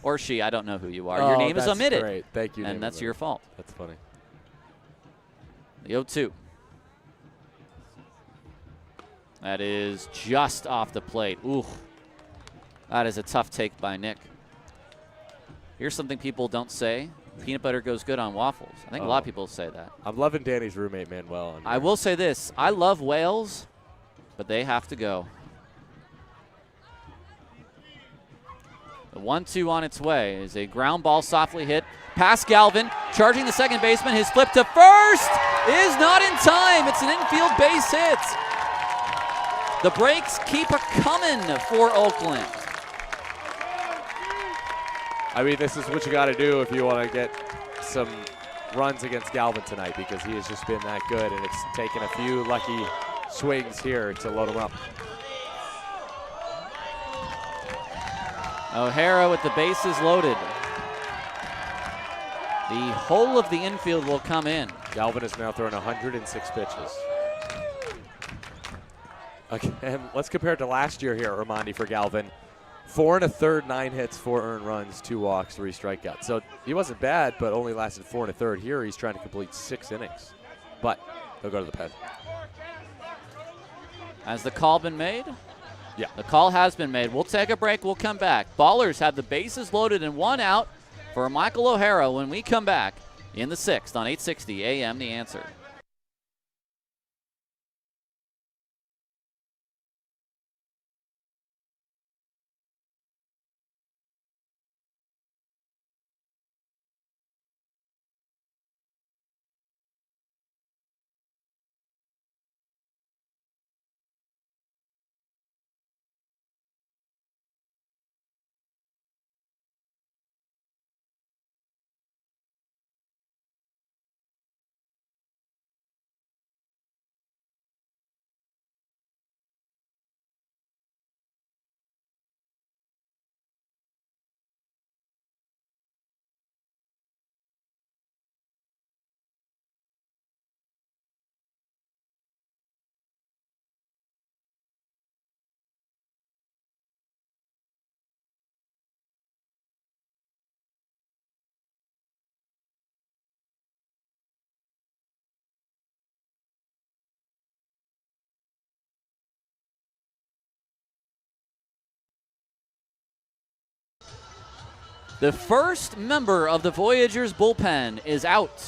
[SPEAKER 1] or she. I don't know who you are. Your name is omitted.
[SPEAKER 3] Great. Thank you.
[SPEAKER 1] And that's your fault.
[SPEAKER 3] That's funny.
[SPEAKER 1] The 0-2. That is just off the plate. Ooh, that is a tough take by Nick. Here's something people don't say. Peanut butter goes good on waffles. I think a lot of people say that.
[SPEAKER 3] I'm loving Danny's roommate, Manuel.
[SPEAKER 1] I will say this. I love whales, but they have to go. The 1-2 on its way is a ground ball softly hit past Galvin, charging the second baseman. His flip to first is not in time. It's an infield base hit. The breaks keep a-coming for Oakland.
[SPEAKER 3] I mean, this is what you got to do if you want to get some runs against Galvin tonight, because he has just been that good, and it's taken a few lucky swings here to load him up.
[SPEAKER 1] O'Hara with the bases loaded. The whole of the infield will come in.
[SPEAKER 3] Galvin has now thrown 106 pitches. Okay, and let's compare it to last year here, Armandi, for Galvin. 4 1/3, 9 hits, 4 earned runs, 2 walks, 3 strikeouts. So he wasn't bad, but only lasted 4 1/3. Here he's trying to complete 6 innings. But he'll go to the pen.
[SPEAKER 1] Has the call been made?
[SPEAKER 3] Yeah.
[SPEAKER 1] The call has been made. We'll take a break. We'll come back. Ballers have the bases loaded and 1 out for Michael O'Hara when we come back in the 6th on 860 AM, The Answer. The first member of the Voyagers bullpen is out.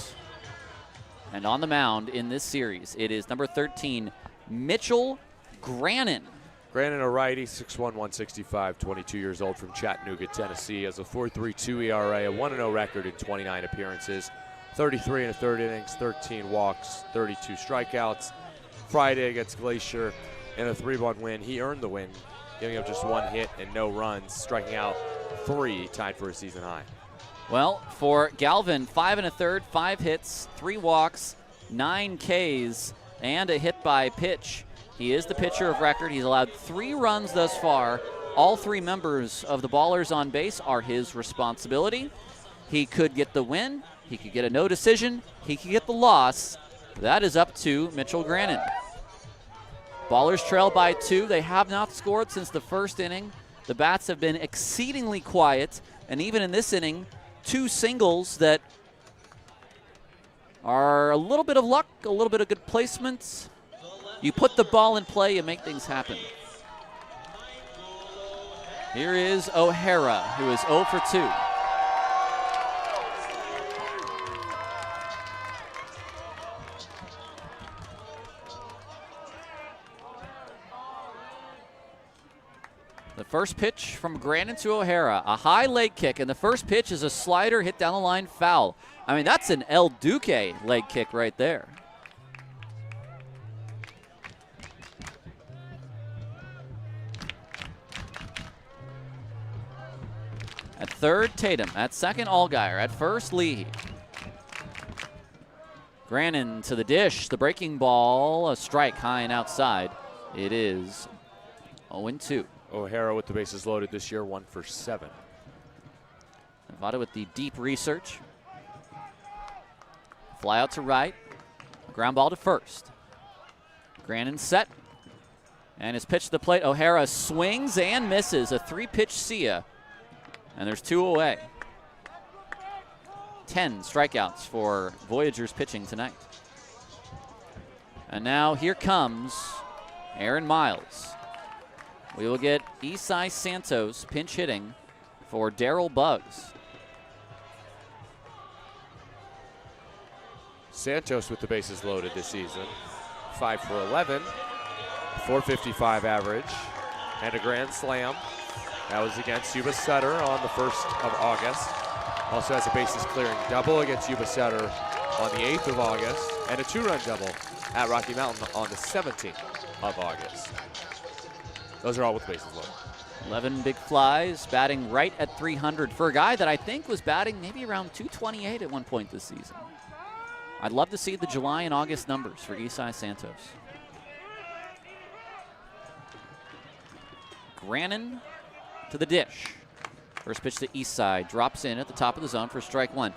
[SPEAKER 1] And on the mound in this series, it is number 13, Mitchell Grannon.
[SPEAKER 3] Grannon, a righty, 6'1", 165, 22 years old, from Chattanooga, Tennessee. Has a 4.32 ERA, a 1-0 record in 29 appearances, 33 and a third innings, 13 walks, 32 strikeouts. Friday against Glacier in a 3-1 win. He earned the win, giving up just 1 hit and no runs, striking out 3, tied for a season high.
[SPEAKER 1] Well, for Galvin, 5 1/3, 5 hits, 3 walks, 9 Ks, and a hit by pitch. He is the pitcher of record. He's allowed 3 runs thus far. All 3 members of the Ballers on base are his responsibility. He could get the win. He could get a no decision. He could get the loss. That is up to Mitchell Grannon. Ballers trail by 2. They have not scored since the first inning. The bats have been exceedingly quiet, and even in this inning, 2 singles that are a little bit of luck, a little bit of good placements. You put the ball in play, you make things happen. Here is O'Hara, who is 0 for 2. The first pitch from Grannon to O'Hara, a high leg kick, and the first pitch is a slider hit down the line foul. I mean, that's an El Duque leg kick right there. At third, Tatum. At second, Allgaier. At first, Leahy. Grannon to the dish. The breaking ball, a strike high and outside. It is 0-2.
[SPEAKER 3] O'Hara with the bases loaded this year, 1 for 7.
[SPEAKER 1] Nevada with the deep research. Fly out to right. Ground ball to first. Grannon set. And his pitch to the plate. O'Hara swings and misses. A 3-pitch see-ya. And there's 2 away. 10 strikeouts for Voyagers pitching tonight. And now here comes Aaron Miles. We will get Isai Santos pinch hitting for Darryl Buggs.
[SPEAKER 3] Santos with the bases loaded this season, 5 for 11, 455 average, and a grand slam. That was against Yuba Sutter on the 1st of August. Also has a bases clearing double against Yuba Sutter on the 8th of August, and a 2-run double at Rocky Mountain on the 17th of August. Those are all with bases loaded.
[SPEAKER 1] 11 big flies, batting right at 300 for a guy that I think was batting maybe around 228 at one point this season. I'd love to see the July and August numbers for Isai Santos. Grannon to the dish. First pitch to Isai, drops in at the top of the zone for strike 1.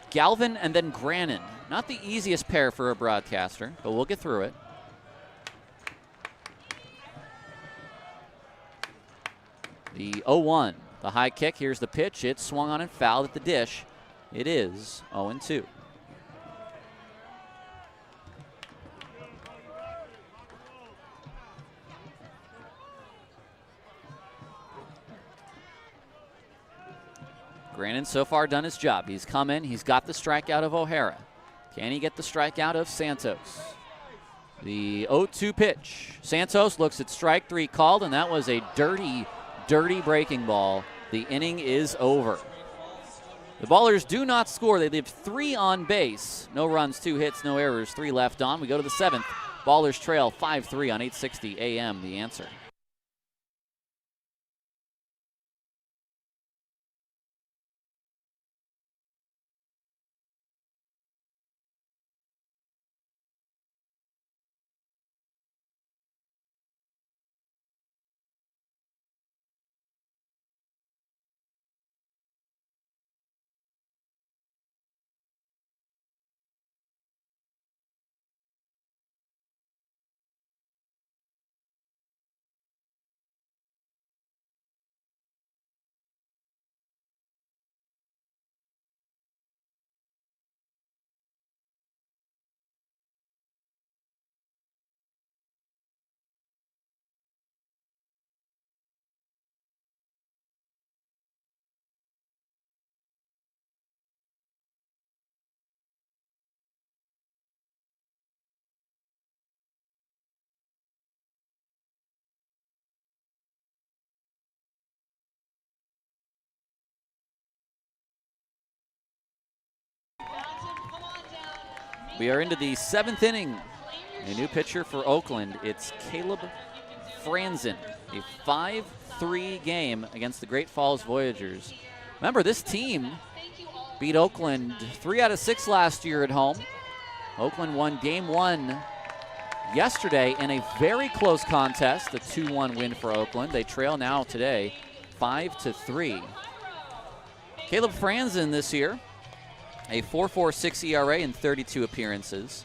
[SPEAKER 1] Galvin and then Grannon. Not the easiest pair for a broadcaster, but we'll get through it. The 0-1, the high kick. Here's the pitch. It's swung on and fouled at the dish. It is 0-2. Grannon so far done his job. He's come in. He's got the strikeout of O'Hara. Can he get the strikeout of Santos? The 0-2 pitch. Santos looks at strike 3 called, and that was a dirty breaking ball. The inning is over. The Ballers do not score. They leave 3 on base. No runs, 2 hits, no errors, 3 left on. We go to the 7th. Ballers trail 5-3 on 860 AM. The Answer. We are into the 7th inning. A new pitcher for Oakland. It's Caleb Franzen. A 5-3 game against the Great Falls Voyagers. Remember, this team beat Oakland 3 out of 6 last year at home. Oakland won game 1 yesterday in a very close contest, a 2-1 win for Oakland. They trail now today 5-3. Caleb Franzen this year, a 4.46 ERA in 32 appearances,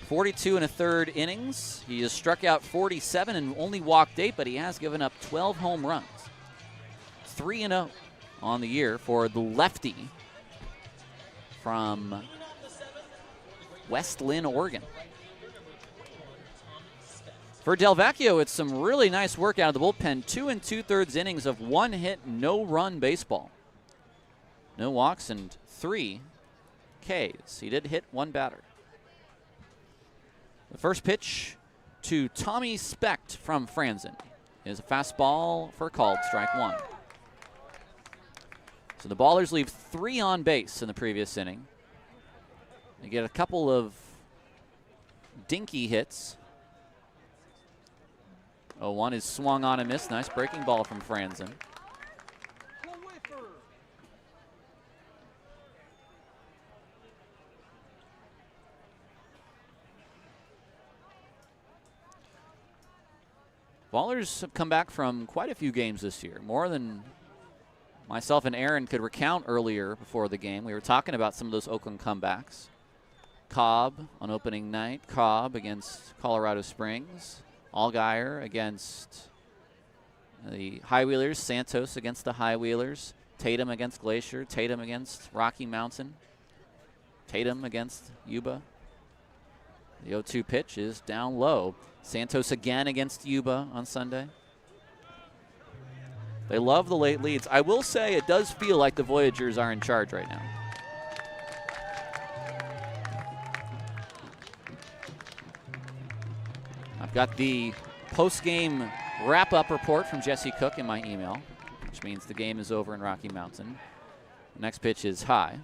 [SPEAKER 1] 42 1/3 innings. He has struck out 47 and only walked 8, but he has given up 12 home runs. 3-0 on the year for the lefty from West Lynn, Oregon. For Del Vecchio, it's some really nice work out of the bullpen. 2 2/3 innings of 1 hit, no run baseball. No walks and 3 Ks. He did hit 1 batter. The first pitch to Tommy Specht from Franzen is a fastball for a called strike 1. So the Ballers leave 3 on base in the previous inning. They get a couple of dinky hits. 0-1 is swung on and missed. Nice breaking ball from Franzen. Ballers have come back from quite a few games this year, more than myself and Aaron could recount earlier before the game. We were talking about some of those Oakland comebacks. Cobb on opening night, Cobb against Colorado Springs, Allgaier against the High Wheelers, Santos against the High Wheelers, Tatum against Glacier, Tatum against Rocky Mountain, Tatum against Yuba. The 0-2 pitch is down low. Santos again against Yuba on Sunday. They love the late leads. I will say it does feel like the Voyagers are in charge right now. I've got the post-game wrap-up report from Jesse Cook in my email, which means the game is over in Rocky Mountain. The next pitch is high.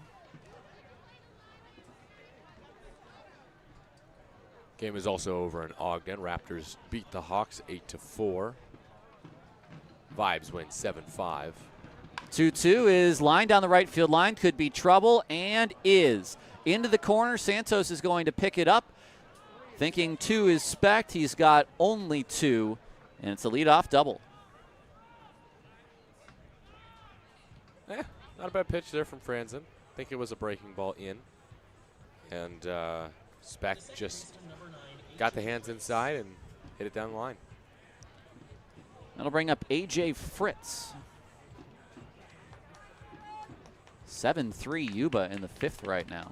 [SPEAKER 3] Game is also over in Ogden. Raptors beat the Hawks 8-4. Vibes win 7-5.
[SPEAKER 1] 2-2 is lined down the right field line. Could be trouble, and is. Into the corner. Santos is going to pick it up. Thinking 2 is Specht. He's got only 2, and it's a leadoff double.
[SPEAKER 3] Not a bad pitch there from Franzen. I think it was a breaking ball in. And Specht just got the hands inside and hit it down the line.
[SPEAKER 1] That'll bring up A.J. Fritz. 7-3 Yuba in the 5th right now.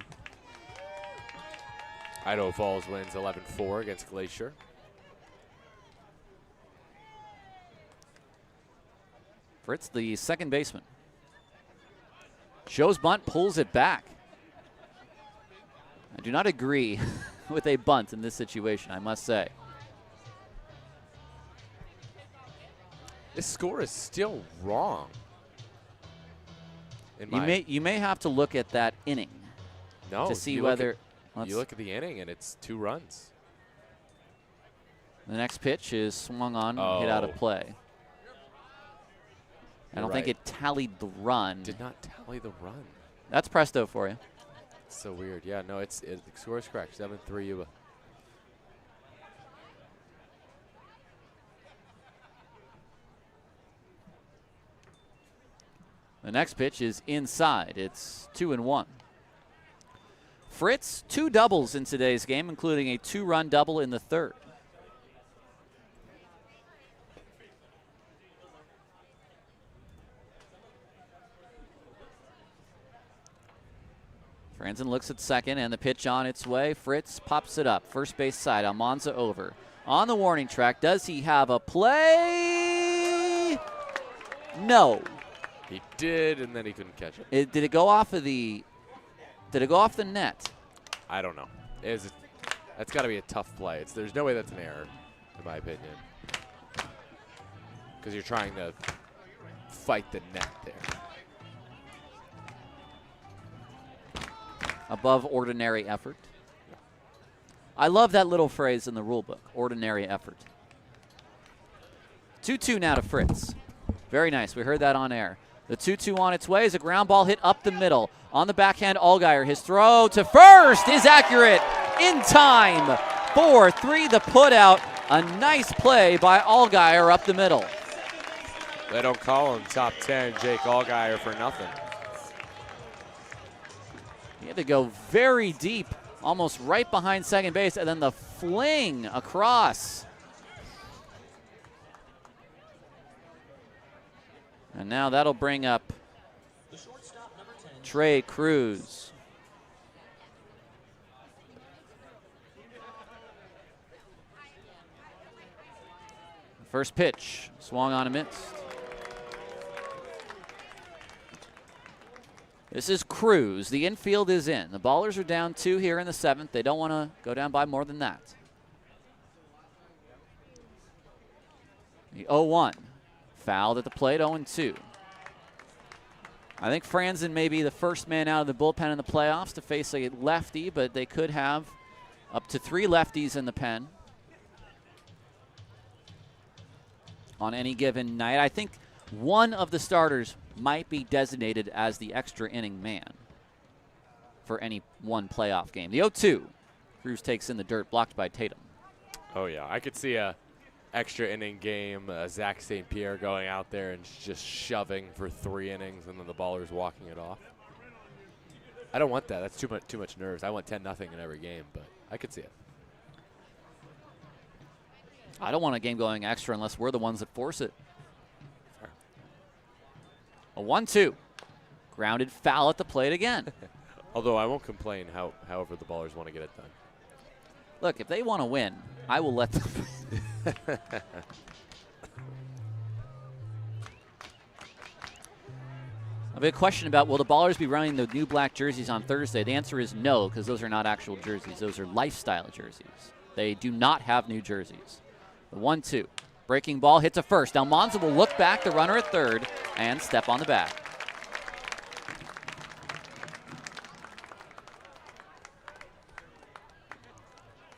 [SPEAKER 3] Idaho Falls wins 11-4 against Glacier.
[SPEAKER 1] Fritz, the second baseman. Shows bunt, pulls it back. I do not agree with a bunt in this situation, I must say.
[SPEAKER 3] This score is still wrong.
[SPEAKER 1] You may have to look at that inning to see whether.
[SPEAKER 3] You look at the inning and it's 2 runs.
[SPEAKER 1] The next pitch is swung on, hit out of play. I don't think it tallied the run.
[SPEAKER 3] Did not tally the run.
[SPEAKER 1] That's presto for you.
[SPEAKER 3] It's so weird. Yeah, no, the score is correct. 7-3 Yuba.
[SPEAKER 1] The next pitch is inside. It's 2-1. Fritz, 2 doubles in today's game, including a 2-run double in the 3rd. Franzen looks at second, and the pitch on its way. Fritz pops it up. First base side, Almanza over. On the warning track, does he have a play? No.
[SPEAKER 3] He did, and then he couldn't catch it.
[SPEAKER 1] Did it go off of the? Did it go off the net?
[SPEAKER 3] I don't know. That's got to be a tough play. There's no way that's an error, in my opinion, because you're trying to fight the net there.
[SPEAKER 1] Above ordinary effort. I love that little phrase in the rule book, ordinary effort. 2-2 now to Fritz. Very nice. We heard that on air. The 2-2 on its way is a ground ball hit up the middle. On the backhand, Allgaier. His throw to first is accurate in time. 4-3 the putout. A nice play by Allgaier up the middle.
[SPEAKER 3] They don't call him top 10 Jake Allgaier for nothing.
[SPEAKER 1] He had to go very deep, almost right behind second base, and then the fling across. And now that'll bring up Trey Cruz. First pitch, swung on and missed. This is Cruz. The infield is in. The Ballers are down 2 here in the 7th. They don't want to go down by more than that. The 0-1. Fouled at the plate, 0-2. I think Franzen may be the first man out of the bullpen in the playoffs to face a lefty, but they could have up to 3 lefties in the pen on any given night. I think one of the starters might be designated as the extra inning man for any one playoff game. The 0-2. Cruz takes in the dirt, blocked by Tatum.
[SPEAKER 3] Oh, yeah. I could see a extra inning game, Zach St. Pierre going out there and just shoving for 3 innings and then the Ballers walking it off. I don't want that. That's too much nerves. I want 10-0 in every game, but I could see it.
[SPEAKER 1] I don't want a game going extra unless we're the ones that force it.
[SPEAKER 3] Fair.
[SPEAKER 1] A 1-2. Grounded foul at the plate again.
[SPEAKER 3] Although I won't complain however the Ballers want to get it done.
[SPEAKER 1] Look, if they want to win, I will let them. A big question about, will the Ballers be running the new black jerseys on Thursday? The answer is no, because those are not actual jerseys. Those are lifestyle jerseys. They do not have new jerseys. The 1-2. Breaking ball hit to first. Almanza will look back, the runner at third, and step on the bag.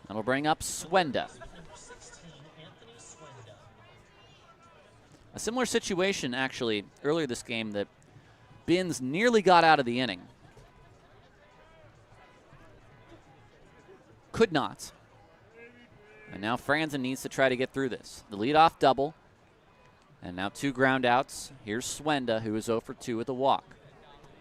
[SPEAKER 1] That'll bring up Swenda. A similar situation, actually, earlier this game that Binns nearly got out of the inning. Could not. And now Franzen needs to try to get through this. The leadoff double. And now 2 ground outs. Here's Swenda, who is 0 for 2 with a walk.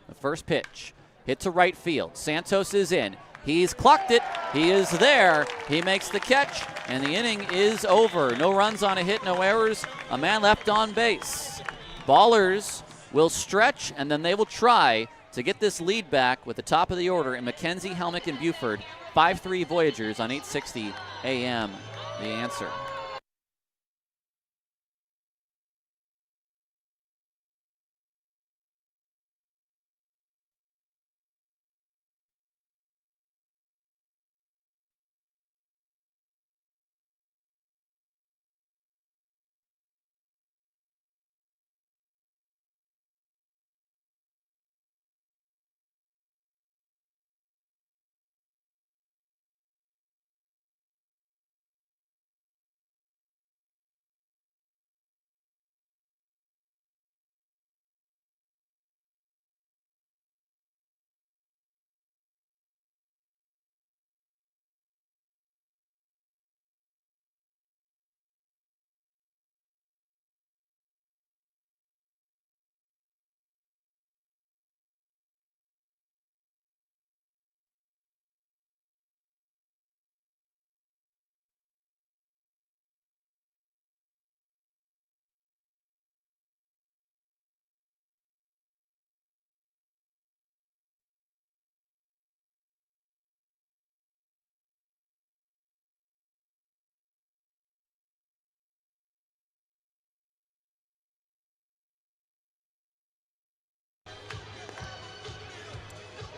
[SPEAKER 1] The first pitch. Hit to right field. Santos is in. He's clocked it. He is there. He makes the catch, and the inning is over. No runs on a hit, no errors. A man left on base. Ballers will stretch, and then they will try to get this lead back with the top of the order in McKenzie, Helmick, and Buford. 5-3 Voyagers on 860 AM. The answer.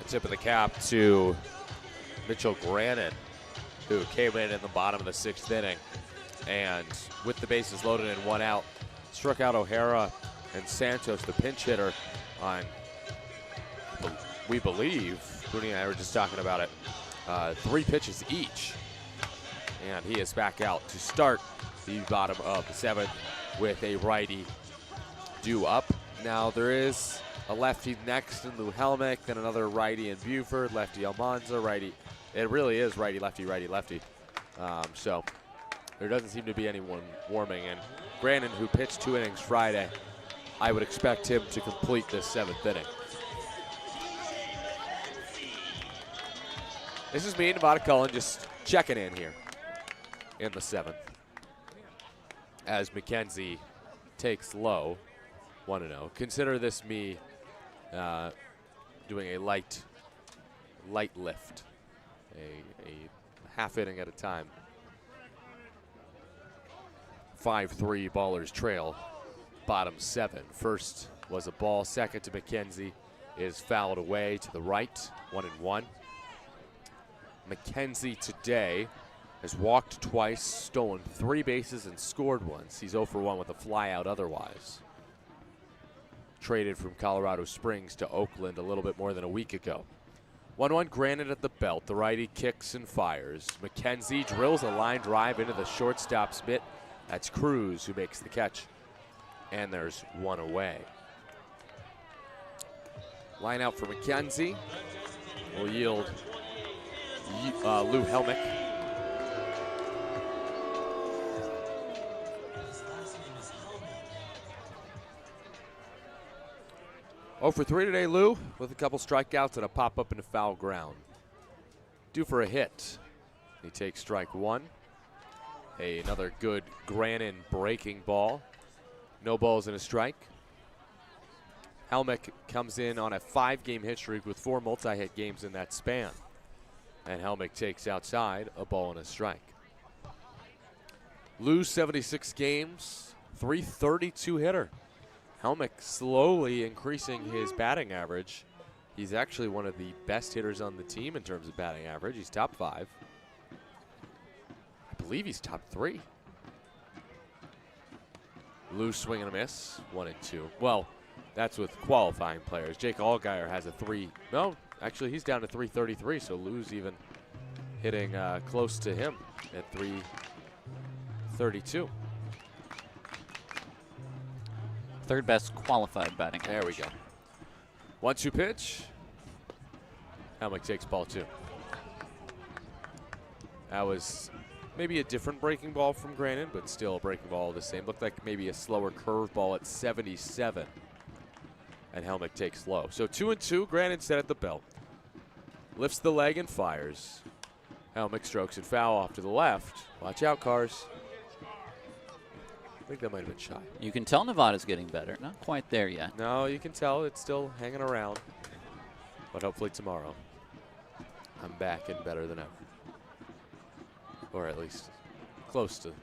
[SPEAKER 3] Tip of the cap to Mitchell Grannon, who came in the bottom of the 6th inning and with the bases loaded and 1 out, struck out O'Hara and Santos, the pinch hitter, on, we believe, Booney and I were just talking about it, 3 pitches each. And he is back out to start the bottom of the 7th with a righty due up. Now there is a lefty next in Lou Helmick, then another righty in Buford, lefty Almanza, righty. It really is righty, lefty, righty, lefty. So there doesn't seem to be anyone warming. And Brandon, who pitched 2 innings Friday, I would expect him to complete this 7th inning. This is me, Nevada Cullen, just checking in here in the 7th. As McKenzie takes low, 1-0. Consider this me doing a light lift, a half inning at a time. 5-3 Ballers trail, bottom 7. First was a ball, second to McKenzie is fouled away to the right, 1-1. McKenzie today has walked twice, stolen 3 bases, and scored once. He's 0 for 1 with a flyout otherwise. Traded from Colorado Springs to Oakland a little bit more than a week ago. 1-1 granted at the belt. The righty kicks and fires. McKenzie drills a line drive into the shortstop's mitt. That's Cruz who makes the catch. And there's 1 away. Line out for McKenzie will yield Lou Helmick. Oh for 3 today, Lou, with a couple strikeouts and a pop-up into foul ground. Due for a hit. He takes strike 1. Another good Grannon breaking ball. No balls and a strike. Helmick comes in on a 5-game hit streak with 4 multi-hit games in that span. And Helmick takes outside, a ball and a strike. Lou's 76 games, .332 hitter. Helmick slowly increasing his batting average. He's actually one of the best hitters on the team in terms of batting average. He's top 5. I believe he's top 3. Lou swing and a miss, 1-2. Well, that's with qualifying players. Jake Allgaier has a 3. No, actually he's down to .333, so Lou's even hitting close to him at .332.
[SPEAKER 1] Third best qualified batting average.
[SPEAKER 3] There we go. 1-2 pitch. Helmick takes ball 2. That was maybe a different breaking ball from Grannon, but still a breaking ball the same. Looked like maybe a slower curveball at 77. And Helmick takes low. So 2-2, Grannon set at the belt. Lifts the leg and fires. Helmick strokes it foul off to the left. Watch out, Cars. I think that might have been shy.
[SPEAKER 1] You can tell Nevada's getting better. Not quite there yet.
[SPEAKER 3] No, you can tell it's still hanging around. But hopefully tomorrow, I'm back and better than ever. Or at least close to.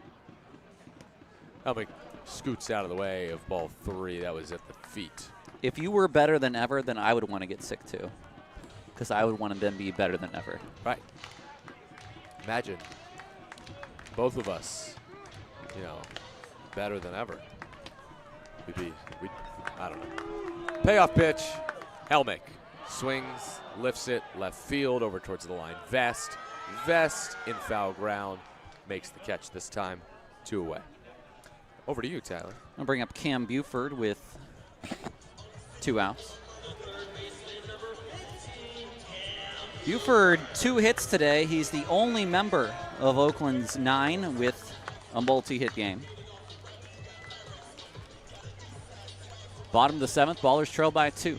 [SPEAKER 3] Helmick scoots out of the way of ball 3. That was at the feet.
[SPEAKER 1] If you were better than ever, then I would want to get sick too. Because I would want to then be better than ever.
[SPEAKER 3] Right. Imagine both of us, you know, better than ever. I don't know. Payoff pitch. Helmick swings, lifts it, left field over towards the line. Vest in foul ground. Makes the catch this time. 2 away. Over to you, Tyler.
[SPEAKER 1] I'll bring up Cam Buford with 2 outs. Buford, 2 hits today. He's the only member of Oakland's 9 with a multi-hit game. Bottom of the 7th, Ballers trail by 2.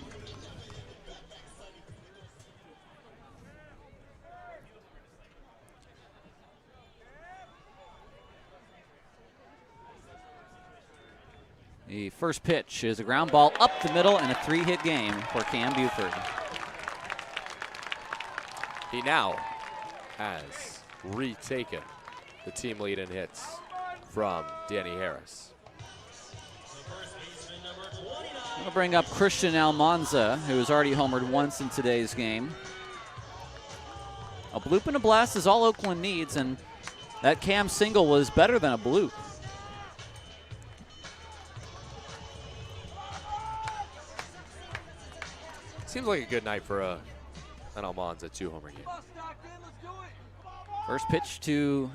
[SPEAKER 1] The first pitch is a ground ball up the middle and a 3-hit game for Cam Buford.
[SPEAKER 3] He now has retaken the team lead in hits from Danny Harris.
[SPEAKER 1] I'm going to bring up Christian Almanza, who has already homered once in today's game. A bloop and a blast is all Oakland needs, and that Cam single was better than a bloop.
[SPEAKER 3] Seems like a good night for an Almanza 2-homer game.
[SPEAKER 1] First pitch to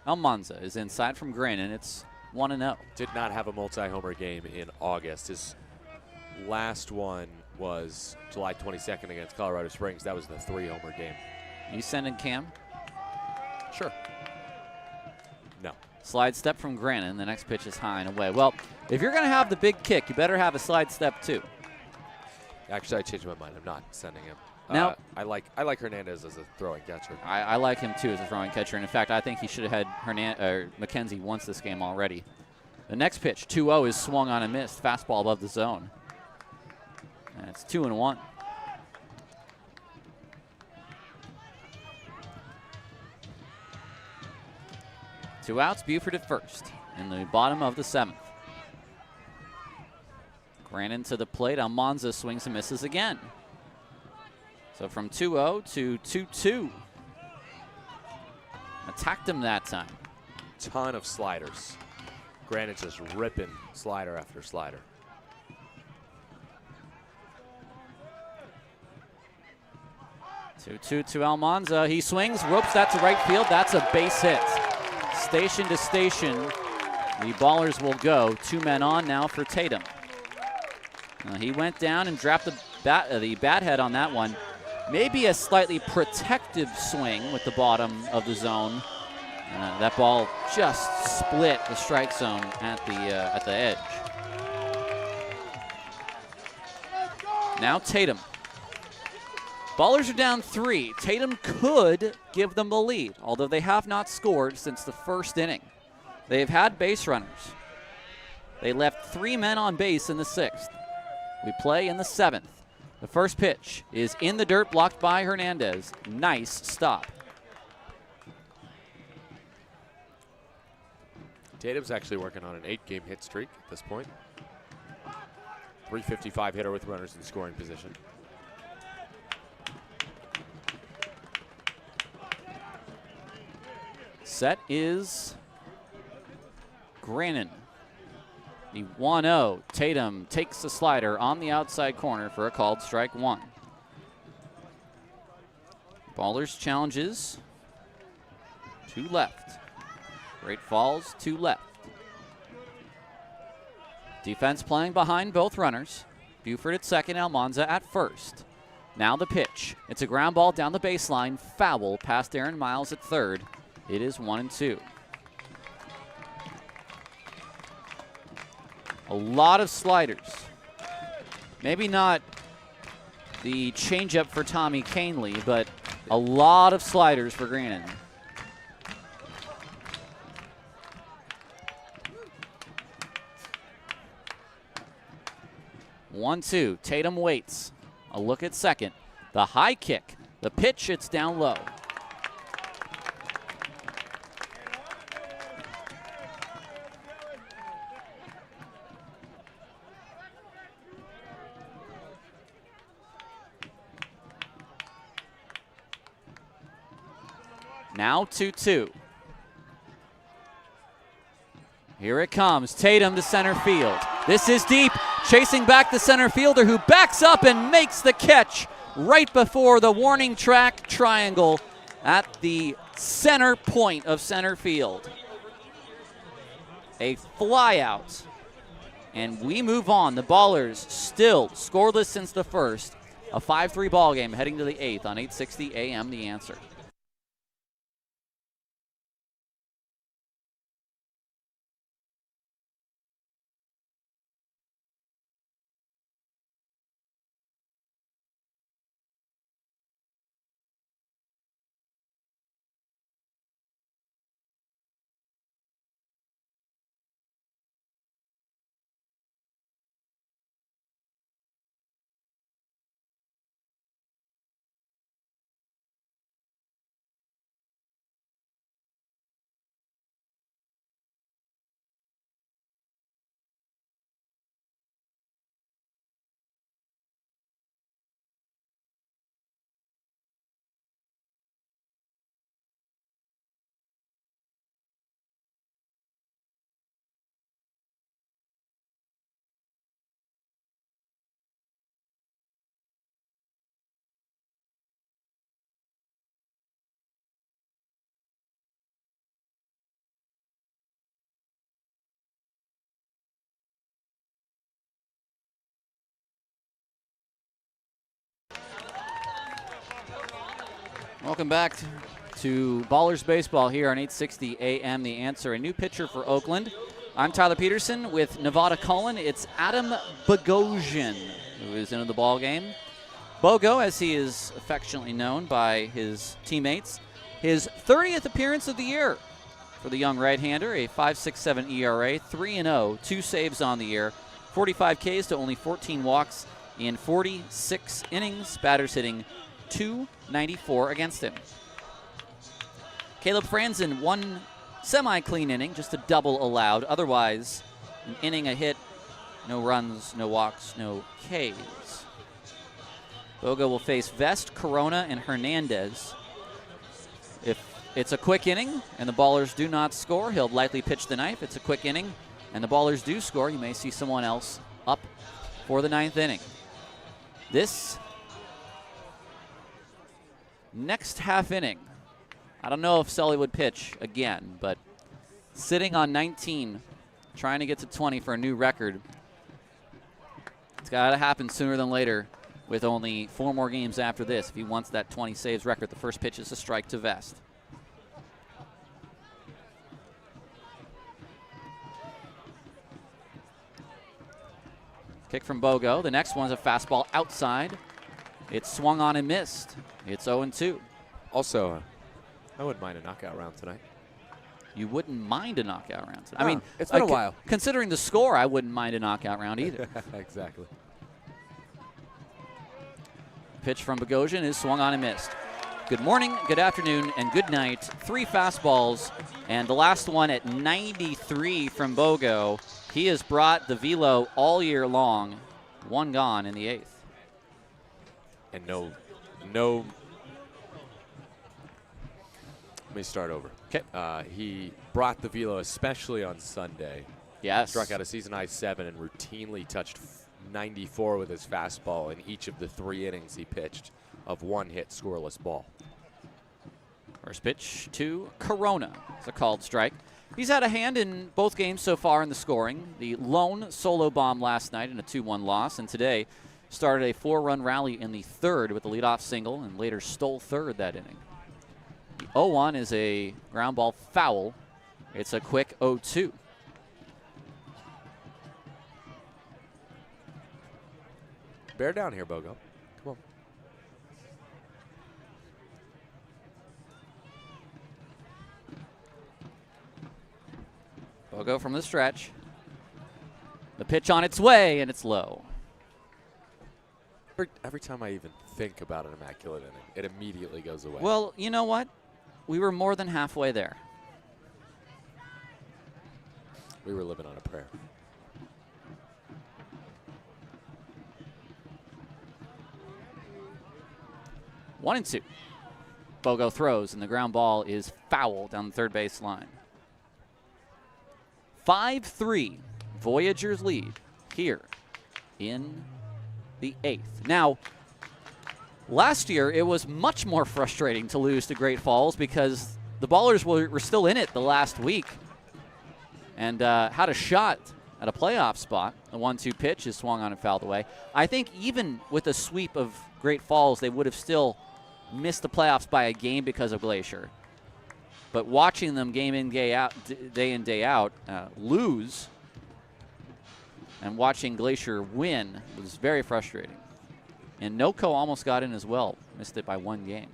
[SPEAKER 1] Almanza is inside from Grannon. It's 1-0.
[SPEAKER 3] Did not have a multi-homer game in August. His last one was July 22nd against Colorado Springs. That was the 3-homer game.
[SPEAKER 1] You sending Cam?
[SPEAKER 3] Sure. No.
[SPEAKER 1] Slide step from Grannon. The next pitch is high and away. Well, if you're going to have the big kick, you better have a slide step too.
[SPEAKER 3] Actually, I changed my mind. I'm not sending him.
[SPEAKER 1] Now,
[SPEAKER 3] I like Hernandez as a throwing catcher.
[SPEAKER 1] I like him too as a throwing catcher. And in fact, I think he should have had McKenzie once this game already. The next pitch, 2-0, is swung on and missed. Fastball above the zone. And it's 2-1. Two outs, Buford at first in the bottom of the 7th. Grannon to the plate. Almanza swings and misses again. So from 2-0 to 2-2. Attacked him that time.
[SPEAKER 3] Ton of sliders. Granite just ripping slider after slider.
[SPEAKER 1] Two to Almanza. He swings, ropes that to right field. That's a base hit. Station to station, the Ballers will go. 2 men on now for Tatum. He went down and dropped the bat head on that one. Maybe a slightly protective swing with the bottom of the zone. That ball just split the strike zone at the edge. Now Tatum. Ballers are down 3. Tatum could give them the lead, although they have not scored since the first inning. They've had base runners. They left 3 men on base in the 6th. We play in the 7th. The first pitch is in the dirt, blocked by Hernandez. Nice stop.
[SPEAKER 3] Tatum's actually working on an 8-game hit streak at this point. .355 hitter with runners in scoring position.
[SPEAKER 1] Set is Grannon. The 1-0. Tatum takes the slider on the outside corner for a called strike 1. Ballers challenges. 2 left. Great Falls, 2 left. Defense playing behind both runners. Buford at second, Almanza at first. Now the pitch. It's a ground ball down the baseline. Foul past Aaron Miles at third. It is 1-2. A lot of sliders. Maybe not the changeup for Tommy Canely, but a lot of sliders for Grannon. One, two. Tatum waits. A look at second. The high kick. The pitch, it's down low. Now 2-2. Here it comes. Tatum to center field. This is deep. Chasing back the center fielder who backs up and makes the catch right before the warning track triangle at the center point of center field. A fly out. And we move on. The Ballers still scoreless since the first. A 5-3 ball game heading to the 8th on 860 AM The Answer. Welcome back to Ballers Baseball here on 860 AM. The Answer, a new pitcher for Oakland. I'm Tyler Peterson with Nevada Cullen. It's Adam Bogosian who is into the ball game. Bogo, as he is affectionately known by his teammates, his 30th appearance of the year for the young right-hander, a 5.67 ERA, 3-0, 2 saves on the year, 45 Ks to only 14 walks in 46 innings. Batters hitting .294 against him. Caleb Franzen, 1 semi-clean inning, just a double allowed. Otherwise, an inning, a hit, no runs, no walks, no Ks. Bogo will face Vest, Corona, and Hernandez. If it's a quick inning and the Ballers do not score, he'll likely pitch the ninth. If it's a quick inning and the Ballers do score, you may see someone else up for the 9th inning. This next half inning, I don't know if Sully would pitch again, but sitting on 19, trying to get to 20 for a new record, it's got to happen sooner than later with only 4 more games after this if he wants that 20 saves record. The first pitch is a strike to Vest. Kick from Bogo. The next one's a fastball outside. It's swung on and missed. It's 0-2.
[SPEAKER 3] Also, I wouldn't mind a knockout round tonight.
[SPEAKER 1] You wouldn't mind a knockout round tonight.
[SPEAKER 3] No,
[SPEAKER 1] I mean,
[SPEAKER 3] it's been a while.
[SPEAKER 1] Considering the score, I wouldn't mind a knockout round either.
[SPEAKER 3] Exactly.
[SPEAKER 1] Pitch from Bogosian is swung on and missed. Good morning, good afternoon, and good night. 3 fastballs, and the last one at 93 from Bogo. He has brought the velo all year long. 1 gone in the 8th.
[SPEAKER 3] And no. Let me start over.
[SPEAKER 1] Okay.
[SPEAKER 3] He brought the velo, especially on Sunday.
[SPEAKER 1] Yes.
[SPEAKER 3] Struck out a season high 7 and routinely touched 94 with his fastball in each of the 3 innings he pitched of 1 hit scoreless ball.
[SPEAKER 1] First pitch to Corona. It's a called strike. He's had a hand in both games so far in the scoring. The lone solo bomb last night in a 2-1 loss, and today started a 4-run rally in the 3rd with the leadoff single and later stole 3rd that inning. The 0-1 is a ground ball foul. It's a quick 0-2.
[SPEAKER 3] Bear down here, Bogo. Come on.
[SPEAKER 1] Bogo from the stretch. The pitch on its way, and it's low.
[SPEAKER 3] Every time I even think about an immaculate inning, it immediately goes away.
[SPEAKER 1] Well, you know what? We were more than halfway there.
[SPEAKER 3] We were living on a prayer.
[SPEAKER 1] One and 2. Bogo throws, and the ground ball is foul down the third base line. 5-3, Voyagers lead here in the 8th. Now, last year it was much more frustrating to lose to Great Falls because the Ballers were still in it the last week and had a shot at a playoff spot. The 1-2 pitch is swung on and fouled away. I think even with a sweep of Great Falls, they would have still missed the playoffs by a game because of Glacier. But watching them day in, day out, lose, and watching Glacier win was very frustrating. And NoCo almost got in as well. Missed it by 1 game.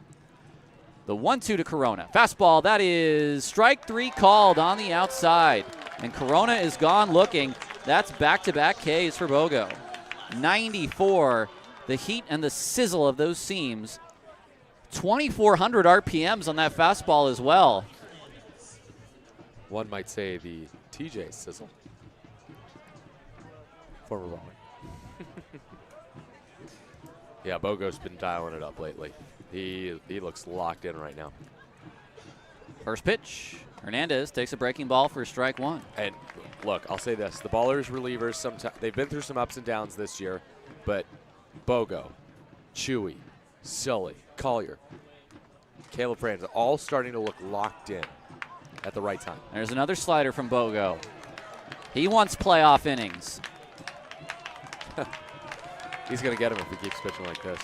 [SPEAKER 1] The 1-2 to Corona. Fastball, that is strike 3 called on the outside. And Corona is gone looking. That's back-to-back Ks for Bogo. 94, the heat and the sizzle of those seams. 2,400 RPMs on that fastball as well.
[SPEAKER 3] One might say the TJ sizzle. Former baller. Yeah, Bogo's been dialing it up lately. He looks locked in right now.
[SPEAKER 1] First pitch. Hernandez takes a breaking ball for strike 1.
[SPEAKER 3] And look, I'll say this. The Ballers relievers, sometimes they've been through some ups and downs this year, but Bogo, Chewy, Sully, Collier, Caleb Franzen, all starting to look locked in at the right time.
[SPEAKER 1] There's another slider from Bogo. He wants playoff innings.
[SPEAKER 3] He's going to get him if he keeps pitching like this.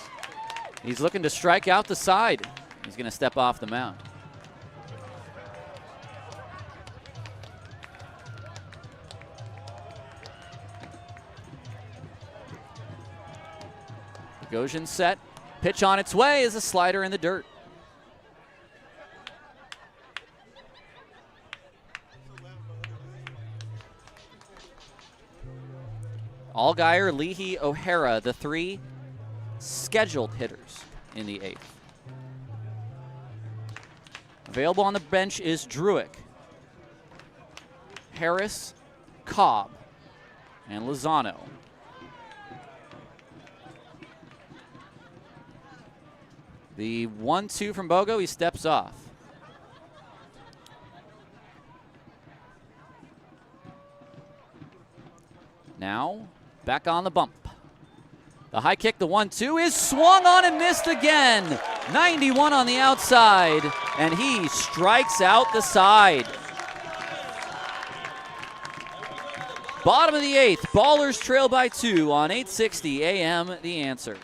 [SPEAKER 1] He's looking to strike out the side. He's going to step off the mound. Goshen set. Pitch on its way is a slider in the dirt. Allgaier, Leahy, O'Hara, the 3 scheduled hitters in the 8th. Available on the bench is Druick, Harris, Cobb, and Lozano. The 1-2 from Bogo, he steps off. Now, back on the bump. The high kick, the 1-2 is swung on and missed again. 91 on the outside, and he strikes out the side. Bottom of the 8th, Ballers trail by 2 on 860 AM, The Answer.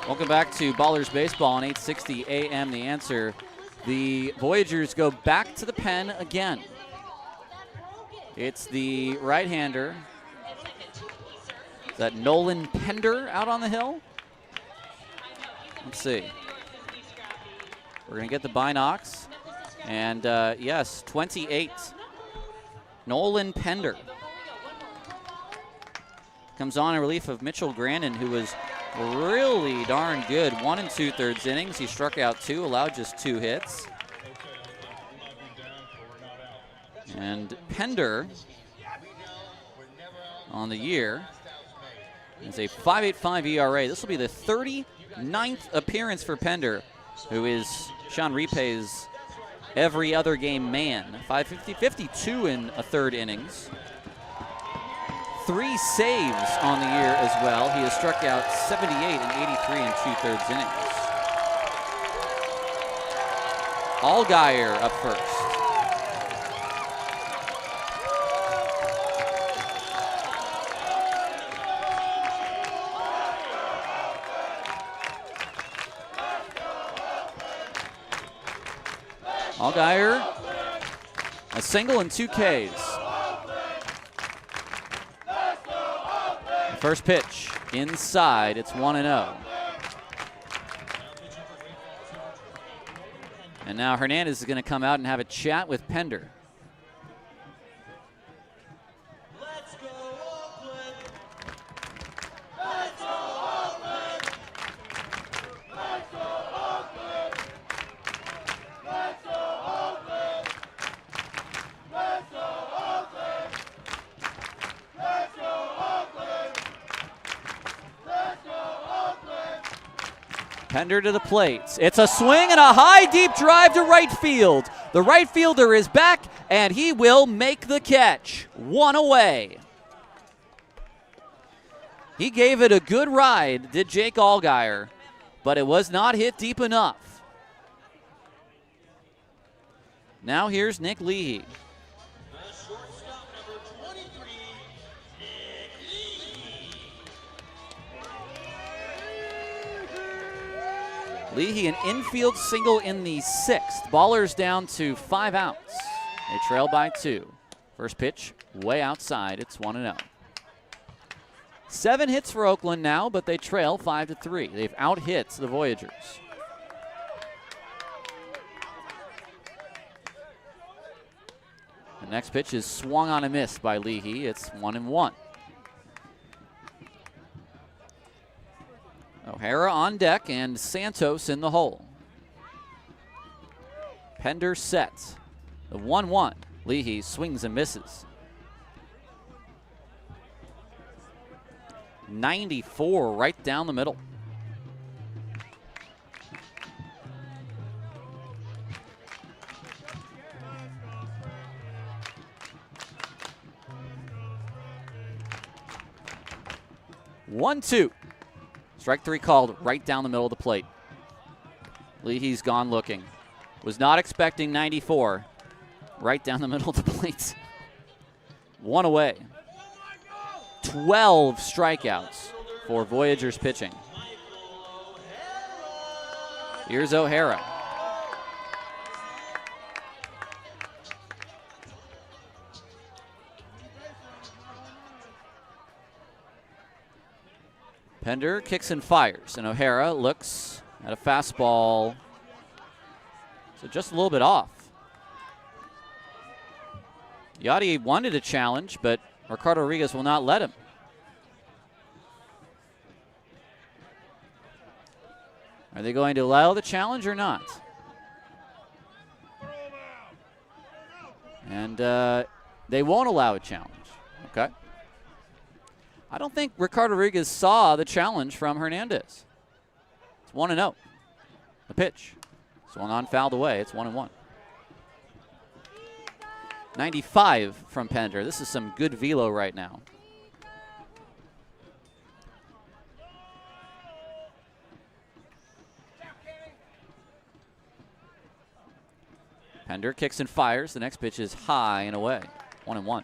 [SPEAKER 1] Welcome back to Ballers Baseball on 860 AM, The Answer. The Voyagers go back to the pen again. It's the right-hander. Is that Nolan Pender out on the hill? Let's see. We're going to get the binocs. And yes, 28. Nolan Pender comes on in relief of Mitchell Grandin, who was really darn good. 1 2/3 innings. He struck out 2, allowed just 2 hits. And Pender on the year is a 5.85 ERA. This will be the 39th appearance for Pender, who is Sean Repay's every other game man. 52 in a 3rd innings. 3 saves on the year as well. He has struck out 78 and 83 in 2/3 innings. Allgaier up first. Allgaier, a single and 2 Ks. First pitch, inside, it's 1-0. And now Hernandez is going to come out and have a chat with Pender.
[SPEAKER 5] Let's go Oakland! Let's go Oakland! Let's go Oakland! Let's go Oakland! Let's go Oakland! Let's go Oakland! Let's go Oakland!
[SPEAKER 1] Pender to the plate. It's a swing and a high, deep drive to right field. The right fielder is back, and he will make the catch. 1 away. He gave it a good ride, did Jake Allgaier, but it was not hit deep enough. Now here's Nick Leahy.
[SPEAKER 5] The shortstop, number 23, Nick Leahy.
[SPEAKER 1] Leahy, an infield single in the 6th. Ballers down to 5 outs. They trail by 2. First pitch, way outside. It's 1-0. 7 hits for Oakland now, but they trail 5-3. They've out-hit the Voyagers. The next pitch is swung on a miss by Leahy. It's 1-1. O'Hara on deck and Santos in the hole. Pender set. The 1-1. Leahy swings and misses. 94 right down the middle. One, 2. Strike 3 called right down the middle of the plate. Leahy's gone looking. Was not expecting 94. Right down the middle of the plate. 1 away. 12 strikeouts for Voyagers pitching. Here's O'Hara. Pender kicks and fires, and O'Hara looks at a fastball, so just a little bit off. Yachty wanted a challenge, but Ricardo Rodriguez will not let him. Are they going to allow the challenge or not? And they won't allow a challenge. Okay. I don't think Ricardo Rodriguez saw the challenge from Hernandez. It's 1-0. The pitch. Swung on, fouled away. It's 1-1. 95 from Pender. This is some good velo right now. Pender kicks and fires. The next pitch is high and away. 1-1.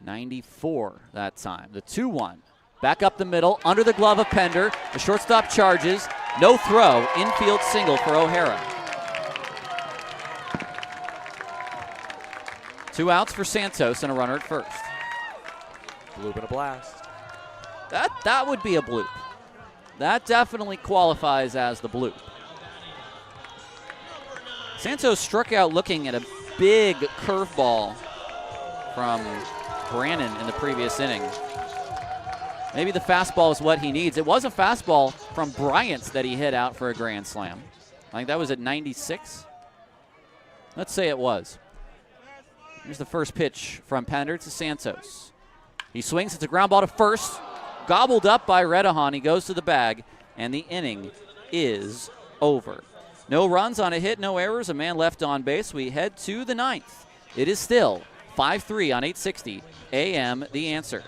[SPEAKER 1] .94 that time. The 2-1. Back up the middle, under the glove of Pender. The shortstop charges. No throw. Infield single for O'Hara. 2 outs for Santos and a runner at first.
[SPEAKER 3] Bloop and a blast.
[SPEAKER 1] That would be a bloop. That definitely qualifies as the bloop. Santos struck out looking at a big curveball from Brannon in the previous inning. Maybe the fastball is what he needs. It was a fastball from Bryant that he hit out for a grand slam. I think that was at 96. Let's say it was. Here's the first pitch from Pender to Santos. He swings. It's a ground ball to first. Gobbled up by Redahan. He goes to the bag, and the inning is over. No runs on a hit, no errors, a man left on base. We head to the 9th. It is still 5-3 on 860 AM The Answer.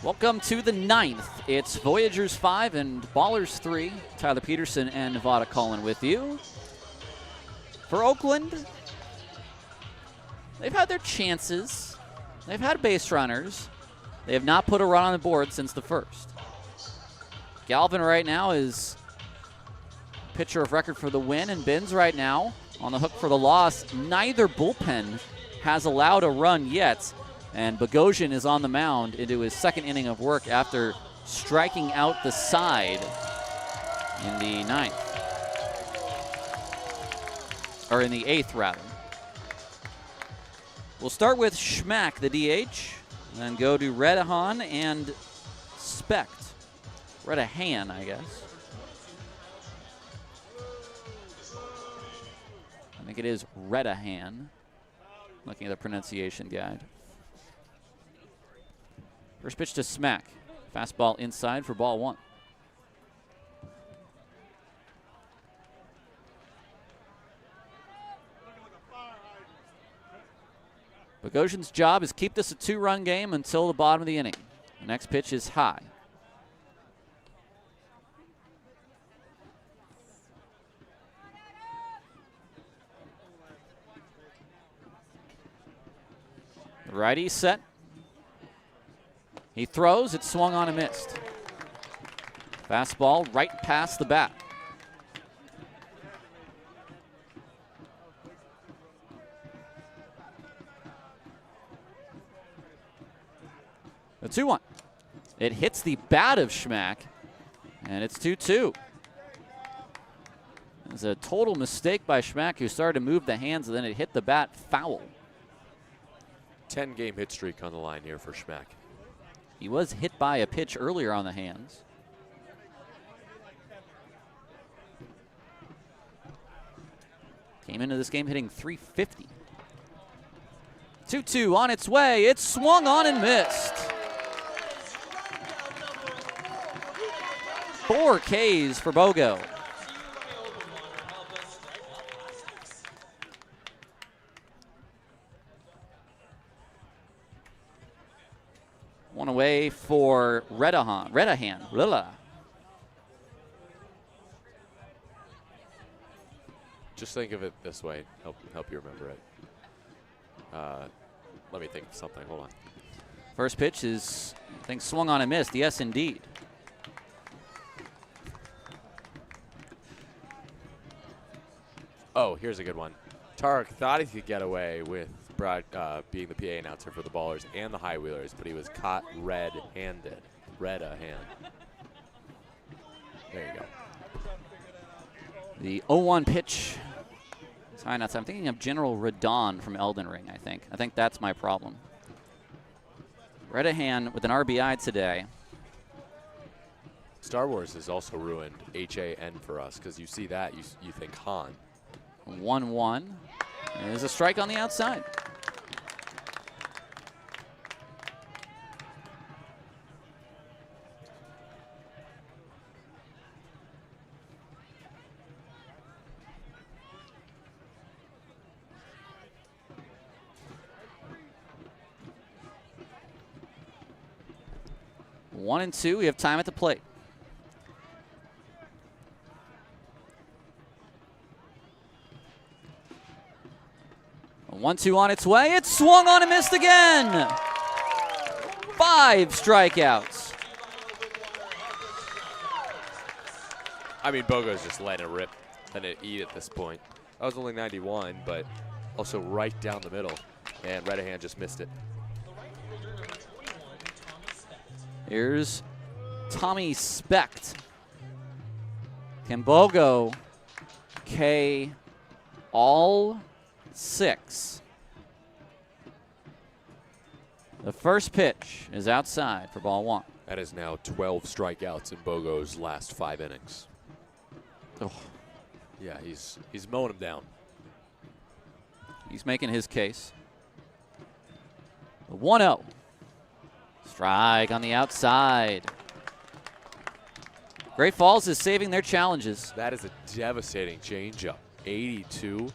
[SPEAKER 1] Welcome to the 9th. It's Voyagers 5 and Ballers 3. Tyler Peterson and Nevada Cullen with you. For Oakland, they've had their chances. They've had base runners. They have not put a run on the board since the first. Galvin right now is pitcher of record for the win, and Benz right now on the hook for the loss. Neither bullpen has allowed a run yet, and Bogosian is on the mound into his second inning of work after striking out the side in the ninth. Or in the eighth, rather. We'll start with Schmack, the DH, and then go to Redahan and Specht. Redahan, I guess. I think it is Redahan. Looking at the pronunciation guide. First pitch to Smack. Fastball inside for ball 1. Bogosian's job is keep this a 2-run game until the bottom of the inning. The next pitch is high. The righty set. He throws, it's swung on and missed. Fastball right past the bat. The 2-1. It hits the bat of Schmack, and it's 2-2. It was a total mistake by Schmack, who started to move the hands, and then it hit the bat foul.
[SPEAKER 3] 10-game hit streak on the line here for Schmack.
[SPEAKER 1] He was hit by a pitch earlier on the hands. Came into this game hitting .350. 2-2 on its way. It's swung on and missed. 4 Ks for Bogo. One away for Redahan. Lilla.
[SPEAKER 3] Just think of it this way. Help you remember it. Let me think of something. Hold on.
[SPEAKER 1] First pitch is, I think, swung on and missed. Yes, indeed.
[SPEAKER 3] Oh, here's a good one. Tarek thought he could get away with being the PA announcer for the Ballers and the High Wheelers, but he was caught red-handed. Red-a-hand. There you go.
[SPEAKER 1] The 0-1 pitch. Sorry, I'm thinking of General Radon from Elden Ring, I think. I think that's my problem. Redahan with an RBI today.
[SPEAKER 3] Star Wars has also ruined H-A-N for us, because you see that, you think Han.
[SPEAKER 1] 1-1. There's a strike on the outside. One and two. We have time at the plate. A 1-2 on its way. It's swung on and missed again. 5 strikeouts.
[SPEAKER 3] I mean, Bogo's just letting it rip and it eat at this point. That was only 91, but also right down the middle, and Redahan just missed it.
[SPEAKER 1] Here's Tommy Specht. Can Bogo K all 6? The first pitch is outside for ball 1.
[SPEAKER 3] That is now 12 strikeouts in Bogo's last 5 innings.
[SPEAKER 1] Oh.
[SPEAKER 3] Yeah, he's mowing him down.
[SPEAKER 1] He's making his case. 1-0. Strike on the outside. Great Falls is saving their challenges.
[SPEAKER 3] That is a devastating changeup. 82.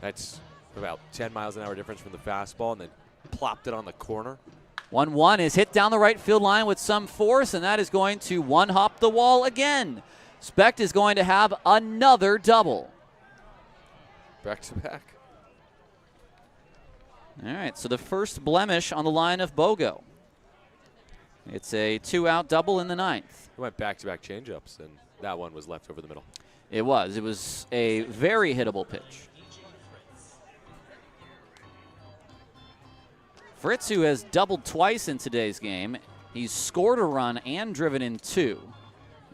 [SPEAKER 3] That's about 10 miles an hour difference from the fastball, and then plopped it on the corner.
[SPEAKER 1] 1-1 is hit down the right field line with some force, and that is going to one-hop the wall again. Specht is going to have another double.
[SPEAKER 3] Back to back. All
[SPEAKER 1] right, so the first blemish on the line of Bogo. It's a 2-out double in the ninth.
[SPEAKER 3] He went back-to-back changeups, and that one was left over the middle.
[SPEAKER 1] It was. It was a very hittable pitch. Fritz, who has doubled twice in today's game, he's scored a run and driven in 2,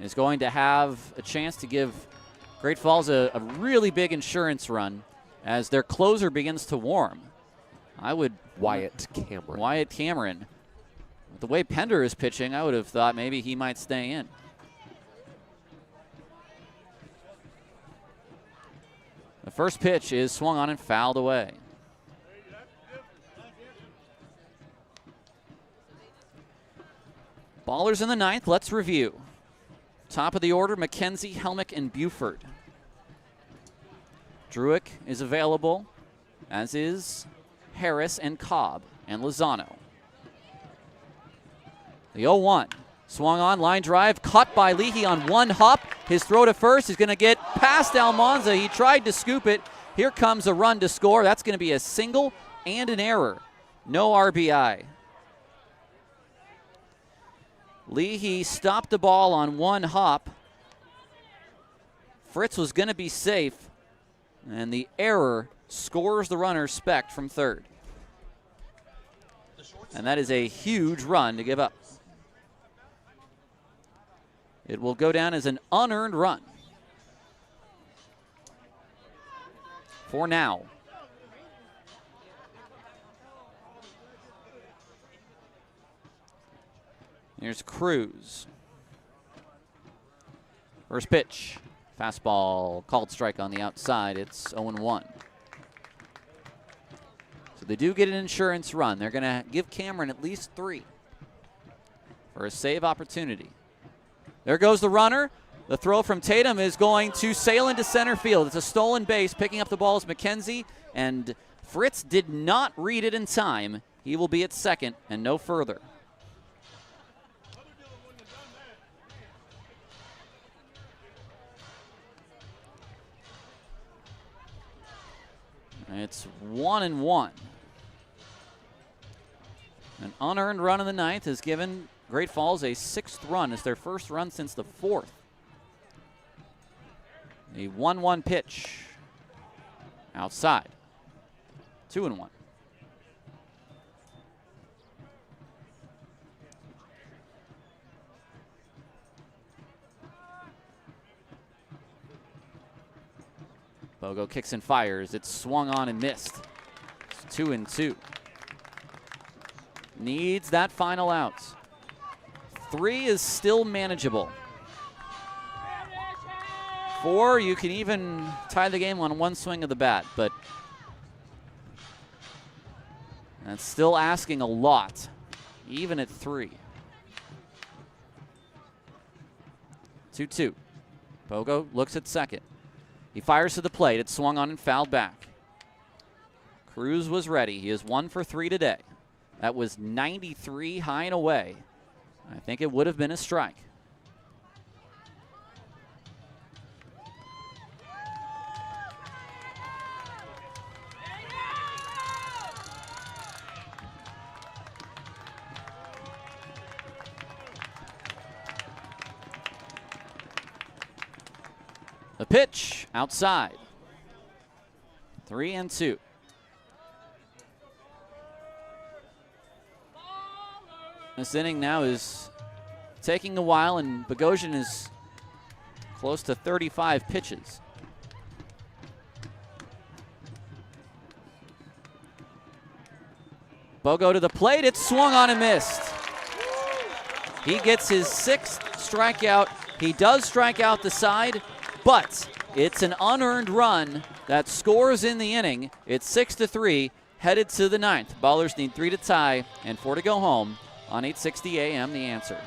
[SPEAKER 1] is going to have a chance to give Great Falls a really big insurance run as their closer begins to warm.
[SPEAKER 3] Wyatt Cameron.
[SPEAKER 1] Wyatt Cameron. With the way Pender is pitching, I would have thought maybe he might stay in. The first pitch is swung on and fouled away. Ballers in the ninth, let's review. Top of the order, McKenzie, Helmick, and Buford. Druick is available, as is Harris and Cobb and Lozano. The 0-1. Swung on, line drive, caught by Leahy on one hop. His throw to first is going to get past Almanza. He tried to scoop it. Here comes a run to score. That's going to be a single and an error. No RBI. Leahy stopped the ball on one hop. Fritz was going to be safe, and the error scores the runner Specht from third. And that is a huge run to give up. It will go down as an unearned run. For now. Here's Cruz. First pitch. Fastball, called strike on the outside. It's 0-1. So they do get an insurance run. They're going to give Cameron at least 3 for a save opportunity. There goes the runner. The throw from Tatum is going to sail into center field. It's a stolen base. Picking up the ball is McKenzie, and Fritz did not read it in time. He will be at second and no further. It's 1-1. An unearned run in the ninth has given Great Falls a 6th run. It's their first run since the 4th. The 1-1 pitch. Outside. 2-1. Bogo kicks and fires. It's swung on and missed. It's 2-2. Needs that final out. 3 is still manageable. 4, you can even tie the game on one swing of the bat, but that's still asking a lot, even at 3. 2-2. Bogo looks at second. He fires to the plate. It's swung on and fouled back. Cruz was ready. He is 1 for 3 today. That was 93 high and away. I think it would have been a strike. The pitch outside. 3-2. This inning now is taking a while, and Bogosian is close to 35 pitches. Bogo to the plate. It's swung on and missed. He gets his 6th strikeout. He does strike out the side, but it's an unearned run that scores in the inning. It's 6-3, headed to the 9th. Ballers need 3 to tie and 4 to go home. On 860 AM, The Answer.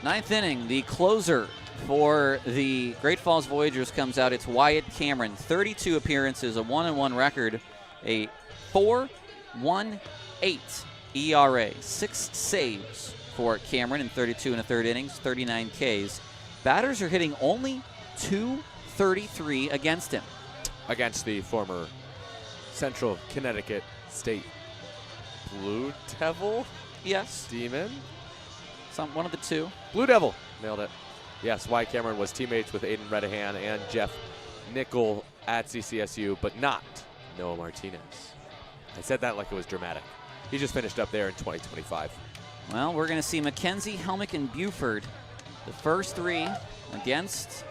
[SPEAKER 1] Ninth inning, the closer for the Great Falls Voyagers comes out. It's Wyatt Cameron. 32 appearances, a 1-1 record, a 4.18 ERA, 6 saves for Cameron in 32 and a third innings, 39 Ks. Batters are hitting only .233 against him.
[SPEAKER 3] Against the former Central Connecticut State Blue Devil?
[SPEAKER 1] Yes,
[SPEAKER 3] Demon?
[SPEAKER 1] one of the two.
[SPEAKER 3] Blue Devil. Nailed it. Yes, Wyatt Cameron was teammates with Aiden Redahan and Jeff Nickel at CCSU, but not Noah Martinez. I said that like it was dramatic. He just finished up there in 2025.
[SPEAKER 1] Well, we're going to see McKenzie, Helmick, and Buford, the first three against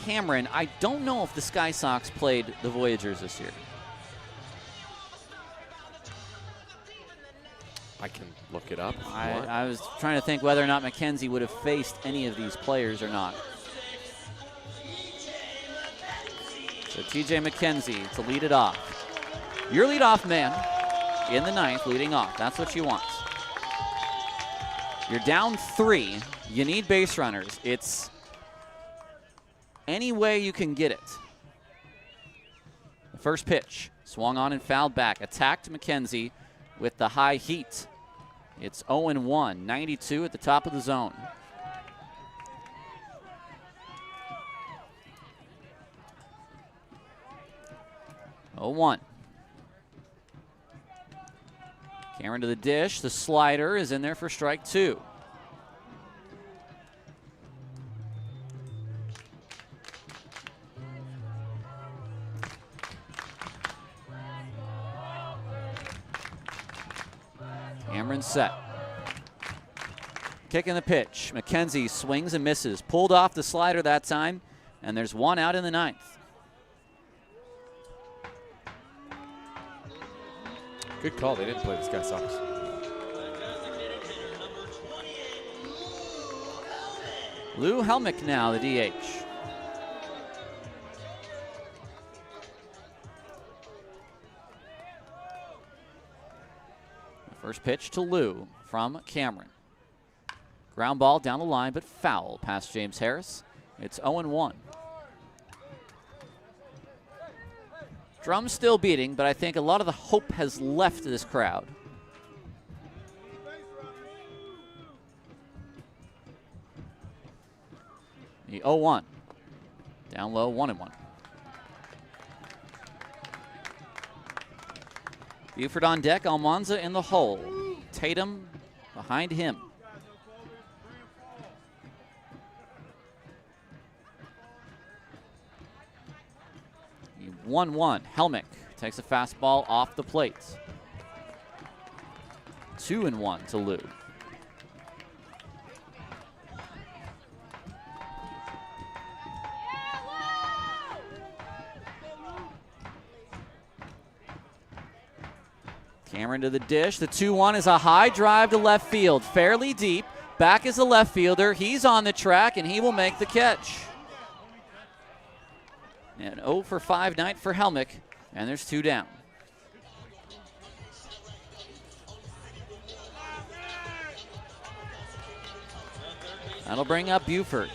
[SPEAKER 1] Cameron. I don't know if the Sky Sox played the Voyagers this year.
[SPEAKER 3] I can look it up. If you want.
[SPEAKER 1] I was trying to think whether or not McKenzie would have faced any of these players or not. So TJ McKenzie to lead it off. Your leadoff man in the ninth, leading off. That's what you want. You're down 3. You need base runners. It's any way you can get it. The first pitch, swung on and fouled back. Attacked McKenzie with the high heat. It's 0-1, 92 at the top of the zone. Oh-1. Cameron to the dish. The slider is in there for strike 2. Cameron set. Kicking the pitch. McKenzie swings and misses. Pulled off the slider that time, and there's one out in the ninth.
[SPEAKER 3] Good call. They didn't play the Sky Sox.
[SPEAKER 1] Lou Helmick now, the DH. First pitch to Lou from Cameron. Ground ball down the line, but foul past James Harris. It's 0-1. Drum's still beating, but I think a lot of the hope has left this crowd. The 0-1. Down low, 1-1. Buford on deck, Almanza in the hole. Tatum behind him. The 1-1. Helmick takes a fastball off the plate. 2-1 to Lou. Cameron to the dish. The 2-1 is a high drive to left field. Fairly deep. Back is the left fielder. He's on the track, and he will make the catch. An 0 for 5 night for Helmick, and there's 2 down. That'll bring up Buford.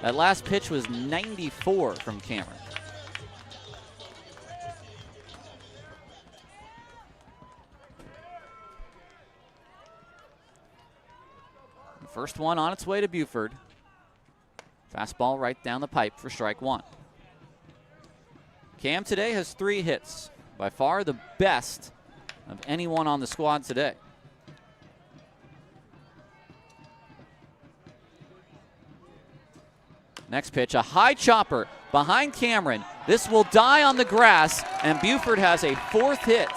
[SPEAKER 1] That last pitch was 94 from Cameron. First one on its way to Buford. Fastball right down the pipe for strike 1. Cam today has 3 hits. By far the best of anyone on the squad today. Next pitch, a high chopper behind Cameron. This will die on the grass, and Buford has a 4th hit.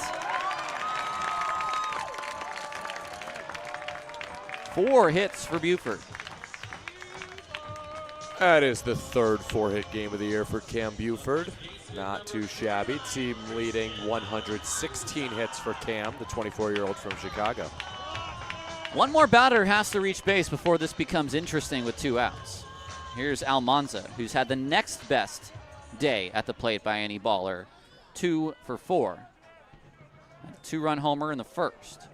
[SPEAKER 1] 4 hits for Buford.
[SPEAKER 3] That is the 3rd 4-hit game of the year for Cam Buford. Not too shabby. Team leading 116 hits for Cam, the 24-year-old from Chicago.
[SPEAKER 1] One more batter has to reach base before this becomes interesting with 2 outs. Here's Almanza, who's had the next best day at the plate by any baller. 2 for 4. A 2-run homer in the first.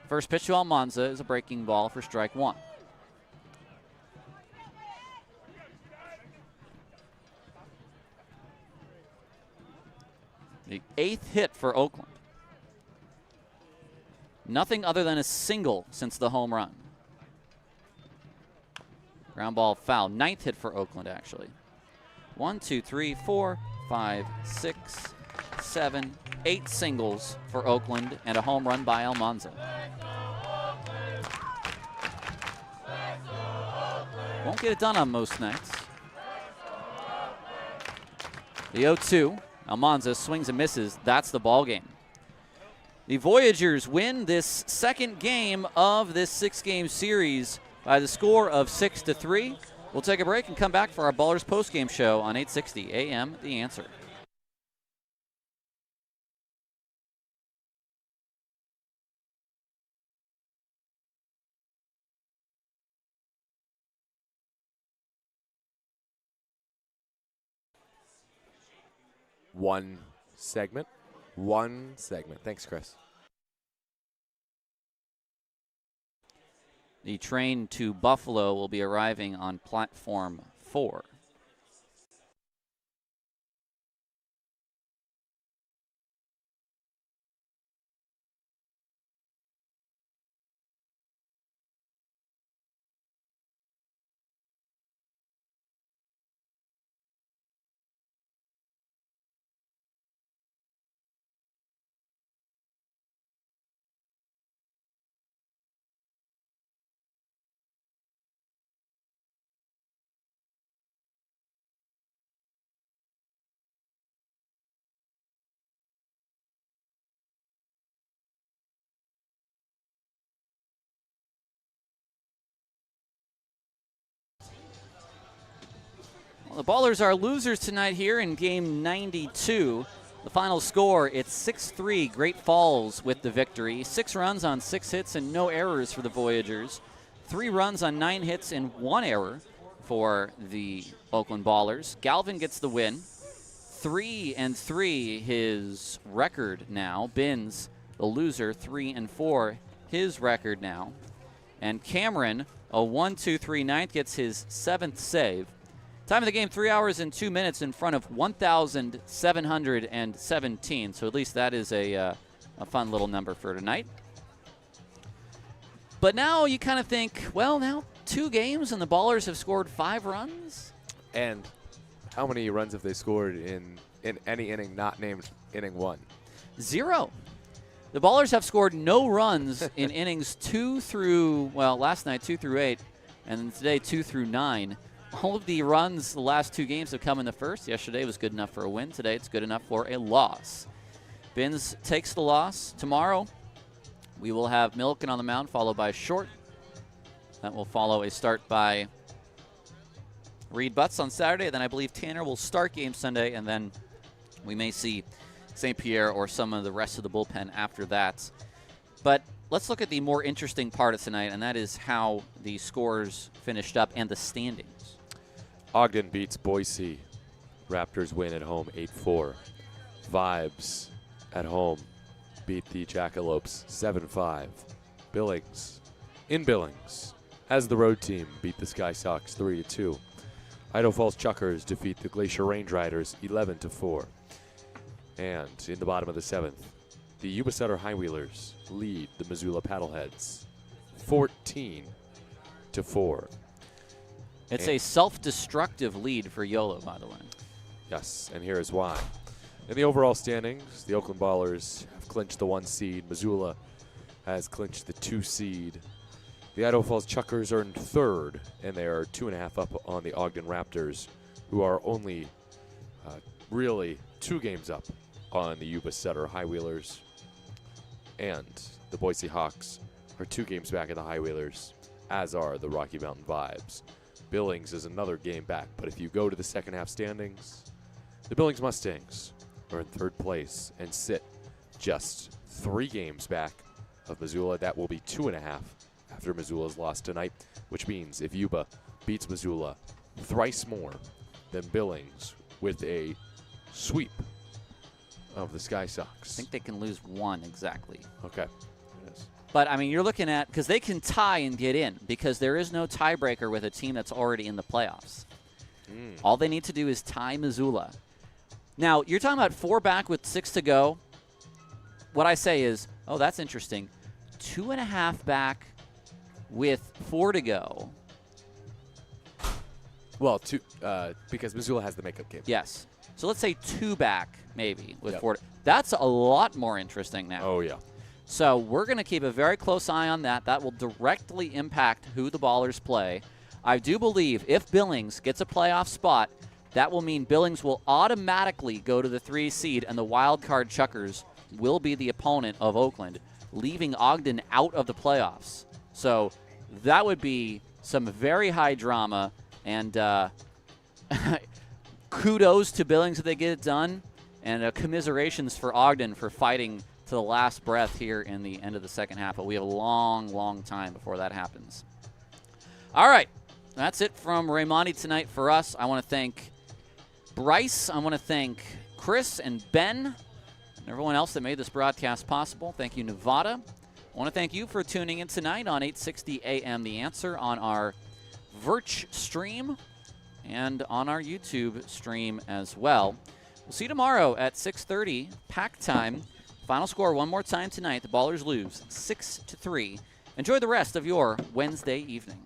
[SPEAKER 1] First pitch to Almanza is a breaking ball for strike 1. The 8th hit for Oakland. Nothing other than a single since the home run. Ground ball foul. 9th hit for Oakland, actually. 1, 2, 3, 4, 5, 6, 7, 8 singles for Oakland and a home run by Almanza. Won't get it done on most nights. The 0-2. Almanza swings and misses. That's the ball game. The Voyagers win this second game of this 6-game series by the score of 6-3. We'll take a break and come back for our Ballers postgame show on 860 AM The Answer.
[SPEAKER 3] One segment. Thanks, Chris.
[SPEAKER 1] The train to Buffalo will be arriving on platform 4. Well, the Ballers are losers tonight here in game 92. The final score, it's 6-3, Great Falls with the victory. 6 runs on 6 hits and no errors for the Voyagers. 3 runs on 9 hits and 1 error for the Oakland Ballers. Galvin gets the win. 3-3 his record now. Binns, the loser, 3-4 his record now. And Cameron, a 1-2-3 ninth, gets his 7th save. Time of the game, 3 hours and 2 minutes in front of 1,717. So at least that is a fun little number for tonight. But now you kind of think, well, now 2 games and the Ballers have scored 5 runs.
[SPEAKER 3] And how many runs have they scored in any inning not named inning 1?
[SPEAKER 1] 0. The Ballers have scored no runs in innings 2 through, well, last night 2 through 8, and then today 2 through 9. All of the runs the last 2 games have come in the first. Yesterday was good enough for a win. Today it's good enough for a loss. Binns takes the loss. Tomorrow we will have Milken on the mound, followed by Short. That will follow a start by Reed Butts on Saturday. Then I believe Tanner will start game Sunday, and then we may see St. Pierre or some of the rest of the bullpen after that. But let's look at the more interesting part of tonight, and that is how the scores finished up and the standings.
[SPEAKER 3] Ogden beats Boise. Raptors win at home 8-4. Vibes at home beat the Jackalopes 7-5. Billings, in Billings, as the road team, beat the Sky Sox 3-2. Idaho Falls Chuckers defeat the Glacier Range Riders 11-4. And in the bottom of the 7th, the Yuba Sutter High Wheelers lead the Missoula Paddleheads 14-4.
[SPEAKER 1] It's a self-destructive lead for YOLO, by the way.
[SPEAKER 3] Yes, and here is why. In the overall standings, the Oakland Ballers have clinched the 1 seed. Missoula has clinched the 2 seed. The Idaho Falls Chuckers are in 3rd, and they are 2.5 up on the Ogden Raptors, who are only really 2 games up on the Yuba Sutter High Wheelers. And the Boise Hawks are 2 games back at the High Wheelers, as are the Rocky Mountain Vibes. Billings is another game back, but if you go to the second half standings, the Billings Mustangs are in 3rd place and sit just 3 games back of Missoula. That will be 2.5 after Missoula's lost tonight, which means if Yuba beats Missoula thrice more than Billings with a sweep of the Sky
[SPEAKER 1] I
[SPEAKER 3] Sox.
[SPEAKER 1] think they can lose one exactly.
[SPEAKER 3] Okay. Yes.
[SPEAKER 1] But, I mean, you're looking at, because they can tie and get in, because there is no tiebreaker with a team that's already in the playoffs. All they need to do is tie Missoula. Now, you're talking about 4 back with 6 to go. What I say is, oh, that's interesting. 2.5 back with 4 to go.
[SPEAKER 3] Well, because Missoula has the makeup game.
[SPEAKER 1] Yes. So let's say 2 back, maybe, with
[SPEAKER 3] Yep.
[SPEAKER 1] 4 to, that's a lot more interesting now.
[SPEAKER 3] Oh, yeah.
[SPEAKER 1] So we're going to keep a very close eye on that. That will directly impact who the Ballers play. I do believe if Billings gets a playoff spot, that will mean Billings will automatically go to the 3 seed, and the wild card Chuckers will be the opponent of Oakland, leaving Ogden out of the playoffs. So that would be some very high drama, and kudos to Billings if they get it done, and commiserations for Ogden for fighting to the last breath here in the end of the second half. But we have a long, long time before that happens. All right. That's it from Raimondi tonight for us. I want to thank Bryce. I want to thank Chris and Ben and everyone else that made this broadcast possible. Thank you, Nevada. I want to thank you for tuning in tonight on 860 AM The Answer on our Virch stream and on our YouTube stream as well. We'll see you tomorrow at 6:30, pack time. Final score one more time tonight. The Ballers lose 6-3. Enjoy the rest of your Wednesday evening.